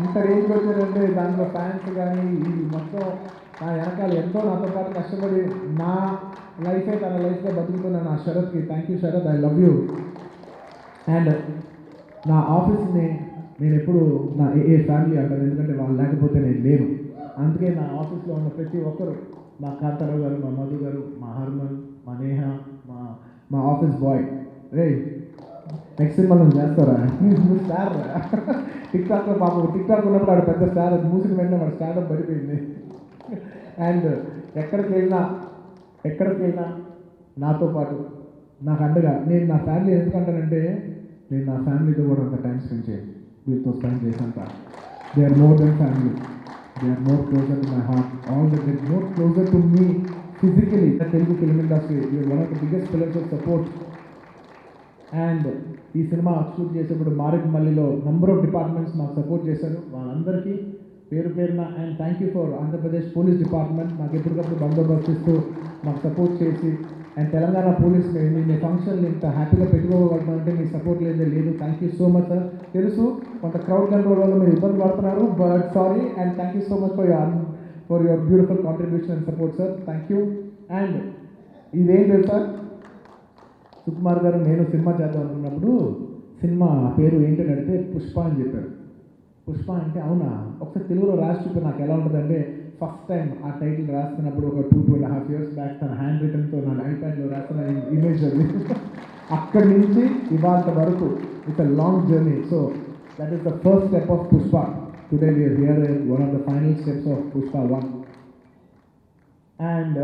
inta range vachadante danlo fans gaani ee mottham నా వెనకాల ఎంతో నాతో పాటు కష్టపడి నా లైఫే తన లైఫ్గా బతుకుతున్న నా శరత్కి thank you Sharath, I love you. And నా ఆఫీస్ని నేను ఎప్పుడు నా ఏ ఫ్యామిలీ అంటాను, ఎందుకంటే వాళ్ళు లేకపోతే నేను లేను. అందుకే నా ఆఫీస్లో ఉన్న ప్రతి ఒక్కరు, మా కాంతారావు గారు, మా మధు గారు, మా హర్మన్, మా నేహ, మా ఆఫీస్ బాయ్, రే నెక్స్ట్ సినిమా మనం చేస్తారా స్టార్ టిక్టాక్లో పాపం టిక్టాక్ ఉన్నప్పుడు ఆడ పెద్ద స్టార్, అది మూసిన వెంటనే మన స్టార్టప్ పడిపోయింది. అండ్ ఎక్కడికి వెళ్ళినా నాతో పాటు నాకు అండగా నేను నా ఫ్యామిలీ ఎందుకంటానంటే నేను నా ఫ్యామిలీతో కూడా అంత టైం స్పెండ్ చేయాలి, వీళ్ళతో స్పెండ్ చేశాక they are more than family, they are more closer to my heart, all that they more closer to me physically. Telugu film industry one of the biggest pillars of support. And ఈ సినిమా shoot చేసేప్పుడు మారేడుమల్లిలో number of departments మాకు support చేశారు, వాళ్ళందరికీ పేరున. And thank you for Andhra Pradesh police department, మాకు ఎప్పటికప్పుడు బందోబస్తు ఇస్తూ మాకు సపోర్ట్ చేసి. అండ్ తెలంగాణ పోలీస్ మీ ఫంక్షన్లు ఇంత హ్యాపీగా పెట్టుకోగలుగుతామంటే మీ సపోర్ట్ లేదు. Thank you so much sir. తెలుసు కొంత క్రౌడ్ కంట్రోల్ వల్ల మీరు ఇబ్బంది పడుతున్నారు, but sorry. And thank you so much for your beautiful contribution and support sir, thank you. And ఇదేం తెలుసా, సుకుమార్ గారు నేను సినిమా చేద్దాం అనుకున్నప్పుడు సినిమా పేరు ఏంటని అడిగితే పుష్ప అని చెప్పారు. పుష్ప అంటే అవునా ఒకసారి తెలుగులో రాసి చూపి నాకు ఎలా ఉంటుందంటే, ఫస్ట్ టైం ఆ టైటిల్ రాస్తున్నప్పుడు ఒక 2.5 years బ్యాక్ తన హ్యాండ్ రిటన్తో నా ఐప్యాడ్లో రాస్తున్న ఇమేజ్ అది. అక్కడి నుంచి ఇవాళ వరకు it's a long journey. So that is the first step of Pushpa. Today we are here one of the final steps of Pushpa 1. And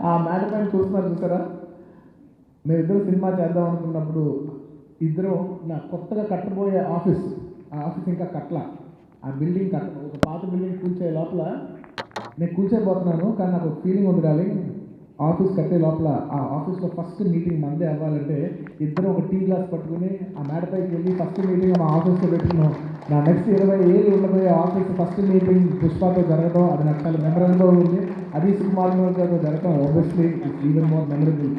ఆ మ్యాటర్ పైన చూసారా, మేమిద్దరు సినిమా చేద్దాం అనుకున్నప్పుడు ఇద్దరు నా కొత్తగా కట్టబోయే ఆఫీస్, ఆ ఆఫీస్ ఇంకా కట్టలా, ఆ బిల్డింగ్ ఒక పాత బిల్డింగ్ కూల్చే లోపల నేను కూల్చైపోతున్నాను. కానీ నాకు ఫీలింగ్ ఉంది కానీ ఆఫీస్ కట్టే లోపల ఆ ఆఫీస్లో ఫస్ట్ మీటింగ్ మందే అవ్వాలంటే ఇద్దరు ఒక టీ గ్లాస్ పట్టుకుని ఆ మేడపైకి వెళ్ళి ఫస్ట్ మీటింగ్ మా ఆఫీస్లో పెట్టుకున్నాం. నా నెక్స్ట్ 20 ఏళ్ళు ఉండబోయే ఆఫీస్ ఫస్ట్ మీటింగ్ పుష్పతో జరగడం అది నాకు చాలా మెమరబుల్గా ఉంది. అది సుకుమార్ గారితో జరగడం obviously it's even more memorable.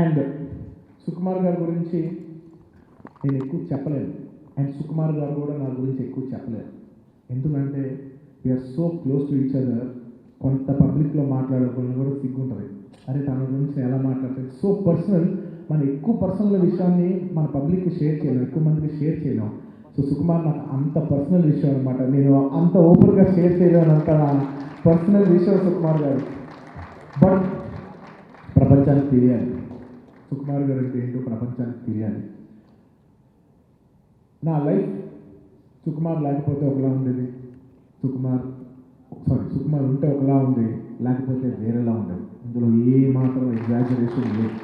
And Sukumar గారి గురించి నేను ఎక్కువ చెప్పలేను, అండ్ సుకుమార్ గారు కూడా నా గురించి ఎక్కువ చెప్పలేరు. ఎందుకంటే we are so close to each other. కొంత పబ్లిక్లో మాట్లాడుకోవాలని కూడా సిగ్గుంటుంది. అరే తన గురించి ఎలా మాట్లాడతారు, సో పర్సనల్, మనం ఎక్కువ పర్సనల్ విషయాన్ని మన పబ్లిక్కి షేర్ చేయలేం, ఎక్కువ మందికి షేర్ చేయలేం. సో సుకుమార్ నాకు అంత పర్సనల్ విషయం అనమాట, నేను అంత ఓపెన్గా షేర్ చేయలేను అంత పర్సనల్ విషయం సుకుమార్ గారు. బట్ ప్రపంచానికి తెలియాలి సుకుమార్ గారు అంటే ఏంటో, ప్రపంచానికి తెలియాలి. నా లైఫ్ సుకుమార్ లేకపోతే ఒకలా ఉండేది, సుకుమార్ ఉంటే ఒకలా ఉంది, లేకపోతే వేరేలా ఉండేది. ఇందులో ఏ మాత్రం ఎగ్జాజరేషన్ లేదు.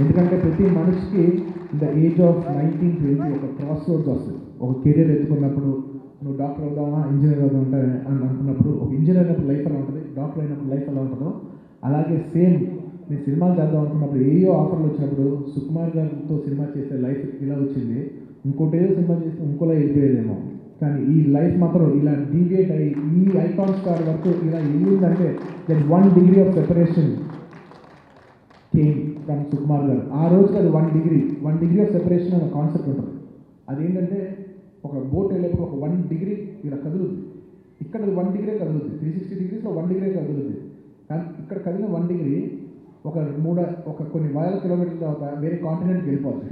ఎందుకంటే ప్రతి మనిషికి ఇన్ ద ఏజ్ ఆఫ్ 19-20 ఒక క్రాస్ రోడ్స్ వస్తుంది. ఒక కెరీర్ ఎత్తుకున్నప్పుడు నువ్వు డాక్టర్ అవుదామా ఇంజనీర్ అవుదాం అని అనుకున్నప్పుడు, ఒక ఇంజనీర్ అయినప్పుడు లైఫ్ ఎలా ఉంటుంది, డాక్టర్ అయినప్పుడు లైఫ్ ఎలా ఉంటుందో అలాగే సేమ్ నేను సినిమాలు చేద్దాం అనుకున్నప్పుడు ఏయో ఆఫర్లు వచ్చినప్పుడు సుకుమార్ గారితో సినిమా చేసే లైఫ్ ఇలా వచ్చింది, ఇంకోటి ఏదో సినిమా చేస్తే ఇంకోలా వెళ్ళిపోయేదేమో. కానీ ఈ లైఫ్ మాత్రం ఇలా డీవియేట్ అయ్యి ఈ ఐకాన్ స్టార్ వరకు ఇలా వెళ్ళిందంటే then 1 degree of separation came from Sukumar garu. ఆ రోజుకి అది 1 degree ఆఫ్ సెపరేషన్ అనే కాన్సెప్ట్ ఉంటుంది. అదేంటంటే ఒక బోట్ వెళ్ళేప్పుడు ఒక 1 degree ఇలా కదులుద్ది, ఇక్కడ 1 degree కదులుద్ది, 360 degreesలో 1 degree కదులుద్ది. కానీ ఇక్కడ కదిలిన 1 degree ఒక కొన్ని వేల కిలోమీటర్ల తర్వాత వేరే కాంటినెంట్కి వెళ్ళిపోతుంది.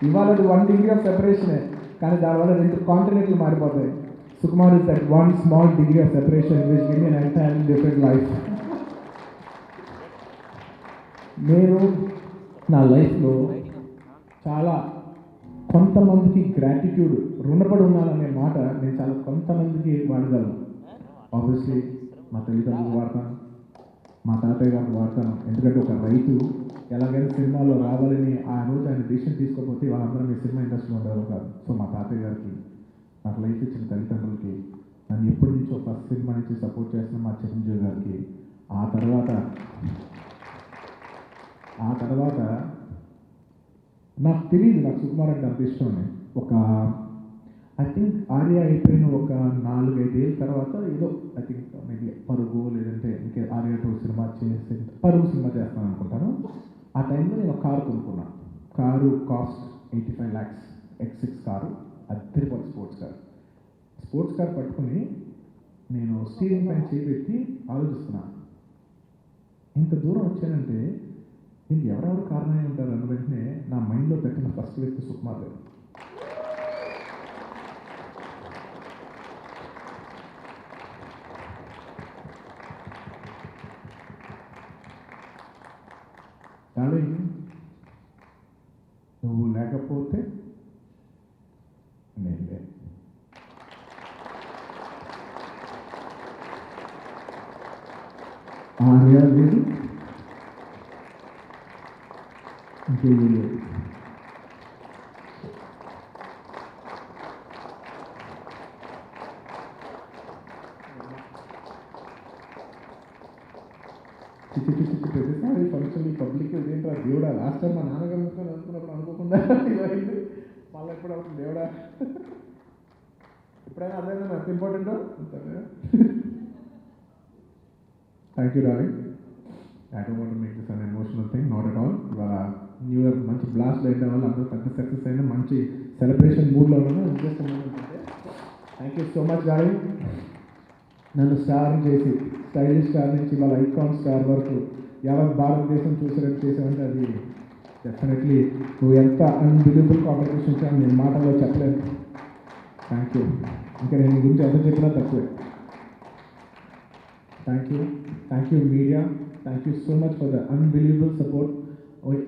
ఇవాళ అది 1 degree ఆఫ్ సెపరేషనే, కానీ దానివల్ల 2 కాంటినెంట్లు మారిపోతాయి. Sukumar is that 1 small degree of separation which give me an entirely different life. నేను నా లైఫ్లో చాలా కొంతమందికి గ్రాటిట్యూడ్ రుణపడి ఉన్నాననే మాట నేను చాలా కొంతమందికి వాడగలను. ఆబ్వియస్లీ మా తల్లిదండ్రులకు వాడతాను, మా తాతయ్య గారికి వాడతాను. ఎందుకంటే ఒక రైతు ఎలాగైనా సినిమాలో రావాలని ఆ రోజు ఆయన డిసిషన్ తీసుకోకపోతే వాళ్ళందరూ మీ సినిమా ఇండస్ట్రీలో ఉండేవారు కాదు. సో మా తాతయ్య గారికి, నాకు లైఫ్ ఇచ్చిన తల్లిదండ్రులకి, నన్ను ఎప్పటి నుంచో ఫస్ట్ సినిమా నుంచి సపోర్ట్ చేస్తున్న మా చిరంజీవి గారికి, ఆ తర్వాత నాకు తెలియదు నాకు సుకుమార్ అంటే అంత ఇష్టం అని. ఐ థింక్ ఆర్య అయిపోయిన ఒక 4-5 ఏళ్ళ తర్వాత ఏదో ఐ థింక్ మేబీ పరుగు లేదంటే ఇంకే ఆర్య 2 సినిమా చేసి పరుగు సినిమా చేస్తాను అనుకుంటాను. ఆ టైంలో నేను ఒక కారు కొనుక్కున్నాను. Car cost 85 lakhs, X6 car, అద్దరిపడి స్పోర్ట్స్ కార్ పట్టుకుని నేను స్టీరింగ్ పైన చేపెట్టి ఆలోచిస్తున్నాను, ఇంత దూరం వచ్చానంటే దీనికి ఎవరెవరు కారణమై ఉంటారు అన్న వెంటనే నా మైండ్లో పెట్టిన ఫస్ట్ వ్యక్తి సుకుమార్ గారు. డార్లింగ్ నువ్వు లేకపోతే నేను లేను. ఆర్య లేదు, ఇంకేమీ లేదు. ప్రతిసారి ఫంక్షన్ పబ్లిక్ ఇదేంటో దేవుడా, లాస్ట్ టైం మా నాన్నగారు అనుకున్నప్పుడు అనుకోకుండా ఇలా అయింది, మళ్ళీ ఎప్పుడు అవుతుంది దేవుడా. ఎప్పుడైనా అదేనా అంత ఇంపార్టెంటో అంతే. Thank you darling. I don't want to make this an emotional thing, not at all. ఇవాళ న్యూ ఇయర్ మంచి బ్లాస్ట్ అయిన వాళ్ళు అందరూ పెద్ద సక్సెస్ అయినా మంచి సెలబ్రేషన్ మూడ్లో ఉన్నాను. ఇంట్రెస్ట్ ఏంటంటే thank you so much darling. నన్ను స్టార్ చేసి స్టైలిష్ స్టార్ నుంచి వాళ్ళ ఐకాన్ స్టార్ వరకు యావత్ భారతదేశం చూసేటట్టు చేసామంటే అది డెఫినెట్లీ నువ్వు ఎంత అన్బిలీవబుల్ కాంట్రిబ్యూషన్ ఇచ్చావు నేను మాటల్లో చెప్పలేను. Thank you. ఇంకా నేను ఈ గురించి ఎంత చెప్పినా తక్కువే. Thank you media, thank you so much for the unbelievable support.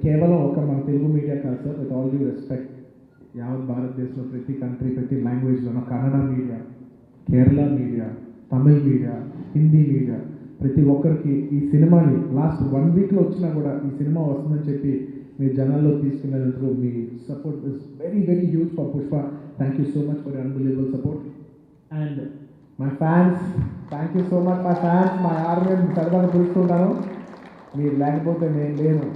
కేవలం ఒక మన తెలుగు మీడియా కాదు sir, with all due respect, యావత్ భారతదేశంలో ప్రతి కంట్రీ ప్రతి లాంగ్వేజ్లోనూ Kannada media, Kerala media, Tamil media, Hindi media, ప్రతి ఒక్కరికి ఈ సినిమాని లాస్ట్ 1 weekలో వచ్చినా కూడా ఈ సినిమా వస్తుందని చెప్పి మీరు జనాల్లో తీసుకునేందుకు మీ support is very very huge for Pushpa. Thank you so much for unbelievable support. And my fans, thank you so much my fans. మా ఆర్మీ సరదాగా పిలుస్తుంటాను, మీరు లేకపోతే నేను లేను.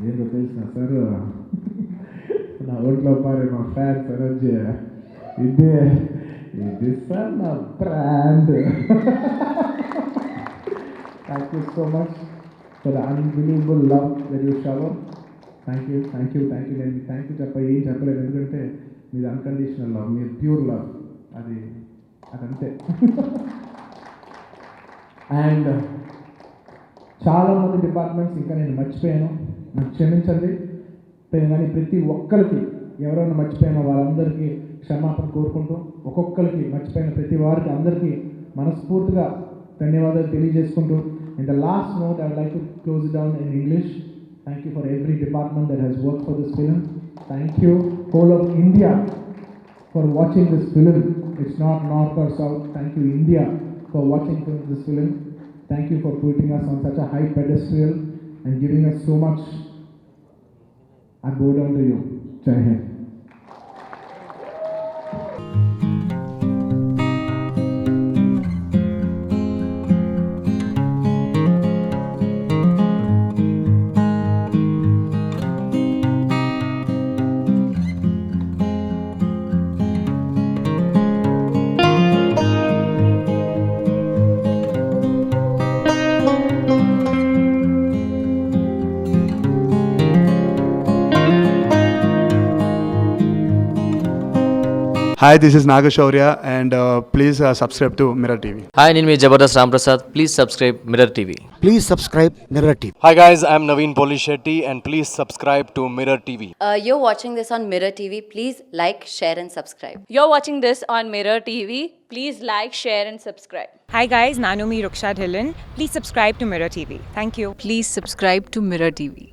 ఏంటో తెలిసిన సార్ నా ఒంట్లో పారే మా ఫ్యాన్స్ ఎనర్జీ ఇది సార్ నా brand. Thank you so much for the unbelievable love that you shower. Thank you. నేను థ్యాంక్ యూ ఏం చెప్పలేదు, ఎందుకంటే మీది అన్కండిషనల్ లవ్, మీరు ప్యూర్ లవ్, అదంతే. అండ్ చాలామంది డిపార్ట్మెంట్స్ ఇంకా నేను మర్చిపోయాను, నాకు క్షమించండి. కానీ ప్రతి ఒక్కరికి ఎవరైనా మర్చిపోయినా వాళ్ళందరికీ క్షమాపణ కోరుకుంటూ, ఒక్కొక్కరికి మర్చిపోయిన ప్రతి వారికి అందరికీ మనస్ఫూర్తిగా ధన్యవాదాలు తెలియజేసుకుంటూ, in the last note I would like to close it down in English. Thank you for every department that has work for this film. Thank you whole of India for watching this film. It's not north or south. Thank you India for watching this film. Thank you for putting us on such a high pedestal and giving us so much. I bow down to you. Jai Hind. Hi, this is Nagashaurya and please subscribe to Mirror TV. Hi, నేను మీ Jabardasth Ramprasad. Please subscribe Mirror TV. Please subscribe Mirror TV. Hi guys, I'm Naveen Polishetty and please subscribe to Mirror TV. You're watching this on Mirror TV. Please like, share and subscribe. You're watching this on Mirror TV. Please like, share and subscribe. Hi guys, Nanumi Ruksha Dhillon. Please subscribe to Mirror TV. Thank you. Please subscribe to Mirror TV.